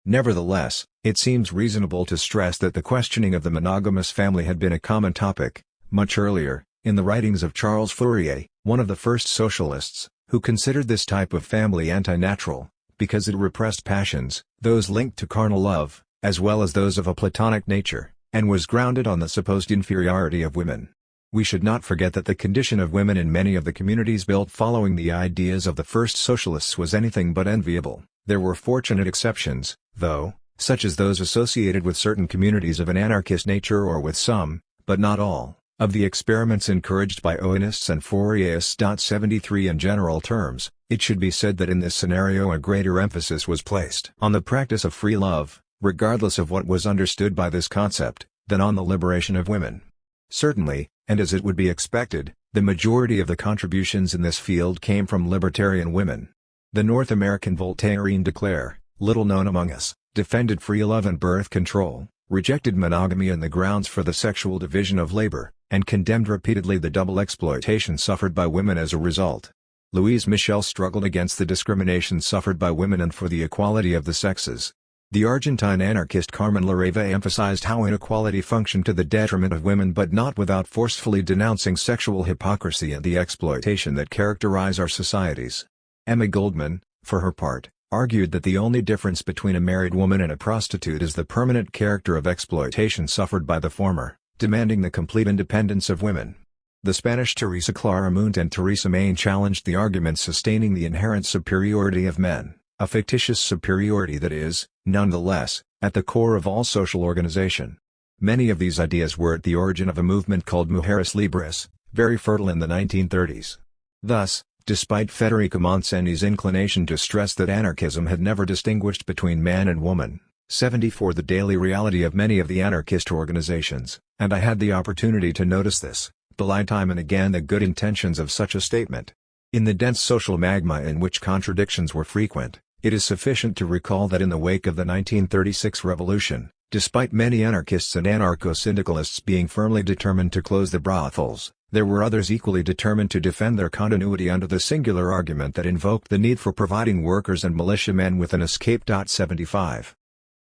Nevertheless, it seems reasonable to stress that the questioning of the monogamous family had been a common topic, much earlier, in the writings of Charles Fourier, one of the first socialists, who considered this type of family anti-natural, because it repressed passions, those linked to carnal love, as well as those of a platonic nature, and was grounded on the supposed inferiority of women. We should not forget that the condition of women in many of the communities built following the ideas of the first socialists was anything but enviable. There were fortunate exceptions, though, such as those associated with certain communities of an anarchist nature or with some, but not all, of the experiments encouraged by Owenists and Fourierists. 73 In general terms, it should be said that in this scenario a greater emphasis was placed on the practice of free love, regardless of what was understood by this concept, than on the liberation of women. Certainly, and as it would be expected, the majority of the contributions in this field came from libertarian women. The North American Voltairine de Cleyre, little known among us, defended free love and birth control, rejected monogamy on the grounds for the sexual division of labor, and condemned repeatedly the double exploitation suffered by women as a result. Louise Michel struggled against the discrimination suffered by women and for the equality of the sexes. The Argentine anarchist Carmen Larreva emphasized how inequality functioned to the detriment of women, but not without forcefully denouncing sexual hypocrisy and the exploitation that characterize our societies. Emma Goldman, for her part, argued that the only difference between a married woman and a prostitute is the permanent character of exploitation suffered by the former, demanding the complete independence of women. The Spanish Teresa Claramunt and Teresa Main challenged the argument sustaining the inherent superiority of men, a fictitious superiority that is, nonetheless, at the core of all social organization. Many of these ideas were at the origin of a movement called Mujeres Libres, very fertile in the 1930s. Thus, despite Federica Montseni's inclination to stress that anarchism had never distinguished between man and woman, 74 the daily reality of many of the anarchist organizations, and I had the opportunity to notice this, belie time and again the good intentions of such a statement. In the dense social magma in which contradictions were frequent, it is sufficient to recall that in the wake of the 1936 revolution, despite many anarchists and anarcho-syndicalists being firmly determined to close the brothels, There were others equally determined to defend their continuity under the singular argument that invoked the need for providing workers and militiamen with an escape. 75.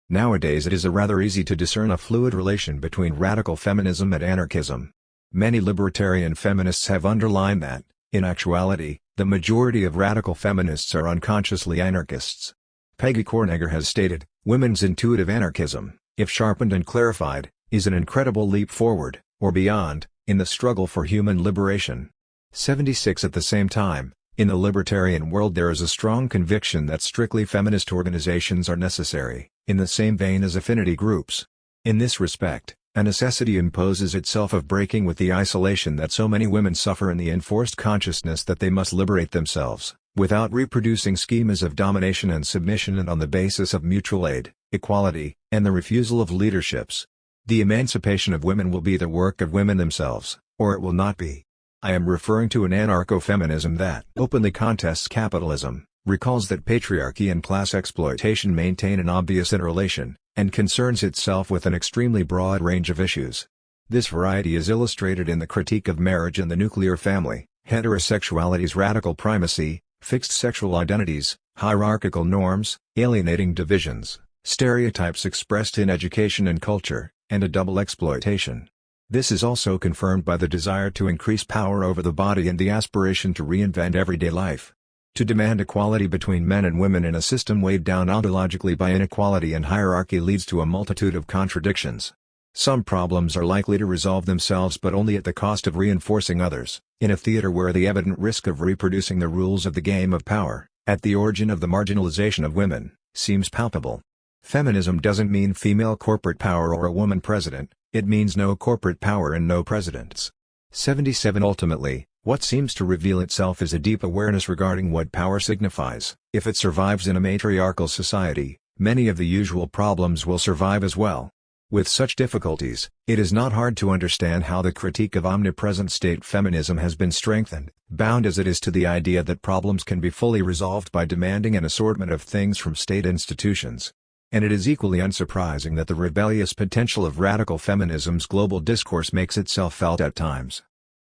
Nowadays it is rather easy to discern a fluid relation between radical feminism and anarchism. Many libertarian feminists have underlined that, in actuality, the majority of radical feminists are unconsciously anarchists. Peggy Cornegger has stated, "Women's intuitive anarchism, if sharpened and clarified, is an incredible leap forward, or beyond, in the struggle for human liberation." 76. At the same time, in the libertarian world there is a strong conviction that strictly feminist organizations are necessary, in the same vein as affinity groups. In this respect, a necessity imposes itself of breaking with the isolation that so many women suffer in the enforced consciousness that they must liberate themselves, without reproducing schemas of domination and submission, and on the basis of mutual aid, equality, and the refusal of leaderships. The emancipation of women will be the work of women themselves, or it will not be. I am referring to an anarcho-feminism that openly contests capitalism, recalls that patriarchy and class exploitation maintain an obvious interrelation, and concerns itself with an extremely broad range of issues. This variety is illustrated in the critique of marriage and the nuclear family, heterosexuality's radical primacy, fixed sexual identities, hierarchical norms, alienating divisions, stereotypes expressed in education and culture, and a double exploitation. This is also confirmed by the desire to increase power over the body and the aspiration to reinvent everyday life. To demand equality between men and women in a system weighed down ontologically by inequality and hierarchy leads to a multitude of contradictions. Some problems are likely to resolve themselves, but only at the cost of reinforcing others. In a theater where the evident risk of reproducing the rules of the game of power, at the origin of the marginalization of women, seems palpable. Feminism doesn't mean female corporate power or a woman president, it means no corporate power and no presidents. 77. Ultimately, what seems to reveal itself is a deep awareness regarding what power signifies. If it survives in a matriarchal society, many of the usual problems will survive as well. With such difficulties, it is not hard to understand how the critique of omnipresent state feminism has been strengthened, bound as it is to the idea that problems can be fully resolved by demanding an assortment of things from state institutions. And it is equally unsurprising that the rebellious potential of radical feminism's global discourse makes itself felt at times.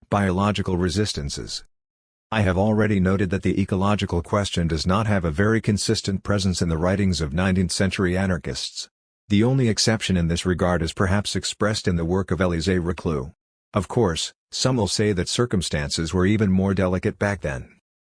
Biological resistances. I have already noted that the ecological question does not have a very consistent presence in the writings of 19th-century anarchists. The only exception in this regard is perhaps expressed in the work of Élisée Reclus. Of course, some will say that circumstances were even more delicate back then.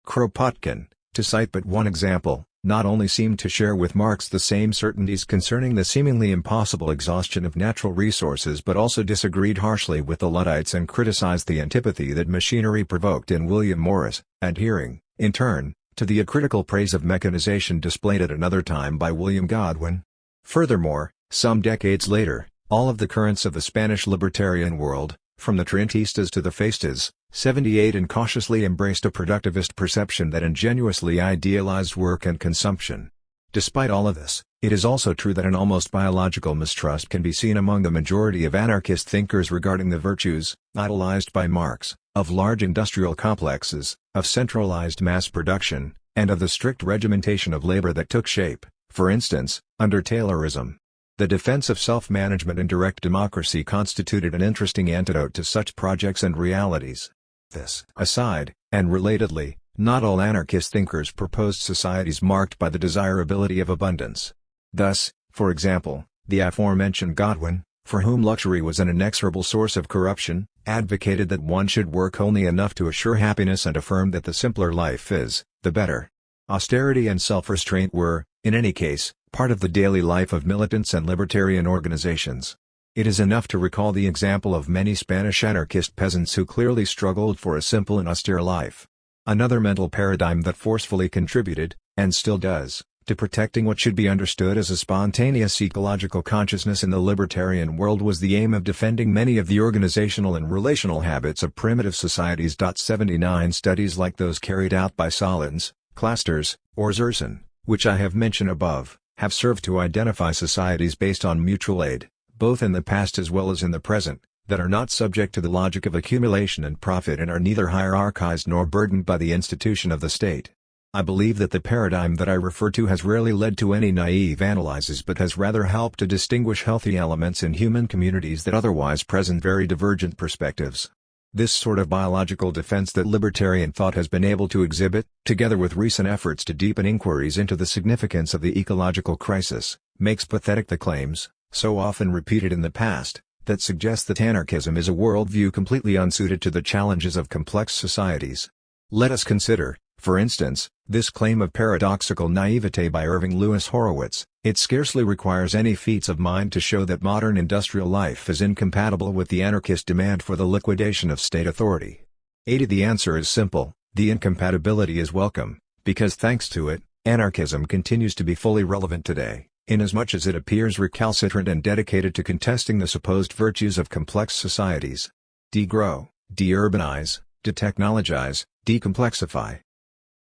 Kropotkin, to cite but one example, not only seemed to share with Marx the same certainties concerning the seemingly impossible exhaustion of natural resources, but also disagreed harshly with the Luddites and criticized the antipathy that machinery provoked in William Morris, adhering, in turn, to the acritical praise of mechanization displayed at another time by William Godwin. Furthermore, some decades later, all of the currents of the Spanish libertarian world, from the Trientistas to the Faistas, 78 and cautiously embraced a productivist perception that ingenuously idealized work and consumption. Despite all of this, it is also true that an almost biological mistrust can be seen among the majority of anarchist thinkers regarding the virtues, idolized by Marx, of large industrial complexes, of centralized mass production, and of the strict regimentation of labor that took shape, for instance, under Taylorism. The defense of self-management and direct democracy constituted an interesting antidote to such projects and realities. This aside, and relatedly, not all anarchist thinkers proposed societies marked by the desirability of abundance. Thus, for example, the aforementioned Godwin, for whom luxury was an inexorable source of corruption, advocated that one should work only enough to assure happiness and affirmed that the simpler life is, the better. Austerity and self-restraint were, in any case, part of the daily life of militants and libertarian organizations. It is enough to recall the example of many Spanish anarchist peasants who clearly struggled for a simple and austere life. Another mental paradigm that forcefully contributed, and still does, to protecting what should be understood as a spontaneous ecological consciousness in the libertarian world was the aim of defending many of the organizational and relational habits of primitive societies. 79 Studies like those carried out by Solons, Klasters, or Zerson, which I have mentioned above, have served to identify societies based on mutual aid, both in the past as well as in the present, that are not subject to the logic of accumulation and profit and are neither hierarchized nor burdened by the institution of the state. I believe that the paradigm that I refer to has rarely led to any naive analyses but has rather helped to distinguish healthy elements in human communities that otherwise present very divergent perspectives. This sort of biological defense that libertarian thought has been able to exhibit, together with recent efforts to deepen inquiries into the significance of the ecological crisis, makes pathetic the claims, so often repeated in the past, that suggest that anarchism is a worldview completely unsuited to the challenges of complex societies. Let us consider, for instance, this claim of paradoxical naivete by Irving Louis Horowitz. It scarcely requires any feats of mind to show that modern industrial life is incompatible with the anarchist demand for the liquidation of state authority. The answer is simple: the incompatibility is welcome, because thanks to it, anarchism continues to be fully relevant today, inasmuch as it appears recalcitrant and dedicated to contesting the supposed virtues of complex societies. Degrow, deurbanize, detechnologize, decomplexify.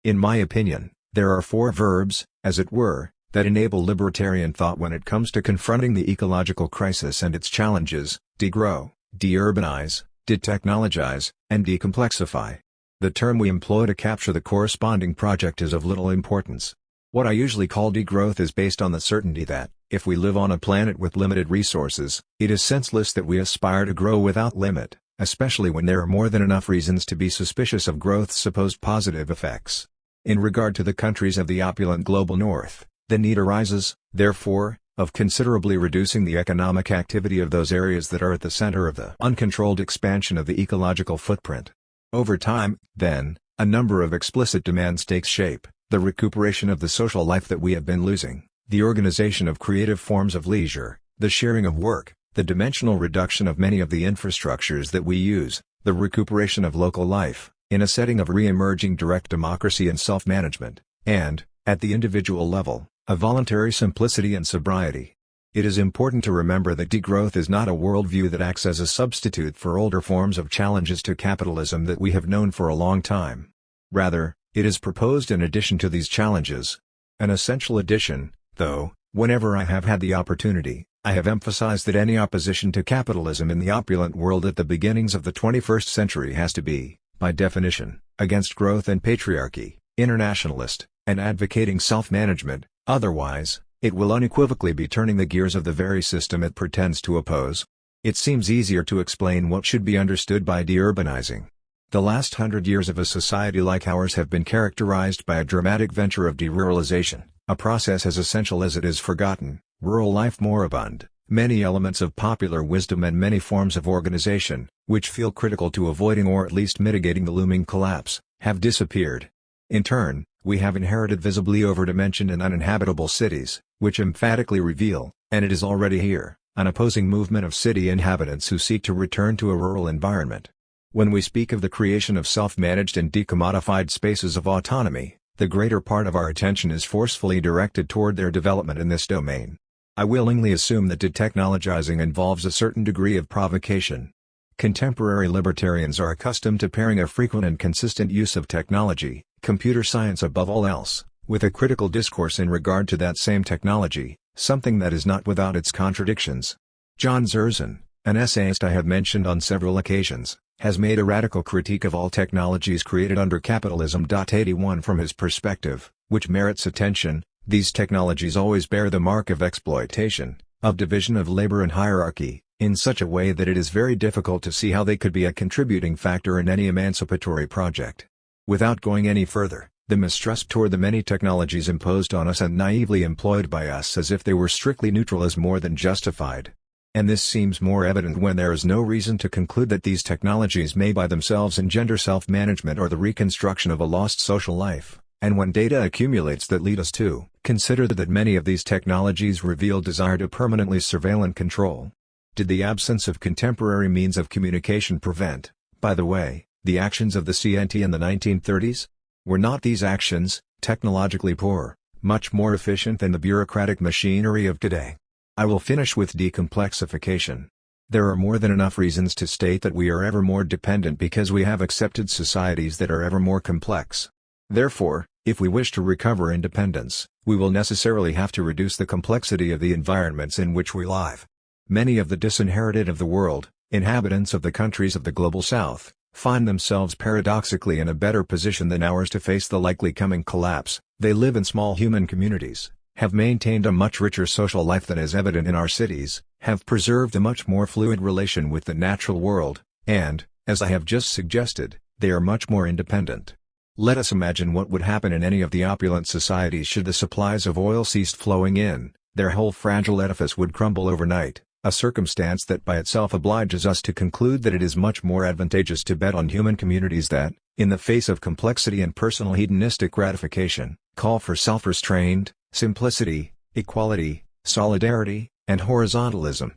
In my opinion, there are four verbs, as it were, that enable libertarian thought when it comes to confronting the ecological crisis and its challenges: degrow, deurbanize, detechnologize, and decomplexify. The term we employ to capture the corresponding project is of little importance. What I usually call degrowth is based on the certainty that, if we live on a planet with limited resources, it is senseless that we aspire to grow without limit, especially when there are more than enough reasons to be suspicious of growth's supposed positive effects. In regard to the countries of the opulent global north, the need arises, therefore, of considerably reducing the economic activity of those areas that are at the center of the uncontrolled expansion of the ecological footprint. Over time, then, a number of explicit demands take shape: the recuperation of the social life that we have been losing, the organization of creative forms of leisure, the sharing of work, the dimensional reduction of many of the infrastructures that we use, the recuperation of local life, in a setting of re-emerging direct democracy and self-management, and, at the individual level, a voluntary simplicity and sobriety. It is important to remember that degrowth is not a worldview that acts as a substitute for older forms of challenges to capitalism that we have known for a long time. Rather, it is proposed in addition to these challenges. An essential addition, though. Whenever I have had the opportunity, I have emphasized that any opposition to capitalism in the opulent world at the beginnings of the 21st century has to be, by definition, against growth and patriarchy, internationalist, and advocating self-management. Otherwise, it will unequivocally be turning the gears of the very system it pretends to oppose. It seems easier to explain what should be understood by deurbanizing. The last 100 years of a society like ours have been characterized by a dramatic venture of deruralization, a process as essential as it is forgotten, rural life moribund, many elements of popular wisdom and many forms of organization, which feel critical to avoiding or at least mitigating the looming collapse, have disappeared. In turn, we have inherited visibly overdimensioned and uninhabitable cities, which emphatically reveal, and it is already here, an opposing movement of city inhabitants who seek to return to a rural environment. When we speak of the creation of self-managed and decommodified spaces of autonomy, the greater part of our attention is forcefully directed toward their development in this domain. I willingly assume that detechnologizing involves a certain degree of provocation. Contemporary libertarians are accustomed to pairing a frequent and consistent use of technology, computer science above all else, with a critical discourse in regard to that same technology, something that is not without its contradictions. John Zerzan, an essayist I have mentioned on several occasions, has made a radical critique of all technologies created under capitalism. 81 From his perspective, which merits attention, these technologies always bear the mark of exploitation, of division of labor and hierarchy, in such a way that it is very difficult to see how they could be a contributing factor in any emancipatory project. Without going any further, the mistrust toward the many technologies imposed on us and naively employed by us as if they were strictly neutral is more than justified. And this seems more evident when there is no reason to conclude that these technologies may by themselves engender self-management or the reconstruction of a lost social life, and when data accumulates that lead us to consider that many of these technologies reveal desire to permanently surveil and control. Did the absence of contemporary means of communication prevent, by the way, the actions of the CNT in the 1930s? Were not these actions, technologically poor, much more efficient than the bureaucratic machinery of today? I will finish with decomplexification. There are more than enough reasons to state that we are ever more dependent because we have accepted societies that are ever more complex. Therefore, if we wish to recover independence, we will necessarily have to reduce the complexity of the environments in which we live. Many of the disinherited of the world, inhabitants of the countries of the Global South, find themselves paradoxically in a better position than ours to face the likely coming collapse. They live in small human communities, have maintained a much richer social life than is evident in our cities, have preserved a much more fluid relation with the natural world, and, As I have just suggested, they are much more independent. Let us imagine what would happen in any of the opulent societies should the supplies of oil cease flowing in. Their whole fragile edifice would crumble overnight, a circumstance that by itself obliges us to conclude that it is much more advantageous to bet on human communities that, in the face of complexity and personal hedonistic gratification, call for self-restraint, simplicity, equality, solidarity, and horizontalism.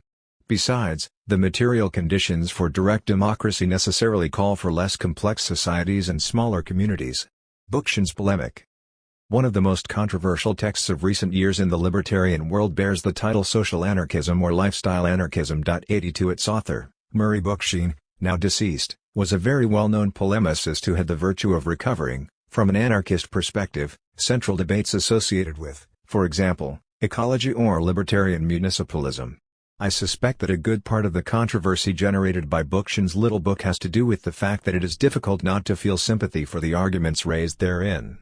Besides, the material conditions for direct democracy necessarily call for less complex societies and smaller communities. Bookchin's polemic. One of the most controversial texts of recent years in the libertarian world bears the title Social Anarchism or Lifestyle Anarchism. 82 Its author, Murray Bookchin, now deceased, was a very well-known polemicist who had the virtue of recovering, from an anarchist perspective, central debates associated with, for example, ecology or libertarian municipalism. I suspect that a good part of the controversy generated by Bookchin's little book has to do with the fact that it is difficult not to feel sympathy for the arguments raised therein.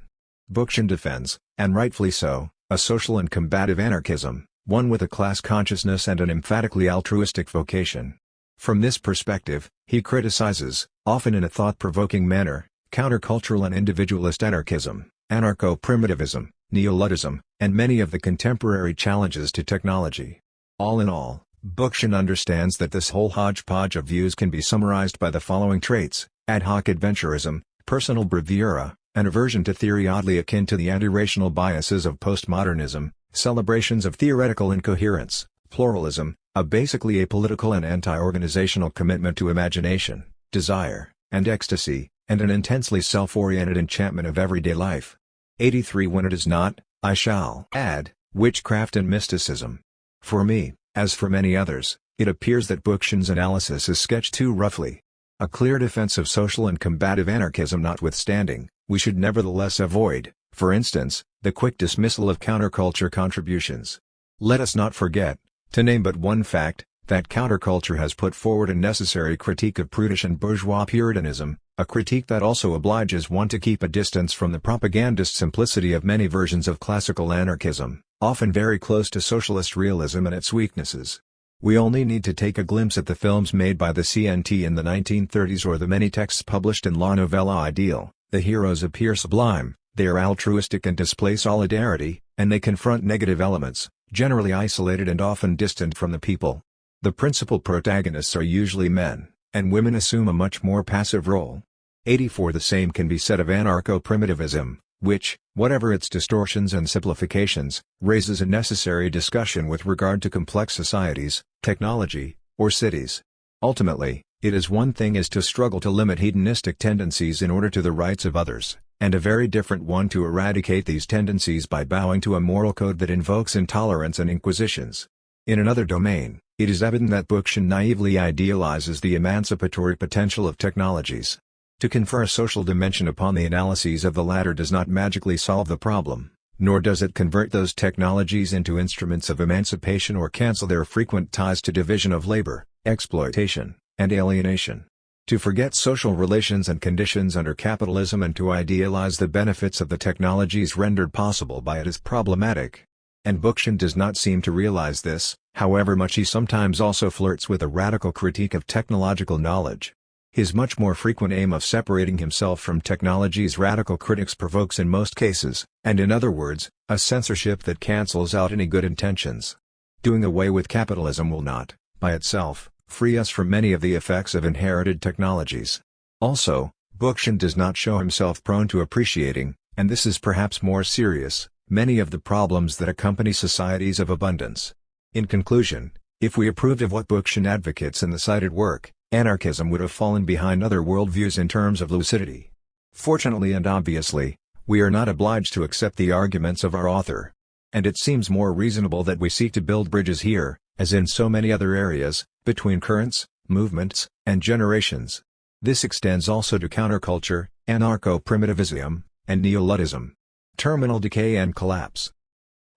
Bookchin defends, and rightfully so, a social and combative anarchism, one with a class consciousness and an emphatically altruistic vocation. From this perspective, he criticizes, often in a thought-provoking manner, countercultural and individualist anarchism, anarcho-primitivism, neo-Luddism, and many of the contemporary challenges to technology. All in all, Bookchin understands that this whole hodgepodge of views can be summarized by the following traits: ad hoc adventurism, personal bravura, an aversion to theory oddly akin to the anti-rational biases of postmodernism, celebrations of theoretical incoherence, pluralism, a basically apolitical and anti-organizational commitment to imagination, desire, and ecstasy, and an intensely self-oriented enchantment of everyday life. 83 When it is not, I shall add, witchcraft and mysticism. For me, as for many others, it appears that Bookchin's analysis is sketched too roughly. A clear defense of social and combative anarchism notwithstanding, we should nevertheless avoid, for instance, the quick dismissal of counterculture contributions. Let us not forget, to name but one fact, that counterculture has put forward a necessary critique of prudish and bourgeois puritanism, a critique that also obliges one to keep a distance from the propagandist simplicity of many versions of classical anarchism, often very close to socialist realism and its weaknesses. We only need to take a glimpse at the films made by the CNT in the 1930s or the many texts published in La Novella Ideal. The heroes appear sublime, they are altruistic and display solidarity, and they confront negative elements, generally isolated and often distant from the people. The principal protagonists are usually men, and women assume a much more passive role. 84 The same can be said of anarcho-primitivism, which, whatever its distortions and simplifications, raises a necessary discussion with regard to complex societies, technology, or cities. Ultimately, it is one thing is to struggle to limit hedonistic tendencies in order to the rights of others, and a very different one to eradicate these tendencies by bowing to a moral code that invokes intolerance and inquisitions. In another domain, it is evident that Bookchin naively idealizes the emancipatory potential of technologies. To confer a social dimension upon the analyses of the latter does not magically solve the problem, nor does it convert those technologies into instruments of emancipation or cancel their frequent ties to division of labor, exploitation, and alienation. To forget social relations and conditions under capitalism and to idealize the benefits of the technologies rendered possible by it is problematic. And Bookchin does not seem to realize this, however much he sometimes also flirts with a radical critique of technological knowledge. His much more frequent aim of separating himself from technology's radical critics provokes in most cases, and in other words, a censorship that cancels out any good intentions. Doing away with capitalism will not, by itself, free us from many of the effects of inherited technologies. Also, Bookchin does not show himself prone to appreciating, and this is perhaps more serious, many of the problems that accompany societies of abundance. In conclusion, if we approved of what Bookchin advocates in the cited work, anarchism would have fallen behind other worldviews in terms of lucidity. Fortunately and obviously, we are not obliged to accept the arguments of our author. And it seems more reasonable that we seek to build bridges here, as in so many other areas, between currents, movements, and generations. This extends also to counterculture, anarcho-primitivism, and neo-Luddism. Terminal decay and collapse.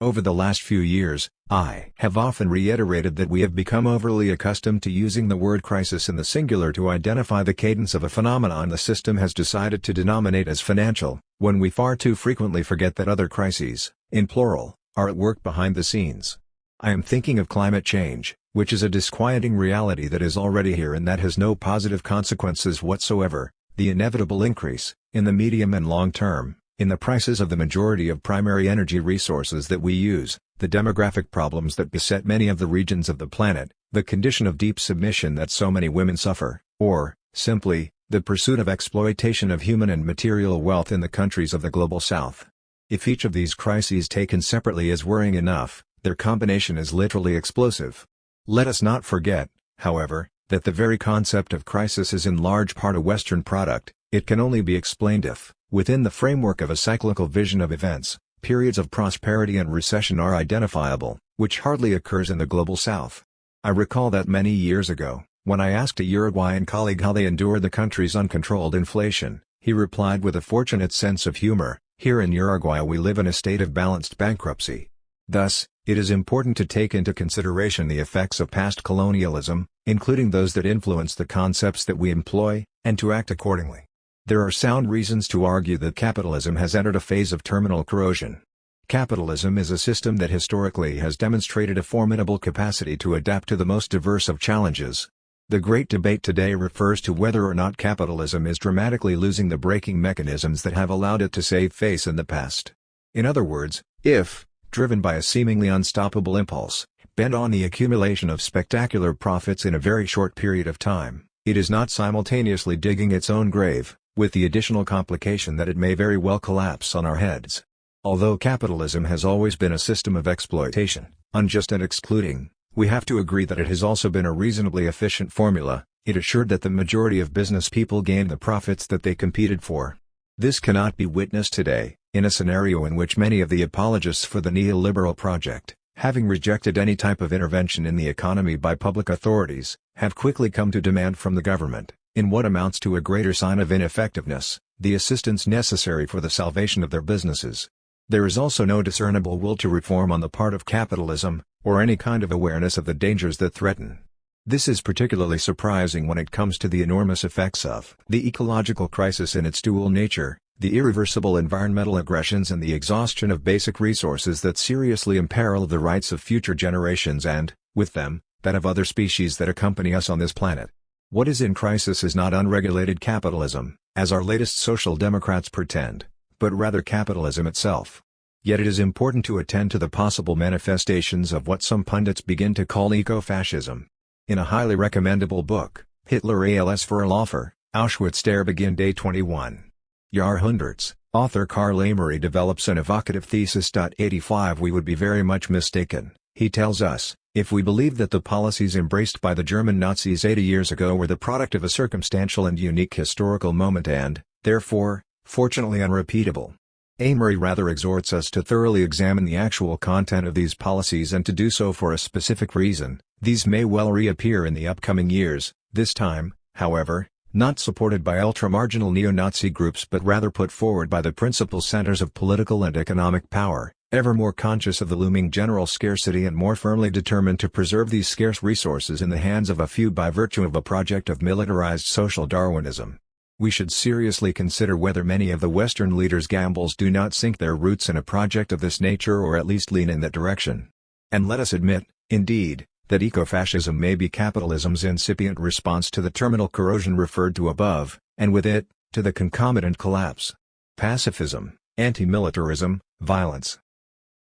Over the last few years, I have often reiterated that we have become overly accustomed to using the word crisis in the singular to identify the cadence of a phenomenon the system has decided to denominate as financial, when we far too frequently forget that other crises, in plural, are at work behind the scenes. I am thinking of climate change, which is a disquieting reality that is already here and that has no positive consequences whatsoever, the inevitable increase, in the medium and long term, in the prices of the majority of primary energy resources that we use, the demographic problems that beset many of the regions of the planet, the condition of deep submission that so many women suffer, or, simply, the pursuit of exploitation of human and material wealth in the countries of the Global South. If each of these crises taken separately is worrying enough, their combination is literally explosive. Let us not forget, however, that the very concept of crisis is in large part a Western product. It can only be explained if, within the framework of a cyclical vision of events, periods of prosperity and recession are identifiable, which hardly occurs in the Global South. I recall that many years ago, when I asked a Uruguayan colleague how they endured the country's uncontrolled inflation, he replied with a fortunate sense of humor, "Here in Uruguay we live in a state of balanced bankruptcy." Thus, it is important to take into consideration the effects of past colonialism, including those that influence the concepts that we employ, and to act accordingly. There are sound reasons to argue that capitalism has entered a phase of terminal corrosion. Capitalism is a system that historically has demonstrated a formidable capacity to adapt to the most diverse of challenges. The great debate today refers to whether or not capitalism is dramatically losing the braking mechanisms that have allowed it to save face in the past. In other words, if, driven by a seemingly unstoppable impulse, bent on the accumulation of spectacular profits in a very short period of time, it is not simultaneously digging its own grave, with the additional complication that it may very well collapse on our heads. Although capitalism has always been a system of exploitation, unjust and excluding, we have to agree that it has also been a reasonably efficient formula. It assured that the majority of business people gained the profits that they competed for. This cannot be witnessed today, in a scenario in which many of the apologists for the neoliberal project, having rejected any type of intervention in the economy by public authorities, have quickly come to demand from the government, in what amounts to a greater sign of ineffectiveness, the assistance necessary for the salvation of their businesses. There is also no discernible will to reform on the part of capitalism, or any kind of awareness of the dangers that threaten. This is particularly surprising when it comes to the enormous effects of the ecological crisis in its dual nature, the irreversible environmental aggressions and the exhaustion of basic resources that seriously imperil the rights of future generations and, with them, that of other species that accompany us on this planet. What is in crisis is not unregulated capitalism, as our latest social democrats pretend, but rather capitalism itself. Yet it is important to attend to the possible manifestations of what some pundits begin to call eco-fascism. In a highly recommendable book, Hitler als Verlaufer, Auschwitz der Beginn Day 21. Jahrhunderts, author Karl Amery develops an evocative thesis. 85 We would be very much mistaken, he tells us, if we believed that the policies embraced by the German Nazis 80 years ago were the product of a circumstantial and unique historical moment and, therefore, fortunately unrepeatable. Amery rather exhorts us to thoroughly examine the actual content of these policies and to do so for a specific reason. These may well reappear in the upcoming years, this time, however, not supported by ultra-marginal neo-Nazi groups but rather put forward by the principal centers of political and economic power, ever more conscious of the looming general scarcity and more firmly determined to preserve these scarce resources in the hands of a few by virtue of a project of militarized social Darwinism. We should seriously consider whether many of the Western leaders' gambles do not sink their roots in a project of this nature or at least lean in that direction. And let us admit, indeed, that ecofascism may be capitalism's incipient response to the terminal corrosion referred to above, and with it, to the concomitant collapse. Pacifism, anti-militarism, violence.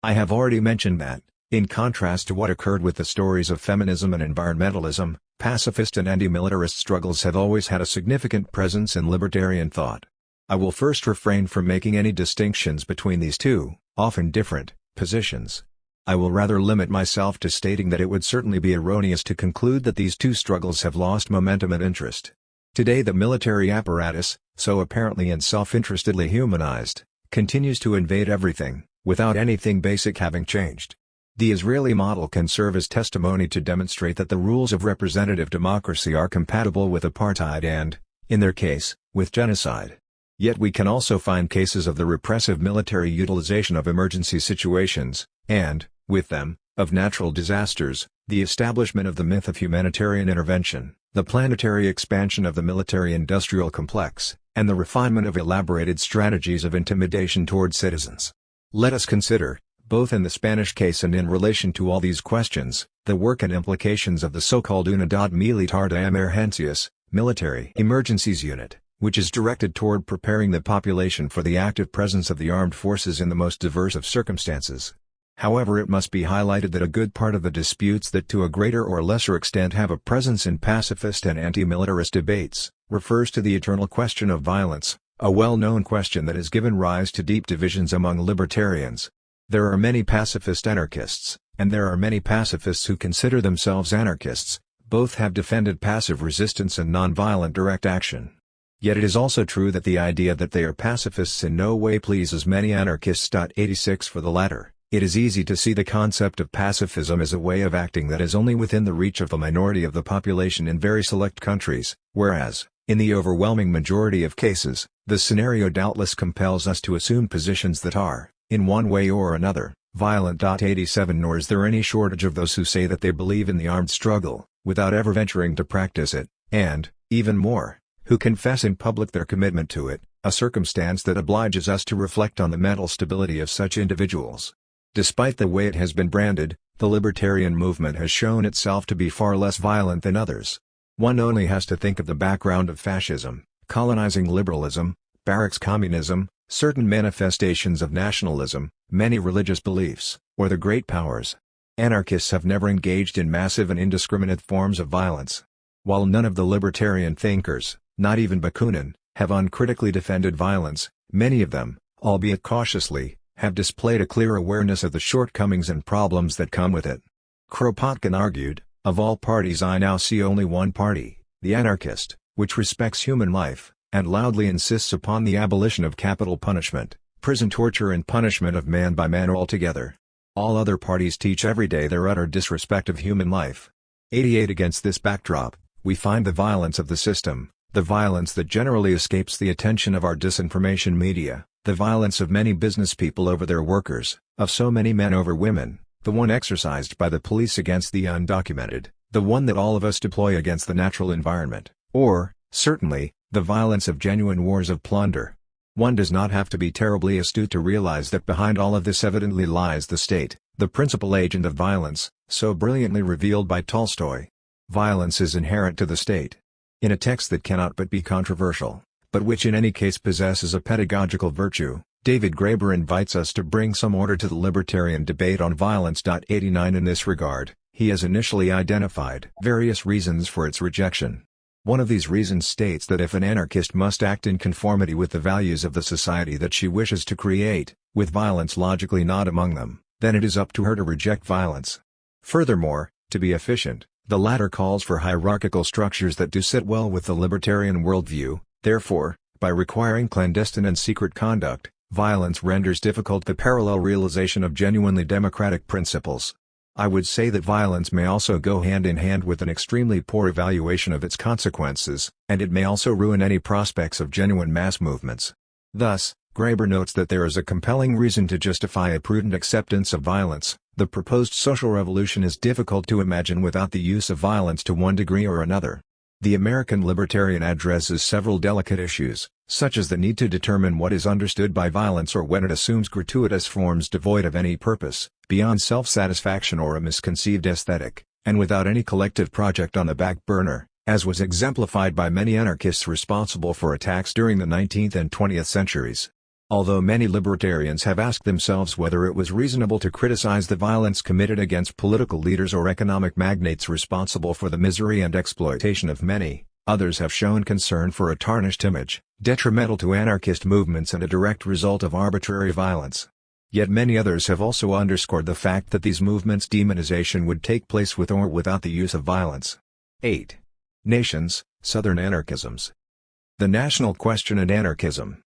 I have already mentioned that, in contrast to what occurred with the stories of feminism and environmentalism, pacifist and anti-militarist struggles have always had a significant presence in libertarian thought. I will first refrain from making any distinctions between these two, often different, positions. I will rather limit myself to stating that it would certainly be erroneous to conclude that these two struggles have lost momentum and interest. Today the military apparatus, so apparently and self-interestedly humanized, continues to invade everything, without anything basic having changed. The Israeli model can serve as testimony to demonstrate that the rules of representative democracy are compatible with apartheid and, in their case, with genocide. Yet we can also find cases of the repressive military utilization of emergency situations, and, with them, of natural disasters, the establishment of the myth of humanitarian intervention, the planetary expansion of the military-industrial complex, and the refinement of elaborated strategies of intimidation toward citizens. Let us consider, Both in the Spanish case and in relation to all these questions, the work and implications of the so-called Unidad Militar de Emergencias, Military Emergencies Unit, which is directed toward preparing the population for the active presence of the armed forces in the most diverse of circumstances. However, it must be highlighted that a good part of the disputes that to a greater or lesser extent have a presence in pacifist and anti-militarist debates, refers to the eternal question of violence, a well-known question that has given rise to deep divisions among libertarians. There are many pacifist anarchists, and there are many pacifists who consider themselves anarchists. Both have defended passive resistance and nonviolent direct action. Yet it is also true that the idea that they are pacifists in no way pleases many anarchists. 86 For the latter, it is easy to see the concept of pacifism as a way of acting that is only within the reach of the minority of the population in very select countries, whereas, in the overwhelming majority of cases, the scenario doubtless compels us to assume positions that are, in one way or another, violent. 87 Nor is there any shortage of those who say that they believe in the armed struggle, without ever venturing to practice it, and, even more, who confess in public their commitment to it, a circumstance that obliges us to reflect on the mental stability of such individuals. Despite the way it has been branded, the libertarian movement has shown itself to be far less violent than others. One only has to think of the background of fascism, colonizing liberalism, barracks communism, certain manifestations of nationalism, many religious beliefs, or the great powers. Anarchists have never engaged in massive and indiscriminate forms of violence. While none of the libertarian thinkers, not even Bakunin, have uncritically defended violence, many of them, albeit cautiously, have displayed a clear awareness of the shortcomings and problems that come with it. Kropotkin argued, of all parties I now see only one party, the anarchist, which respects human life, and loudly insists upon the abolition of capital punishment, prison torture and punishment of man by man altogether. All other parties teach every day their utter disrespect of human life. 88 Against this backdrop, we find the violence of the system, the violence that generally escapes the attention of our disinformation media, the violence of many business people over their workers, of so many men over women, the one exercised by the police against the undocumented, the one that all of us deploy against the natural environment, or, certainly, the violence of genuine wars of plunder. One does not have to be terribly astute to realize that behind all of this evidently lies the state, the principal agent of violence, so brilliantly revealed by Tolstoy. Violence is inherent to the state. In a text that cannot but be controversial, but which in any case possesses a pedagogical virtue, David Graeber invites us to bring some order to the libertarian debate on violence. 89 In this regard, he has initially identified various reasons for its rejection. One of these reasons states that if an anarchist must act in conformity with the values of the society that she wishes to create, with violence logically not among them, then it is up to her to reject violence. Furthermore, to be efficient, the latter calls for hierarchical structures that do sit well with the libertarian worldview. Therefore, by requiring clandestine and secret conduct, violence renders difficult the parallel realization of genuinely democratic principles. I would say that violence may also go hand in hand with an extremely poor evaluation of its consequences, and it may also ruin any prospects of genuine mass movements. Thus, Graeber notes that there is a compelling reason to justify a prudent acceptance of violence. The proposed social revolution is difficult to imagine without the use of violence to one degree or another. The American Libertarian addresses several delicate issues, such as the need to determine what is understood by violence or when it assumes gratuitous forms devoid of any purpose, beyond self-satisfaction or a misconceived aesthetic, and without any collective project on the back burner, as was exemplified by many anarchists responsible for attacks during the 19th and 20th centuries. Although many libertarians have asked themselves whether it was reasonable to criticize the violence committed against political leaders or economic magnates responsible for the misery and exploitation of many, others have shown concern for a tarnished image, detrimental to anarchist movements and a direct result of arbitrary violence. Yet many others have also underscored the fact that these movements' demonization would take place with or without the use of violence. 8. Nations, Southern Anarchisms. The National Question and Anarchism.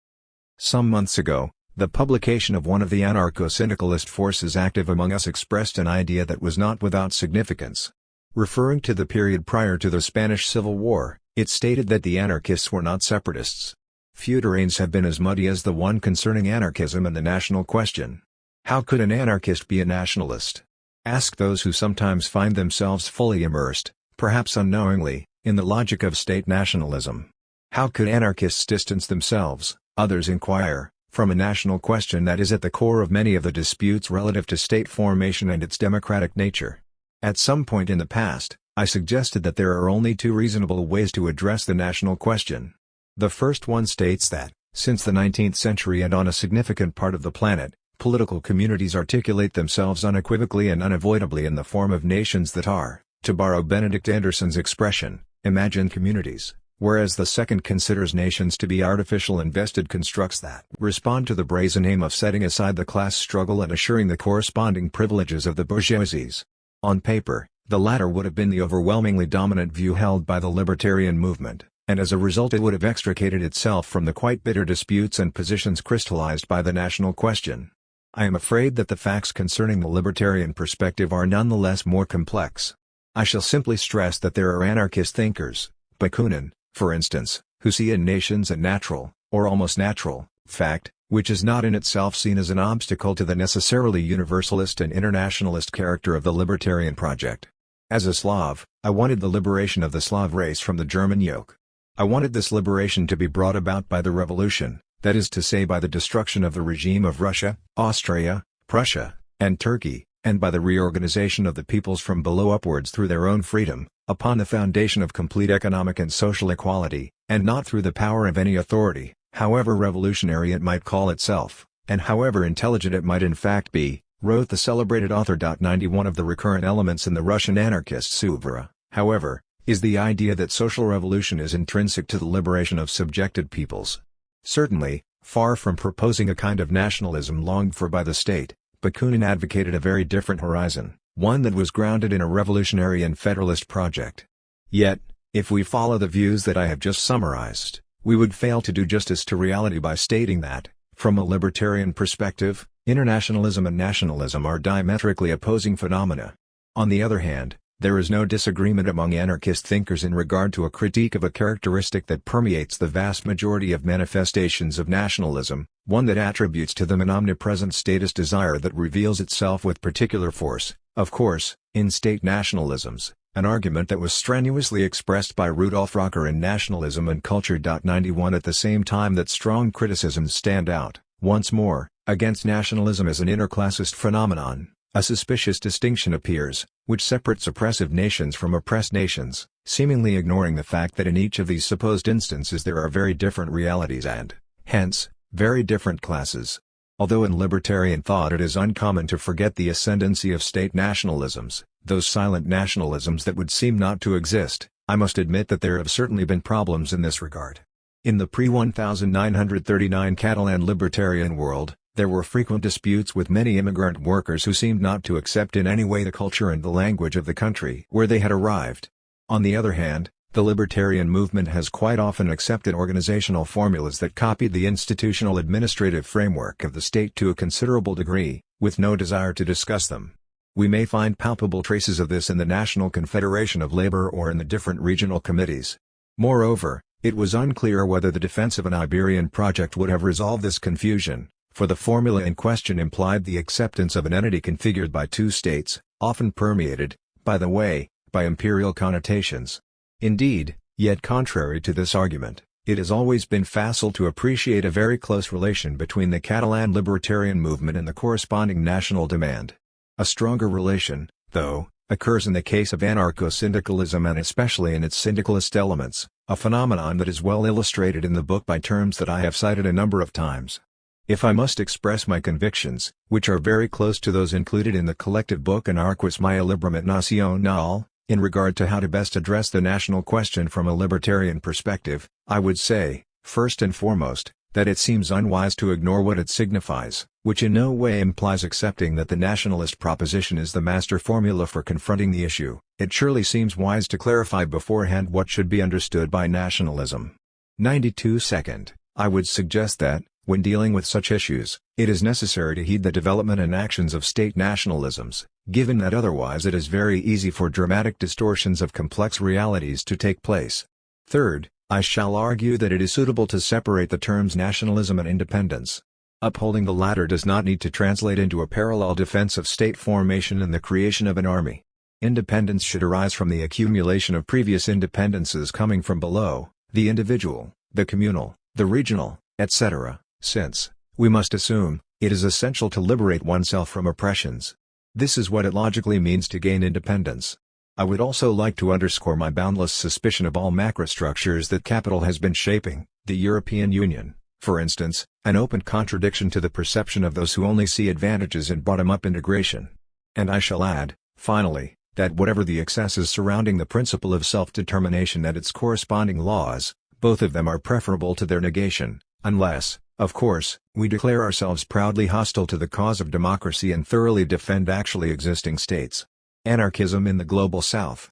Some months ago, the publication of one of the anarcho-syndicalist forces active among us expressed an idea that was not without significance. Referring to the period prior to the Spanish Civil War, it stated that the anarchists were not separatists. Few terrains have been as muddy as the one concerning anarchism and the national question. How could an anarchist be a nationalist? Ask those who sometimes find themselves fully immersed, perhaps unknowingly, in the logic of state nationalism. How could anarchists distance themselves, others inquire, from a national question that is at the core of many of the disputes relative to state formation and its democratic nature. At some point in the past, I suggested that there are only two reasonable ways to address the national question. The first one states that, since the 19th century and on a significant part of the planet, political communities articulate themselves unequivocally and unavoidably in the form of nations that are, to borrow Benedict Anderson's expression, imagined communities, whereas the second considers nations to be artificial and vested constructs that respond to the brazen aim of setting aside the class struggle and assuring the corresponding privileges of the bourgeoisies. On paper, the latter would have been the overwhelmingly dominant view held by the libertarian movement, and as a result it would have extricated itself from the quite bitter disputes and positions crystallized by the national question. I am afraid that the facts concerning the libertarian perspective are nonetheless more complex. I shall simply stress that there are anarchist thinkers, Bakunin, for instance, who see in nations a natural, or almost natural, fact, which is not in itself seen as an obstacle to the necessarily universalist and internationalist character of the libertarian project. As a Slav, I wanted the liberation of the Slav race from the German yoke. I wanted this liberation to be brought about by the revolution, that is to say by the destruction of the regime of Russia, Austria, Prussia, and Turkey, and by the reorganization of the peoples from below upwards through their own freedom, upon the foundation of complete economic and social equality, and not through the power of any authority, however revolutionary it might call itself, and however intelligent it might in fact be, wrote the celebrated author. 91 of the recurrent elements in the Russian anarchist oeuvre, however, is the idea that social revolution is intrinsic to the liberation of subjected peoples. Certainly, far from proposing a kind of nationalism longed for by the state, Bakunin advocated a very different horizon, one that was grounded in a revolutionary and federalist project. Yet, if we follow the views that I have just summarized, we would fail to do justice to reality by stating that, from a libertarian perspective, internationalism and nationalism are diametrically opposing phenomena. On the other hand, there is no disagreement among anarchist thinkers in regard to a critique of a characteristic that permeates the vast majority of manifestations of nationalism, one that attributes to them an omnipresent statist desire that reveals itself with particular force, of course, in state nationalisms, an argument that was strenuously expressed by Rudolf Rocker in Nationalism and Culture. 91 At the same time that strong criticisms stand out, once more, against nationalism as an interclassist phenomenon, a suspicious distinction appears, which separates oppressive nations from oppressed nations, seemingly ignoring the fact that in each of these supposed instances there are very different realities and, hence, very different classes. Although in libertarian thought it is uncommon to forget the ascendancy of state nationalisms, those silent nationalisms that would seem not to exist, I must admit that there have certainly been problems in this regard. In the pre-1939 Catalan libertarian world, there were frequent disputes with many immigrant workers who seemed not to accept in any way the culture and the language of the country where they had arrived. On the other hand, the libertarian movement has quite often accepted organizational formulas that copied the institutional administrative framework of the state to a considerable degree, with no desire to discuss them. We may find palpable traces of this in the National Confederation of Labor or in the different regional committees. Moreover, it was unclear whether the defense of an Iberian project would have resolved this confusion, for the formula in question implied the acceptance of an entity configured by two states, often permeated, by the way, by imperial connotations. Indeed, yet contrary to this argument, it has always been facile to appreciate a very close relation between the Catalan libertarian movement and the corresponding national demand. A stronger relation, though, occurs in the case of anarcho-syndicalism and especially in its syndicalist elements, a phenomenon that is well illustrated in the book by terms that I have cited a number of times. If I must express my convictions, which are very close to those included in the collective book Anarquis Maya Librum Nacional, in regard to how to best address the national question from a libertarian perspective, I would say, first and foremost, that it seems unwise to ignore what it signifies, which in no way implies accepting that the nationalist proposition is the master formula for confronting the issue. It surely seems wise to clarify beforehand what should be understood by nationalism. 92 Second, I would suggest that, when dealing with such issues, it is necessary to heed the development and actions of state nationalisms, given that otherwise it is very easy for dramatic distortions of complex realities to take place. Third, I shall argue that it is suitable to separate the terms nationalism and independence. Upholding the latter does not need to translate into a parallel defense of state formation and the creation of an army. Independence should arise from the accumulation of previous independences coming from below, the individual, the communal, the regional, etc., since, We must assume, it is essential to liberate oneself from oppressions. This is what it logically means to gain independence. I would also like to underscore my boundless suspicion of all macrostructures that capital has been shaping, the European Union, for instance, an open contradiction to the perception of those who only see advantages in bottom-up integration. And I shall add, finally, that whatever the excesses surrounding the principle of self-determination and its corresponding laws, both of them are preferable to their negation, unless, of course, we declare ourselves proudly hostile to the cause of democracy and thoroughly defend actually existing states. Anarchism in the Global South.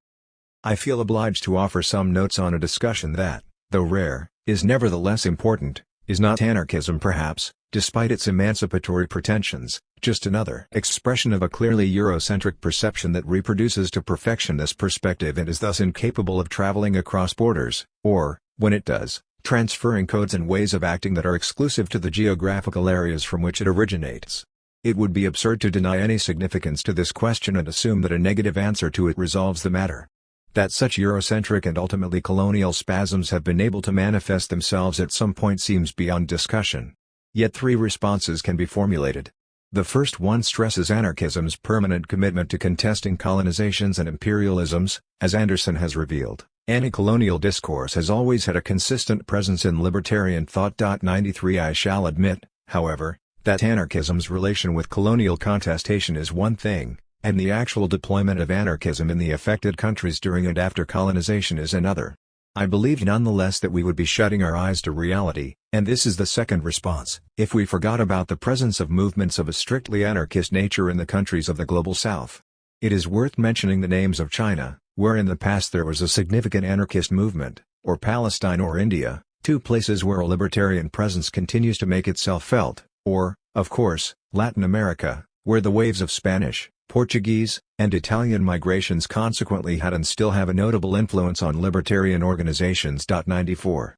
I feel obliged to offer some notes on a discussion that, though rare, is nevertheless important. Is not anarchism perhaps, despite its emancipatory pretensions, just another expression of a clearly Eurocentric perception that reproduces to perfection this perspective and is thus incapable of traveling across borders, or, when it does, transferring codes and ways of acting that are exclusive to the geographical areas from which it originates? It would be absurd to deny any significance to this question and assume that a negative answer to it resolves the matter. That such Eurocentric and ultimately colonial spasms have been able to manifest themselves at some point seems beyond discussion. Yet three responses can be formulated. The first one stresses anarchism's permanent commitment to contesting colonizations and imperialisms, as Anderson has revealed. Anti-colonial discourse has always had a consistent presence in libertarian thought. 93 I shall admit, however, that anarchism's relation with colonial contestation is one thing, and the actual deployment of anarchism in the affected countries during and after colonization is another. I believe nonetheless that we would be shutting our eyes to reality, and this is the second response, if we forgot about the presence of movements of a strictly anarchist nature in the countries of the Global South. It is worth mentioning the names of China, where in the past there was a significant anarchist movement, or Palestine or India, two places where a libertarian presence continues to make itself felt, or, of course, Latin America, where the waves of Spanish, Portuguese, and Italian migrations consequently had and still have a notable influence on libertarian organizations. 94.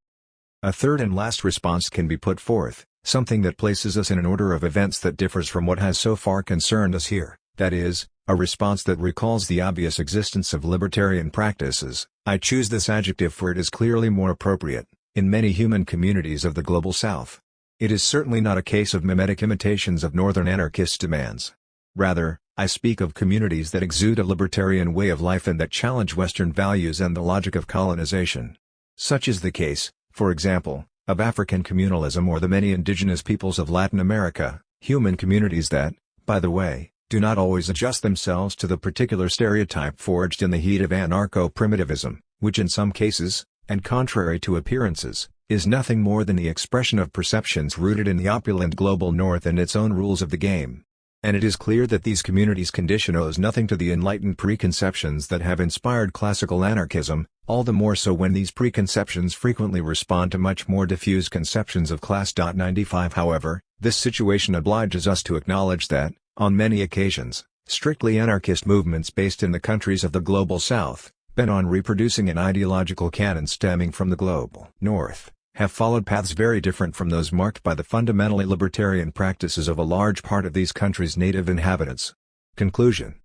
A third and last response can be put forth, something that places us in an order of events that differs from what has so far concerned us here, that is, a response that recalls the obvious existence of libertarian practices. I choose this adjective for it is clearly more appropriate, in many human communities of the Global South. It is certainly not a case of mimetic imitations of northern anarchist demands. Rather, I speak of communities that exude a libertarian way of life and that challenge Western values and the logic of colonization. Such is the case, for example, of African communalism or the many indigenous peoples of Latin America, human communities that, by the way, do not always adjust themselves to the particular stereotype forged in the heat of anarcho-primitivism, which in some cases, and contrary to appearances, is nothing more than the expression of perceptions rooted in the opulent global north and its own rules of the game. And it is clear that these communities' condition owes nothing to the enlightened preconceptions that have inspired classical anarchism, all the more so when these preconceptions frequently respond to much more diffuse conceptions of class. 95 However, this situation obliges us to acknowledge that, on many occasions, strictly anarchist movements based in the countries of the Global South, bent on reproducing an ideological canon stemming from the global North, have followed paths very different from those marked by the fundamentally libertarian practices of a large part of these countries' native inhabitants. Conclusion.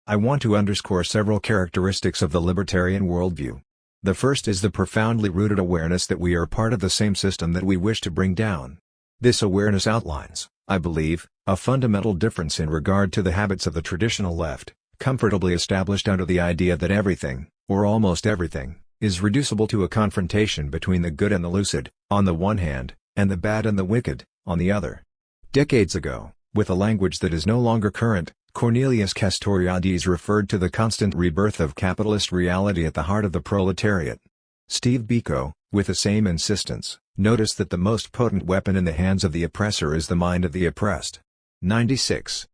I want to underscore several characteristics of the libertarian worldview. The first is the profoundly rooted awareness that we are part of the same system that we wish to bring down. This awareness outlines, I believe, a fundamental difference in regard to the habits of the traditional left, comfortably established under the idea that everything, or almost everything, is reducible to a confrontation between the good and the lucid, on the one hand, and the bad and the wicked, on the other. Decades ago, with a language that is no longer current, Cornelius Castoriadis referred to the constant rebirth of capitalist reality at the heart of the proletariat. Steve Biko, with the same insistence, noticed that the most potent weapon in the hands of the oppressor is the mind of the oppressed. 96.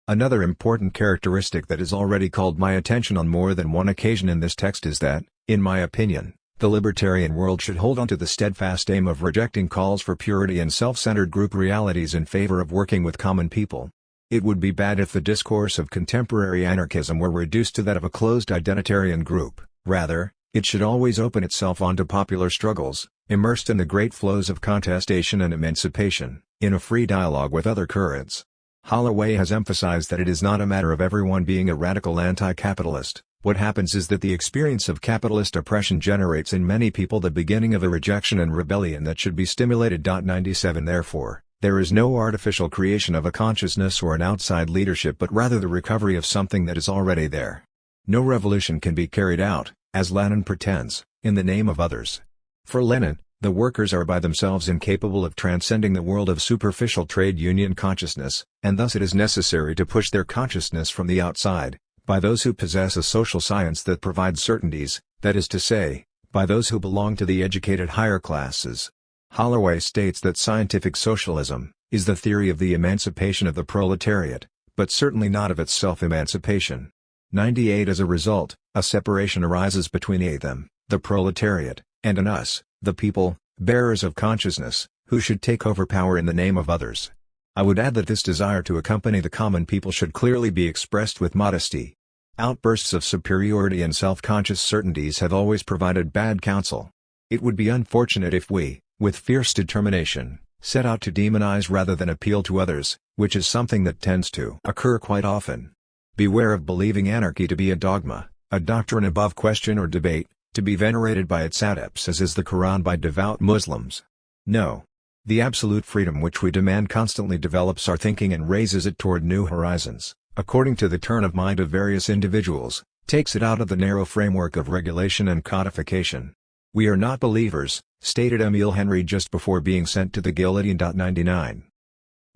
Another important characteristic that has already called my attention on more than one occasion in this text is that, in my opinion, the libertarian world should hold on to the steadfast aim of rejecting calls for purity and self-centered group realities in favor of working with common people. It would be bad if the discourse of contemporary anarchism were reduced to that of a closed identitarian group. Rather, it should always open itself onto popular struggles, immersed in the great flows of contestation and emancipation, in a free dialogue with other currents. Holloway has emphasized that it is not a matter of everyone being a radical anti-capitalist. What happens is that the experience of capitalist oppression generates in many people the beginning of a rejection and rebellion that should be stimulated. 97 Therefore, There is no artificial creation of a consciousness or an outside leadership but rather the recovery of something that is already there. No revolution can be carried out, as Lenin pretends, in the name of others. For Lenin, the workers are by themselves incapable of transcending the world of superficial trade union consciousness, and thus it is necessary to push their consciousness from the outside, by those who possess a social science that provides certainties, that is to say, by those who belong to the educated higher classes. Holloway states that scientific socialism is the theory of the emancipation of the proletariat, but certainly not of its self-emancipation. 98 As a result, a separation arises between them, the proletariat, and an us, the people, bearers of consciousness, who should take over power in the name of others. I would add that this desire to accompany the common people should clearly be expressed with modesty. Outbursts of superiority and self-conscious certainties have always provided bad counsel. It would be unfortunate if we, with fierce determination, set out to demonize rather than appeal to others, which is something that tends to occur quite often. Beware of believing anarchy to be a dogma, a doctrine above question or debate, to be venerated by its adepts as is the Quran by devout Muslims. No. The absolute freedom which we demand constantly develops our thinking and raises it toward new horizons, according to the turn of mind of various individuals, takes it out of the narrow framework of regulation and codification. We are not believers, stated Emile Henry just before being sent to the guillotine. 99.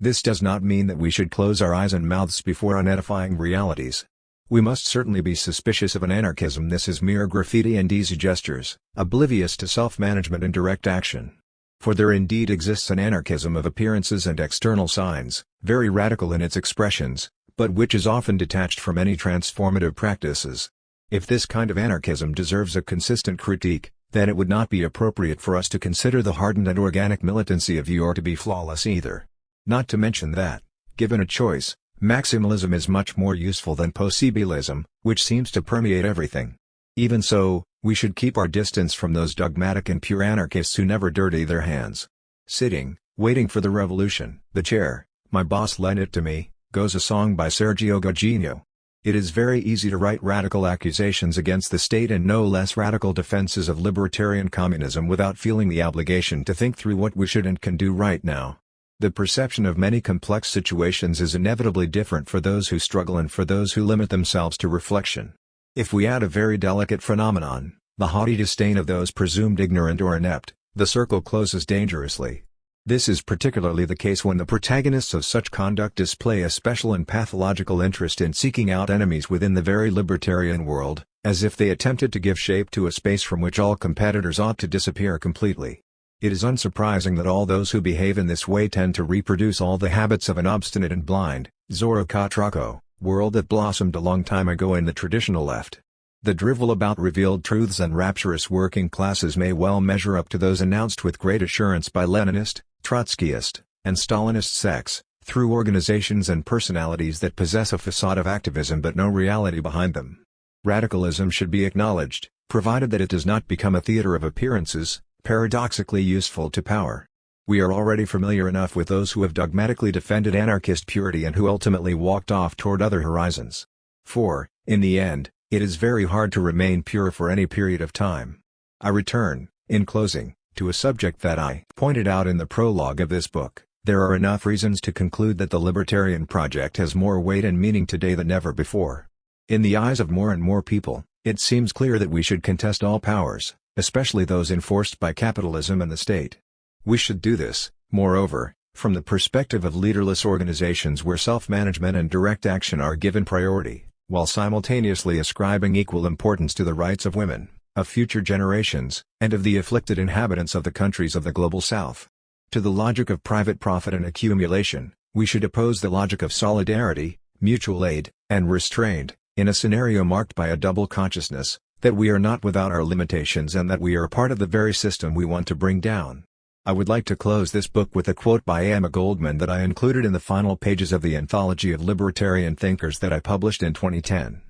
This does not mean that we should close our eyes and mouths before unedifying realities. We must certainly be suspicious of an anarchism this is mere graffiti and easy gestures, oblivious to self-management and direct action. For there indeed exists an anarchism of appearances and external signs, very radical in its expressions, but which is often detached from any transformative practices. If this kind of anarchism deserves a consistent critique, then it would not be appropriate for us to consider the hardened and organic militancy of yore to be flawless either. Not to mention that, given a choice, maximalism is much more useful than possibilism, which seems to permeate everything. Even so, we should keep our distance from those dogmatic and pure anarchists who never dirty their hands. Sitting, waiting for the revolution. The chair, my boss lent it to me, goes a song by Sergio Gugino. It is very easy to write radical accusations against the state and no less radical defenses of libertarian communism without feeling the obligation to think through what we should and can do right now. The perception of many complex situations is inevitably different for those who struggle and for those who limit themselves to reflection. If we add a very delicate phenomenon, the haughty disdain of those presumed ignorant or inept, the circle closes dangerously. This is particularly the case when the protagonists of such conduct display a special and pathological interest in seeking out enemies within the very libertarian world, as if they attempted to give shape to a space from which all competitors ought to disappear completely. It is unsurprising that all those who behave in this way tend to reproduce all the habits of an obstinate and blind, Zoroastrian world that blossomed a long time ago in the traditional left. The drivel about revealed truths and rapturous working classes may well measure up to those announced with great assurance by Leninist, Trotskyist, and Stalinist sects, through organizations and personalities that possess a facade of activism but no reality behind them. Radicalism should be acknowledged, provided that it does not become a theater of appearances, paradoxically useful to power. We are already familiar enough with those who have dogmatically defended anarchist purity and who ultimately walked off toward other horizons. For, in the end, it is very hard to remain pure for any period of time. I return, in closing, to a subject that I pointed out in the prologue of this book. There are enough reasons to conclude that the libertarian project has more weight and meaning today than ever before. In the eyes of more and more people, it seems clear that we should contest all powers, especially those enforced by capitalism and the state. We should do this, moreover, from the perspective of leaderless organizations where self-management and direct action are given priority, while simultaneously ascribing equal importance to the rights of women, of future generations, and of the afflicted inhabitants of the countries of the Global South. To the logic of private profit and accumulation, we should oppose the logic of solidarity, mutual aid, and restraint, in a scenario marked by a double consciousness, that we are not without our limitations and that we are a part of the very system we want to bring down. I would like to close this book with a quote by Emma Goldman that I included in the final pages of the anthology of libertarian thinkers that I published in 2010.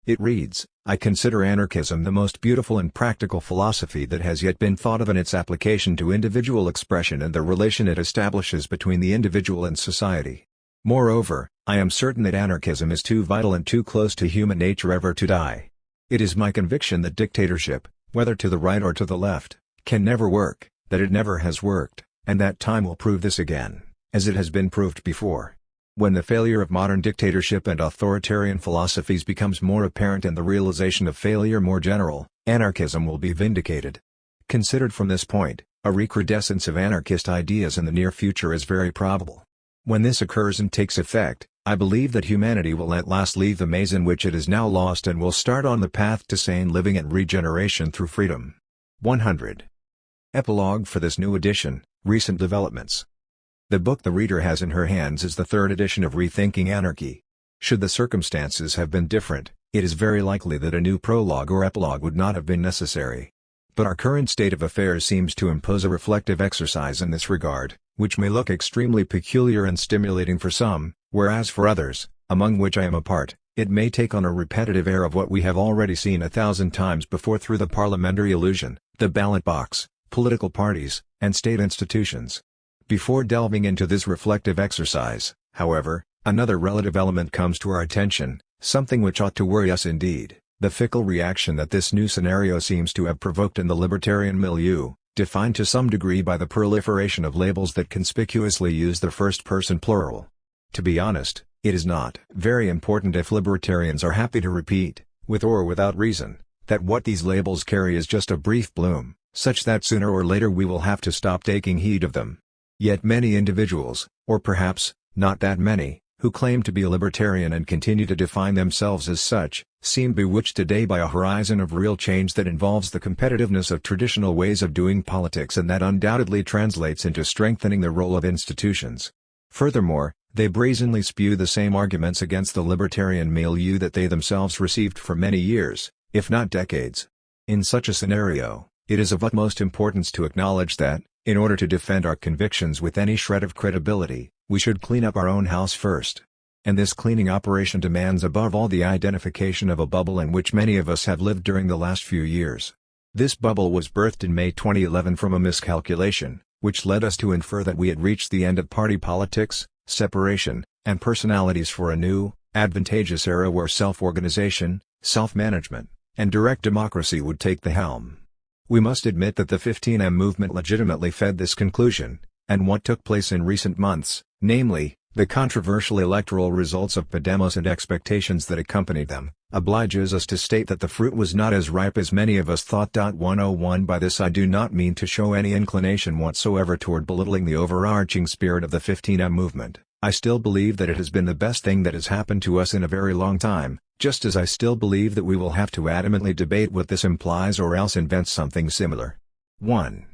It reads, "I consider anarchism the most beautiful and practical philosophy that has yet been thought of in its application to individual expression and the relation it establishes between the individual and society. Moreover, I am certain that anarchism is too vital and too close to human nature ever to die. It is my conviction that dictatorship, whether to the right or to the left, can never work, that it never has worked, and that time will prove this again. as it has been proved before. When the failure of modern dictatorship and authoritarian philosophies becomes more apparent and the realization of failure more general, anarchism will be vindicated. Considered from this point, a recrudescence of anarchist ideas in the near future is very probable. When this occurs and takes effect, I believe that humanity will at last leave the maze in which it is now lost and will start on the path to sane living and regeneration through freedom. 100. Epilogue for this new edition, Recent Developments. The book the reader has in her hands is the third edition of Rethinking Anarchy. Should the circumstances have been different, it is very likely that a new prologue or epilogue would not have been necessary. But our current state of affairs seems to impose a reflective exercise in this regard, which may look extremely peculiar and stimulating for some, whereas for others, among which I am a part, it may take on a repetitive air of what we have already seen 1,000 times before through the parliamentary illusion, the ballot box, political parties, and state institutions. Before delving into this reflective exercise, however, another relative element comes to our attention, something which ought to worry us indeed, the fickle reaction that this new scenario seems to have provoked in the libertarian milieu, defined to some degree by the proliferation of labels that conspicuously use the first-person plural. To be honest, it is not very important if libertarians are happy to repeat, with or without reason, that what these labels carry is just a brief bloom, such that sooner or later we will have to stop taking heed of them. Yet many individuals, or perhaps, not that many, who claim to be a libertarian and continue to define themselves as such, seem bewitched today by a horizon of real change that involves the competitiveness of traditional ways of doing politics and that undoubtedly translates into strengthening the role of institutions. Furthermore, they brazenly spew the same arguments against the libertarian milieu that they themselves received for many years, if not decades. In such a scenario, it is of utmost importance to acknowledge that, in order to defend our convictions with any shred of credibility, we should clean up our own house first. And this cleaning operation demands above all the identification of a bubble in which many of us have lived during the last few years. This bubble was birthed in May 2011 from a miscalculation, which led us to infer that we had reached the end of party politics, separation, and personalities for a new, advantageous era where self-organization, self-management, and direct democracy would take the helm. We must admit that the 15M movement legitimately fed this conclusion, and what took place in recent months, namely, the controversial electoral results of Podemos and expectations that accompanied them, obliges us to state that the fruit was not as ripe as many of us thought. 101 By this I do not mean to show any inclination whatsoever toward belittling the overarching spirit of the 15M movement. I still believe that it has been the best thing that has happened to us in a very long time, just as I still believe that we will have to adamantly debate what this implies or else invent something similar. 1.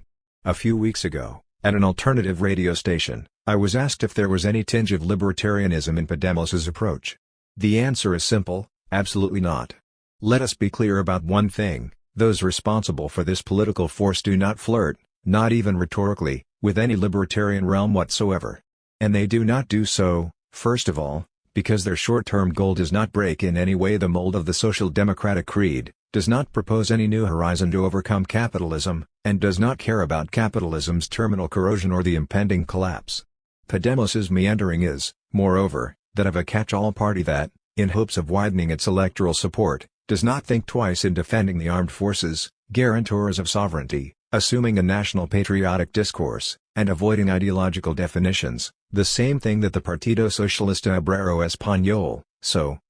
A few weeks ago, at an alternative radio station, I was asked if there was any tinge of libertarianism in Podemos's approach. The answer is simple, absolutely not. Let us be clear about one thing, those responsible for this political force do not flirt, not even rhetorically, with any libertarian realm whatsoever. And they do not do so, first of all, because their short-term goal does not break in any way the mold of the social democratic creed, does not propose any new horizon to overcome capitalism, and does not care about capitalism's terminal corrosion or the impending collapse. Podemos's meandering is, moreover, that of a catch-all party that, in hopes of widening its electoral support, does not think twice in defending the armed forces, guarantors of sovereignty, assuming a national patriotic discourse, and avoiding ideological definitions, the same thing that the Partido Socialista Obrero Español,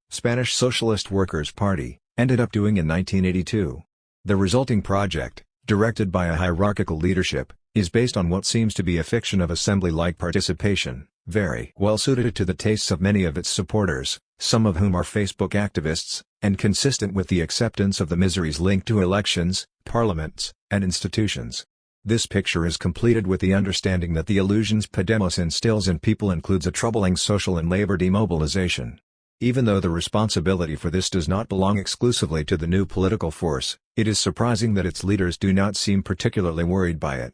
Spanish Socialist Workers' Party, ended up doing in 1982. The resulting project, directed by a hierarchical leadership, is based on what seems to be a fiction of assembly-like participation, very well suited to the tastes of many of its supporters, some of whom are Facebook activists, and consistent with the acceptance of the miseries linked to elections, parliaments, and institutions. This picture is completed with the understanding that the illusions Podemos instills in people includes a troubling social and labor demobilization. Even though the responsibility for this does not belong exclusively to the new political force, it is surprising that its leaders do not seem particularly worried by it.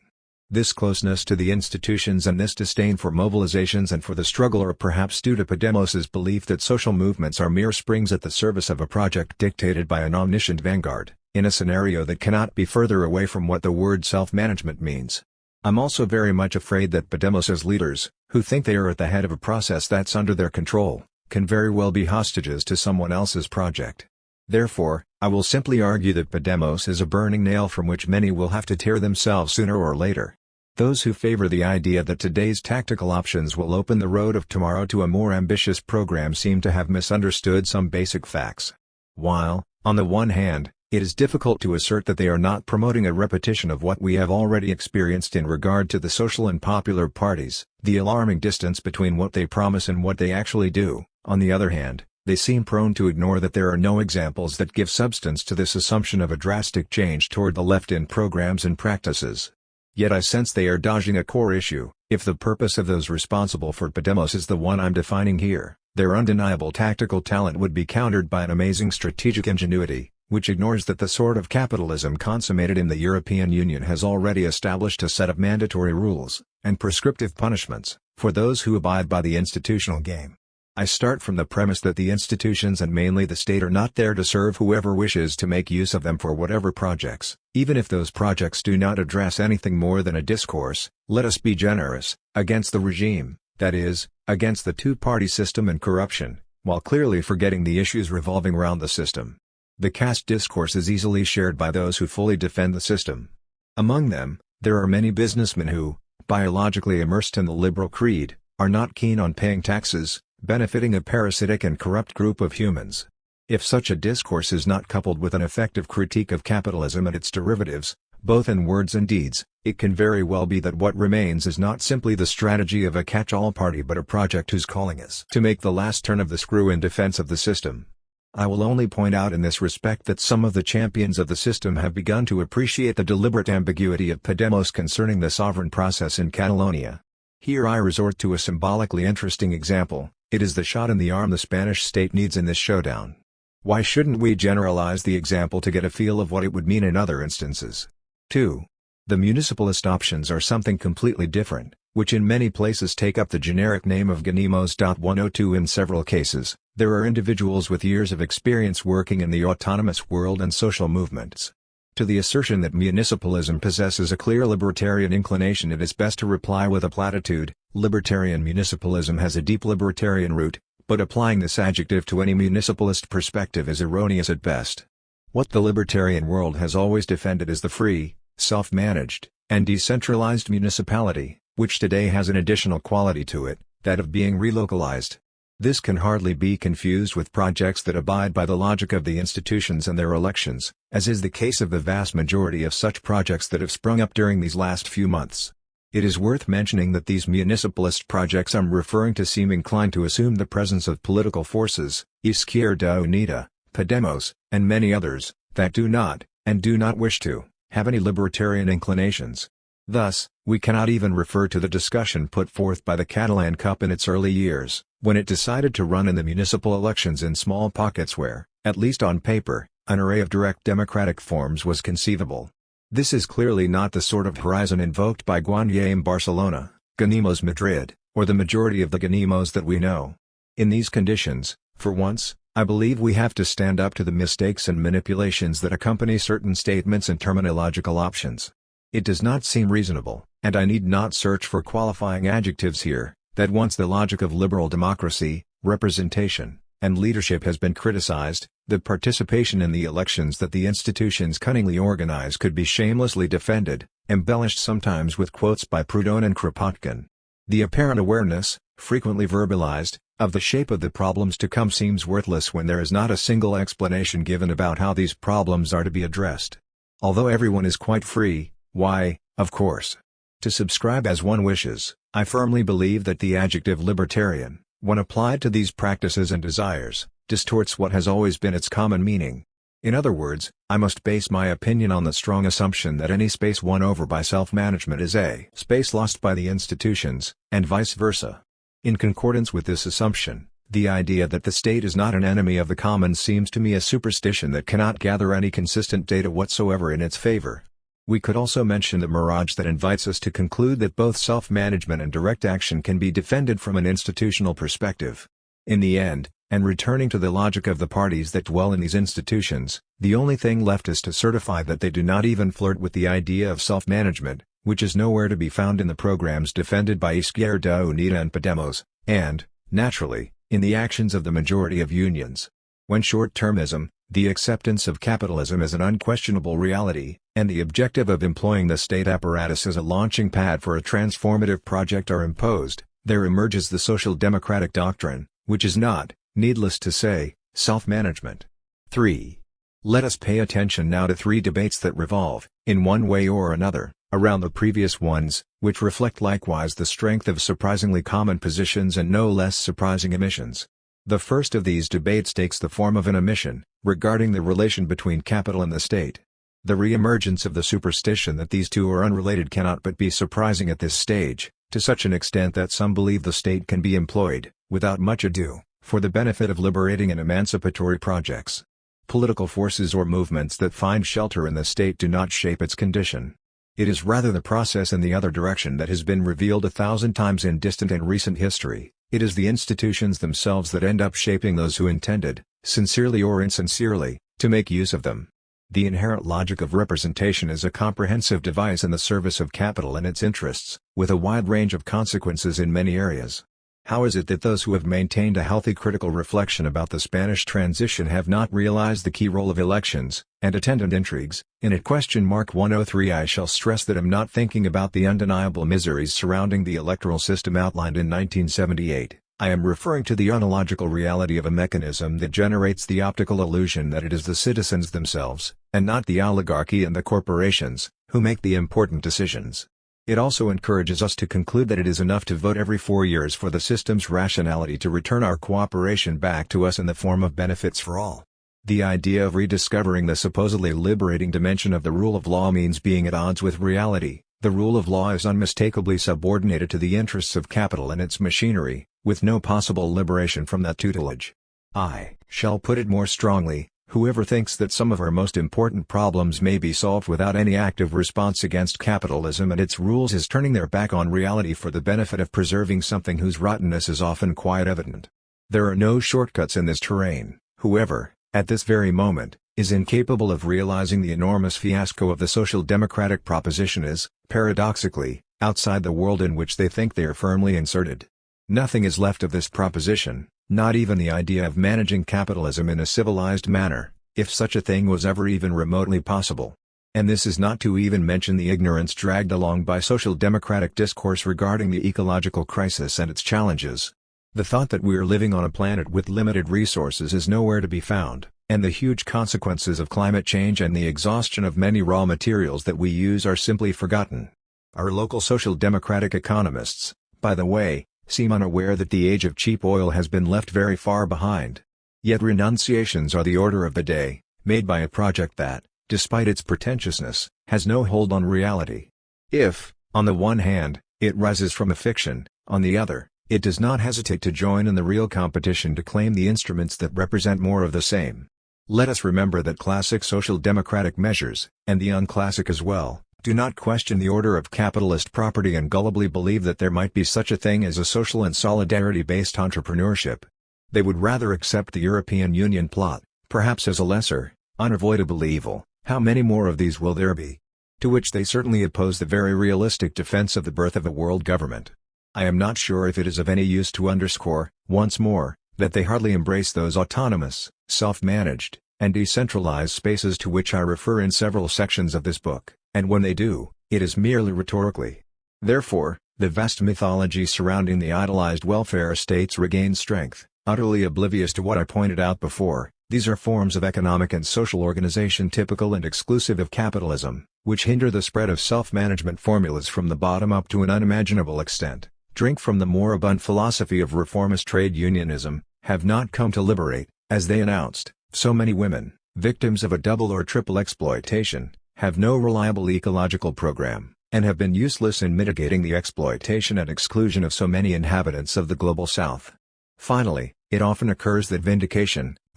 This closeness to the institutions and this disdain for mobilizations and for the struggle are perhaps due to Podemos's belief that social movements are mere springs at the service of a project dictated by an omniscient vanguard, in a scenario that cannot be further away from what the word self-management means. I'm also very much afraid that Podemos's leaders, who think they are at the head of a process that's under their control, can very well be hostages to someone else's project. Therefore, I will simply argue that Podemos is a burning nail from which many will have to tear themselves sooner or later. Those who favor the idea that today's tactical options will open the road of tomorrow to a more ambitious program seem to have misunderstood some basic facts. While, on the one hand, it is difficult to assert that they are not promoting a repetition of what we have already experienced in regard to the social and popular parties, the alarming distance between what they promise and what they actually do, on the other hand, they seem prone to ignore that there are no examples that give substance to this assumption of a drastic change toward the left in programs and practices. Yet I sense they are dodging a core issue. If the purpose of those responsible for Podemos is the one I'm defining here, their undeniable tactical talent would be countered by an amazing strategic ingenuity, which ignores that the sort of capitalism consummated in the European Union has already established a set of mandatory rules, and prescriptive punishments, for those who abide by the institutional game. I start from the premise that the institutions and mainly the state are not there to serve whoever wishes to make use of them for whatever projects, even if those projects do not address anything more than a discourse, let us be generous, against the regime, that is, against the two-party system and corruption, while clearly forgetting the issues revolving around the system. The caste discourse is easily shared by those who fully defend the system. Among them, there are many businessmen who, biologically immersed in the liberal creed, are not keen on paying taxes, benefiting a parasitic and corrupt group of humans. If such a discourse is not coupled with an effective critique of capitalism and its derivatives, both in words and deeds, it can very well be that what remains is not simply the strategy of a catch-all party but a project whose calling is to make the last turn of the screw in defense of the system. I will only point out in this respect that some of the champions of the system have begun to appreciate the deliberate ambiguity of Podemos concerning the sovereign process in Catalonia. Here I resort to a symbolically interesting example. It is the shot in the arm the Spanish state needs in this showdown. Why shouldn't we generalize the example to get a feel of what it would mean in other instances? 2. The municipalist options are something completely different, which in many places take up the generic name of Ganimos. 102 In several cases, there are individuals with years of experience working in the autonomous world and social movements. To the assertion that municipalism possesses a clear libertarian inclination, it is best to reply with a platitude: libertarian municipalism has a deep libertarian root, but applying this adjective to any municipalist perspective is erroneous at best. What the libertarian world has always defended is the free, self-managed, and decentralized municipality, which today has an additional quality to it, that of being relocalized. This can hardly be confused with projects that abide by the logic of the institutions and their elections, as is the case of the vast majority of such projects that have sprung up during these last few months. It is worth mentioning that these municipalist projects I'm referring to seem inclined to assume the presence of political forces, Izquierda Unida, Podemos, and many others, that do not, and do not wish to, have any libertarian inclinations. Thus, we cannot even refer to the discussion put forth by the Catalan CUP in its early years, when it decided to run in the municipal elections in small pockets where, at least on paper, an array of direct democratic forms was conceivable. This is clearly not the sort of horizon invoked by Guanyem Barcelona, Ganimos Madrid, or the majority of the Ganimos that we know. In these conditions, for once, I believe we have to stand up to the mistakes and manipulations that accompany certain statements and terminological options. It does not seem reasonable, and I need not search for qualifying adjectives here, that once the logic of liberal democracy, representation, and leadership has been criticized, the participation in the elections that the institutions cunningly organize could be shamelessly defended, embellished sometimes with quotes by Proudhon and Kropotkin. The apparent awareness, frequently verbalized, of the shape of the problems to come seems worthless when there is not a single explanation given about how these problems are to be addressed. Although everyone is quite free, why, of course, to subscribe as one wishes, I firmly believe that the adjective libertarian, when applied to these practices and desires, distorts what has always been its common meaning. In other words, I must base my opinion on the strong assumption that any space won over by self-management is a space lost by the institutions, and vice versa. In concordance with this assumption, the idea that the state is not an enemy of the commons seems to me a superstition that cannot gather any consistent data whatsoever in its favor. We could also mention the mirage that invites us to conclude that both self-management and direct action can be defended from an institutional perspective. In the end, and returning to the logic of the parties that dwell in these institutions, the only thing left is to certify that they do not even flirt with the idea of self-management, which is nowhere to be found in the programs defended by Izquierda Unida and Podemos, and, naturally, in the actions of the majority of unions. When short-termism, The acceptance of capitalism as an unquestionable reality, and the objective of employing the state apparatus as a launching pad for a transformative project are imposed, there emerges the social democratic doctrine, which is not, needless to say, self-management. 3. Let us pay attention now to three debates that revolve, in one way or another, around the previous ones, which reflect likewise the strength of surprisingly common positions and no less surprising omissions. The first of these debates takes the form of an omission, regarding the relation between capital and the state. The re-emergence of the superstition that these two are unrelated cannot but be surprising at this stage, to such an extent that some believe the state can be employed, without much ado, for the benefit of liberating and emancipatory projects. Political forces or movements that find shelter in the state do not shape its condition. It is rather the process in the other direction that has been revealed 1,000 times in distant and recent history. It is the institutions themselves that end up shaping those who intended, sincerely or insincerely, to make use of them. The inherent logic of representation is a comprehensive device in the service of capital and its interests, with a wide range of consequences in many areas. How is it that those who have maintained a healthy critical reflection about the Spanish transition have not realized the key role of elections, and attendant intrigues, in it? (103) I shall stress that I'm not thinking about the undeniable miseries surrounding the electoral system outlined in 1978. I am referring to the ontological reality of a mechanism that generates the optical illusion that it is the citizens themselves, and not the oligarchy and the corporations, who make the important decisions. It also encourages us to conclude that it is enough to vote every 4 years for the system's rationality to return our cooperation back to us in the form of benefits for all. The idea of rediscovering the supposedly liberating dimension of the rule of law means being at odds with reality. The rule of law is unmistakably subordinated to the interests of capital and its machinery, with no possible liberation from that tutelage. I shall put it more strongly. Whoever thinks that some of our most important problems may be solved without any active response against capitalism and its rules is turning their back on reality for the benefit of preserving something whose rottenness is often quite evident. There are no shortcuts in this terrain. Whoever, at this very moment, is incapable of realizing the enormous fiasco of the social democratic proposition is, paradoxically, outside the world in which they think they are firmly inserted. Nothing is left of this proposition. Not even the idea of managing capitalism in a civilized manner, if such a thing was ever even remotely possible. And this is not to even mention the ignorance dragged along by social democratic discourse regarding the ecological crisis and its challenges. The thought that we are living on a planet with limited resources is nowhere to be found, and the huge consequences of climate change and the exhaustion of many raw materials that we use are simply forgotten. Our local social democratic economists, by the way, seem unaware that the age of cheap oil has been left very far behind. Yet renunciations are the order of the day, made by a project that, despite its pretentiousness, has no hold on reality. If, on the one hand, it rises from a fiction, on the other, it does not hesitate to join in the real competition to claim the instruments that represent more of the same. Let us remember that classic social democratic measures, and the unclassic as well, do not question the order of capitalist property and gullibly believe that there might be such a thing as a social and solidarity-based entrepreneurship. They would rather accept the European Union plot, perhaps as a lesser, unavoidable evil. How many more of these will there be? To which they certainly oppose the very realistic defense of the birth of a world government. I am not sure if it is of any use to underscore, once more, that they hardly embrace those autonomous, self-managed, and decentralized spaces to which I refer in several sections of this book. And when they do, it is merely rhetorically. Therefore, the vast mythology surrounding the idolized welfare states regains strength, utterly oblivious to what I pointed out before. These are forms of economic and social organization typical and exclusive of capitalism, which hinder the spread of self-management formulas from the bottom up to an unimaginable extent, drink from the moribund philosophy of reformist trade unionism, have not come to liberate, as they announced, so many women, victims of a double or triple exploitation, have no reliable ecological program, and have been useless in mitigating the exploitation and exclusion of so many inhabitants of the global South. Finally, it often occurs that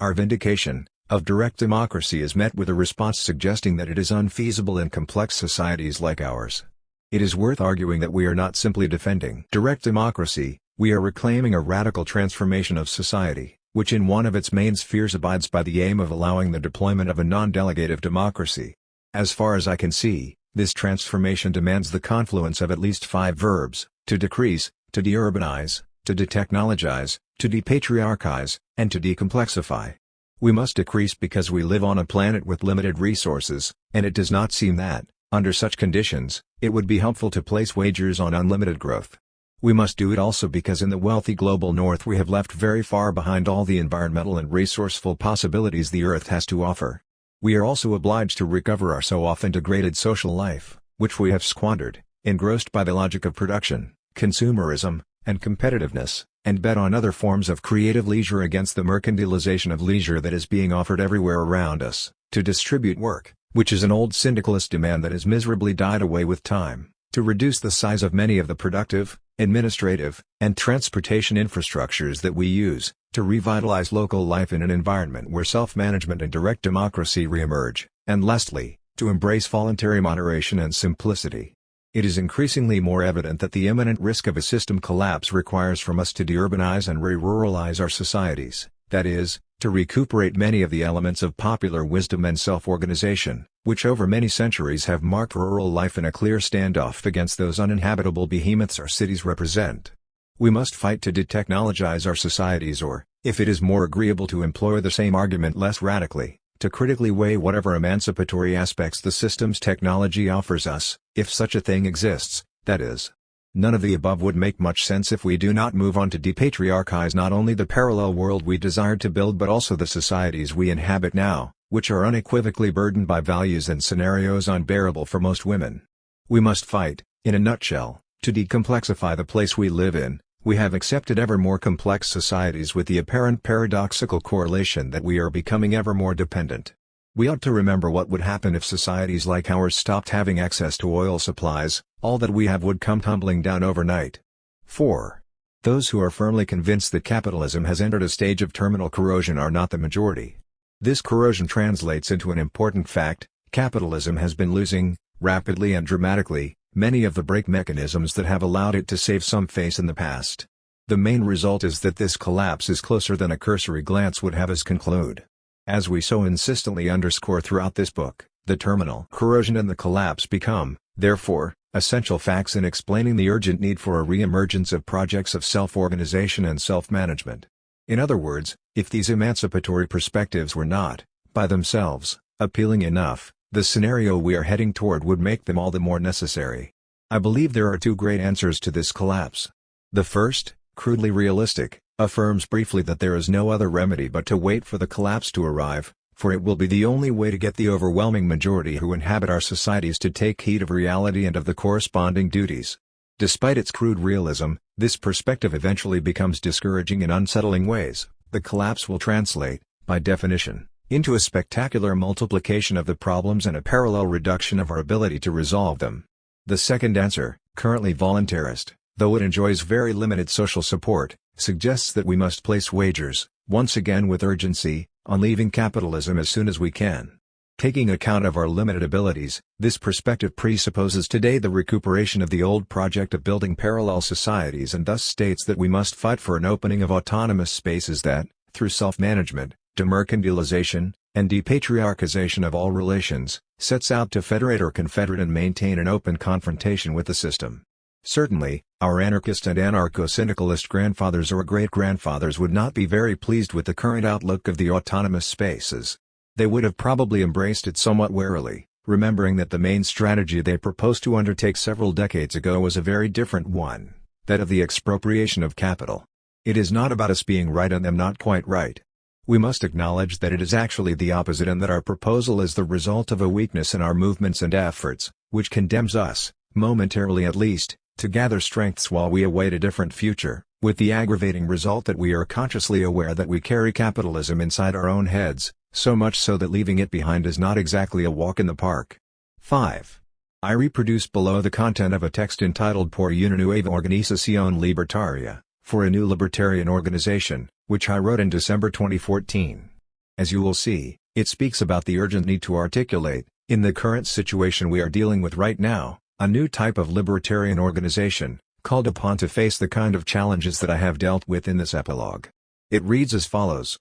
our vindication, of direct democracy is met with a response suggesting that it is unfeasible in complex societies like ours. It is worth arguing that we are not simply defending direct democracy, we are reclaiming a radical transformation of society, which in one of its main spheres abides by the aim of allowing the deployment of a non-delegative democracy. As far as I can see, this transformation demands the confluence of at least 5 verbs: to decrease, to deurbanize, to detechnologize, to depatriarchize, and to decomplexify. We must decrease because we live on a planet with limited resources, and it does not seem that, under such conditions, it would be helpful to place wagers on unlimited growth. We must do it also because in the wealthy global north we have left very far behind all the environmental and resourceful possibilities the Earth has to offer. We are also obliged to recover our so often degraded social life, which we have squandered, engrossed by the logic of production, consumerism, and competitiveness, and bet on other forms of creative leisure against the mercantilization of leisure that is being offered everywhere around us, to distribute work, which is an old syndicalist demand that has miserably died away with time, to reduce the size of many of the productive, administrative, and transportation infrastructures that we use, to revitalize local life in an environment where self-management and direct democracy re-emerge, and lastly, to embrace voluntary moderation and simplicity. It is increasingly more evident that the imminent risk of a system collapse requires from us to de-urbanize and re-ruralize our societies, that is, to recuperate many of the elements of popular wisdom and self-organization, which over many centuries have marked rural life in a clear standoff against those uninhabitable behemoths our cities represent. We must fight to de-technologize our societies or, if it is more agreeable to employ the same argument less radically, to critically weigh whatever emancipatory aspects the system's technology offers us, if such a thing exists, that is. None of the above would make much sense if we do not move on to depatriarchize not only the parallel world we desired to build but also the societies we inhabit now, which are unequivocally burdened by values and scenarios unbearable for most women. We must fight, in a nutshell, to decomplexify the place we live in. We have accepted ever more complex societies with the apparent paradoxical correlation that we are becoming ever more dependent. We ought to remember what would happen if societies like ours stopped having access to oil supplies. All that we have would come tumbling down overnight. 4. Those who are firmly convinced that capitalism has entered a stage of terminal corrosion are not the majority. This corrosion translates into an important fact: capitalism has been losing, rapidly and dramatically, many of the brake mechanisms that have allowed it to save some face in the past. The main result is that this collapse is closer than a cursory glance would have us conclude. As we so insistently underscore throughout this book, the terminal corrosion and the collapse become, therefore, essential facts in explaining the urgent need for a re-emergence of projects of self-organization and self-management. In other words, if these emancipatory perspectives were not, by themselves, appealing enough, the scenario we are heading toward would make them all the more necessary. I believe there are two great answers to this collapse. The first, crudely realistic, affirms briefly that there is no other remedy but to wait for the collapse to arrive, for it will be the only way to get the overwhelming majority who inhabit our societies to take heed of reality and of the corresponding duties. Despite its crude realism, this perspective eventually becomes discouraging in unsettling ways. The collapse will translate, by definition, into a spectacular multiplication of the problems and a parallel reduction of our ability to resolve them. The second answer, currently voluntarist, though it enjoys very limited social support, suggests that we must place wagers, once again with urgency, on leaving capitalism as soon as we can. Taking account of our limited abilities, this perspective presupposes today the recuperation of the old project of building parallel societies and thus states that we must fight for an opening of autonomous spaces that, through self-management, demercantilization, and depatriarchization of all relations, sets out to federate or confederate and maintain an open confrontation with the system. Certainly, our anarchist and anarcho-syndicalist grandfathers or great-grandfathers would not be very pleased with the current outlook of the autonomous spaces. They would have probably embraced it somewhat warily, remembering that the main strategy they proposed to undertake several decades ago was a very different one, that of the expropriation of capital. It is not about us being right and them not quite right. We must acknowledge that it is actually the opposite and that our proposal is the result of a weakness in our movements and efforts, which condemns us, momentarily at least, to gather strengths while we await a different future, with the aggravating result that we are consciously aware that we carry capitalism inside our own heads, so much so that leaving it behind is not exactly a walk in the park. 5. I reproduce below the content of a text entitled Por una nueva organización libertaria, for a new libertarian organization, which I wrote in December 2014. As you will see, it speaks about the urgent need to articulate, in the current situation we are dealing with right now, a new type of libertarian organization, called upon to face the kind of challenges that I have dealt with in this epilogue. It reads as follows.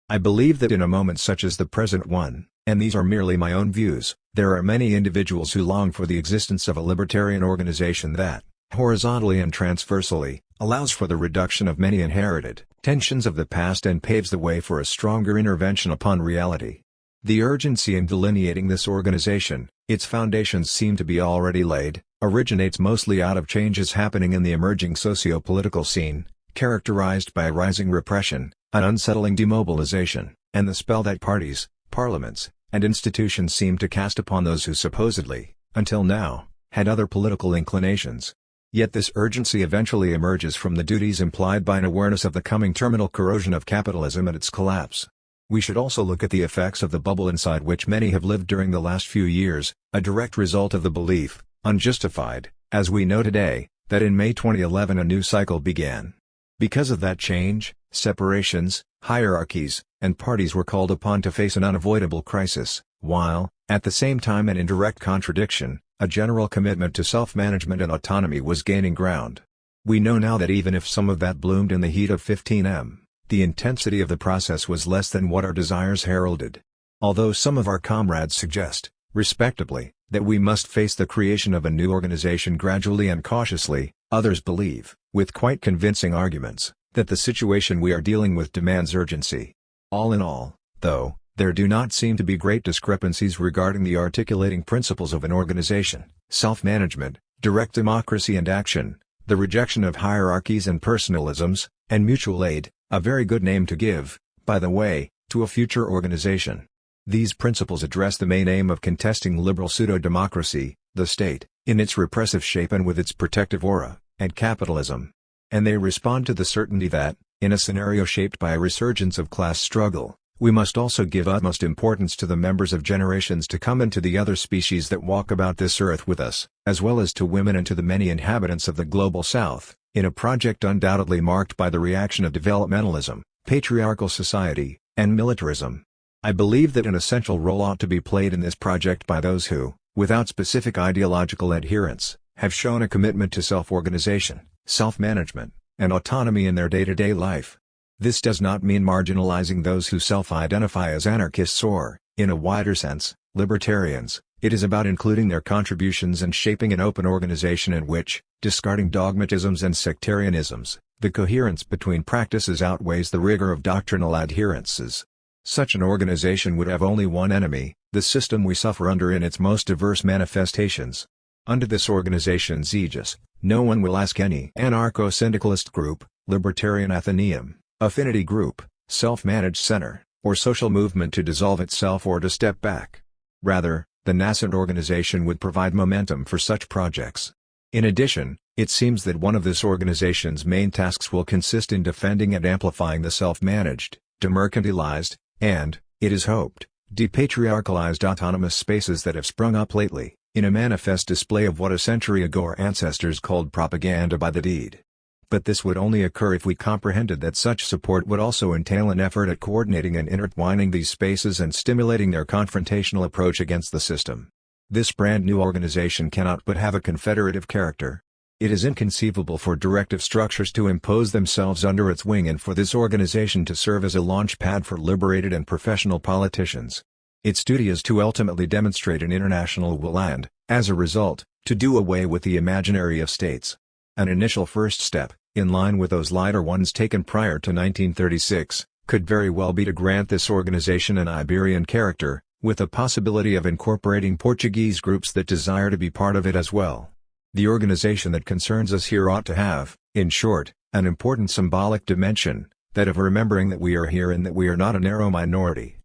I believe that in a moment such as the present one, and these are merely my own views, there are many individuals who long for the existence of a libertarian organization that, horizontally and transversally, allows for the reduction of many inherited tensions of the past and paves the way for a stronger intervention upon reality. The urgency in delineating this organization, its foundations seem to be already laid, originates mostly out of changes happening in the emerging socio-political scene, characterized by rising repression, an unsettling demobilization, and the spell that parties, parliaments, and institutions seem to cast upon those who supposedly, until now, had other political inclinations. Yet this urgency eventually emerges from the duties implied by an awareness of the coming terminal corrosion of capitalism and its collapse. We should also look at the effects of the bubble inside which many have lived during the last few years, a direct result of the belief, unjustified, as we know today, that in May 2011 a new cycle began. Because of that change, separations, hierarchies, and parties were called upon to face an unavoidable crisis, while, at the same time and in direct contradiction, a general commitment to self-management and autonomy was gaining ground. We know now that even if some of that bloomed in the heat of 15M, the intensity of the process was less than what our desires heralded. Although some of our comrades suggest, respectably, that we must face the creation of a new organization gradually and cautiously, others believe, with quite convincing arguments, that the situation we are dealing with demands urgency. All in all, though, there do not seem to be great discrepancies regarding the articulating principles of an organization: self-management, direct democracy and action, the rejection of hierarchies and personalisms, and mutual aid, a very good name to give, by the way, to a future organization. These principles address the main aim of contesting liberal pseudo-democracy, the state, in its repressive shape and with its protective aura, and capitalism. And they respond to the certainty that, in a scenario shaped by a resurgence of class struggle, we must also give utmost importance to the members of generations to come and to the other species that walk about this earth with us, as well as to women and to the many inhabitants of the global south, in a project undoubtedly marked by the reaction of developmentalism, patriarchal society, and militarism. I believe that an essential role ought to be played in this project by those who, without specific ideological adherence, have shown a commitment to self-organization, self-management, and autonomy in their day-to-day life. This does not mean marginalizing those who self-identify as anarchists or, in a wider sense, libertarians. It is about including their contributions and shaping an open organization in which, discarding dogmatisms and sectarianisms, the coherence between practices outweighs the rigor of doctrinal adherences. Such an organization would have only one enemy: the system we suffer under in its most diverse manifestations. Under this organization's aegis, no one will ask any anarcho-syndicalist group, libertarian athenaeum, affinity group, self-managed center, or social movement to dissolve itself or to step back. Rather, the nascent organization would provide momentum for such projects. In addition, it seems that one of this organization's main tasks will consist in defending and amplifying the self-managed, demercantilized, and, it is hoped, depatriarchalized autonomous spaces that have sprung up lately, in a manifest display of what a century ago our ancestors called propaganda by the deed. But this would only occur if we comprehended that such support would also entail an effort at coordinating and intertwining these spaces and stimulating their confrontational approach against the system. This brand new organization cannot but have a confederative character. It is inconceivable for directive structures to impose themselves under its wing and for this organization to serve as a launch pad for liberated and professional politicians. Its duty is to ultimately demonstrate an international will and, as a result, to do away with the imaginary of states. An initial first step, in line with those lighter ones taken prior to 1936, could very well be to grant this organization an Iberian character, with the possibility of incorporating Portuguese groups that desire to be part of it as well. The organization that concerns us here ought to have, in short, an important symbolic dimension, that of remembering that we are here and that we are not a narrow minority.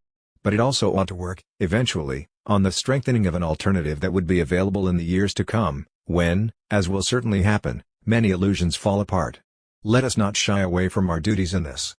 But it also ought to work, eventually, on the strengthening of an alternative that would be available in the years to come, when, as will certainly happen, many illusions fall apart. Let us not shy away from our duties in this.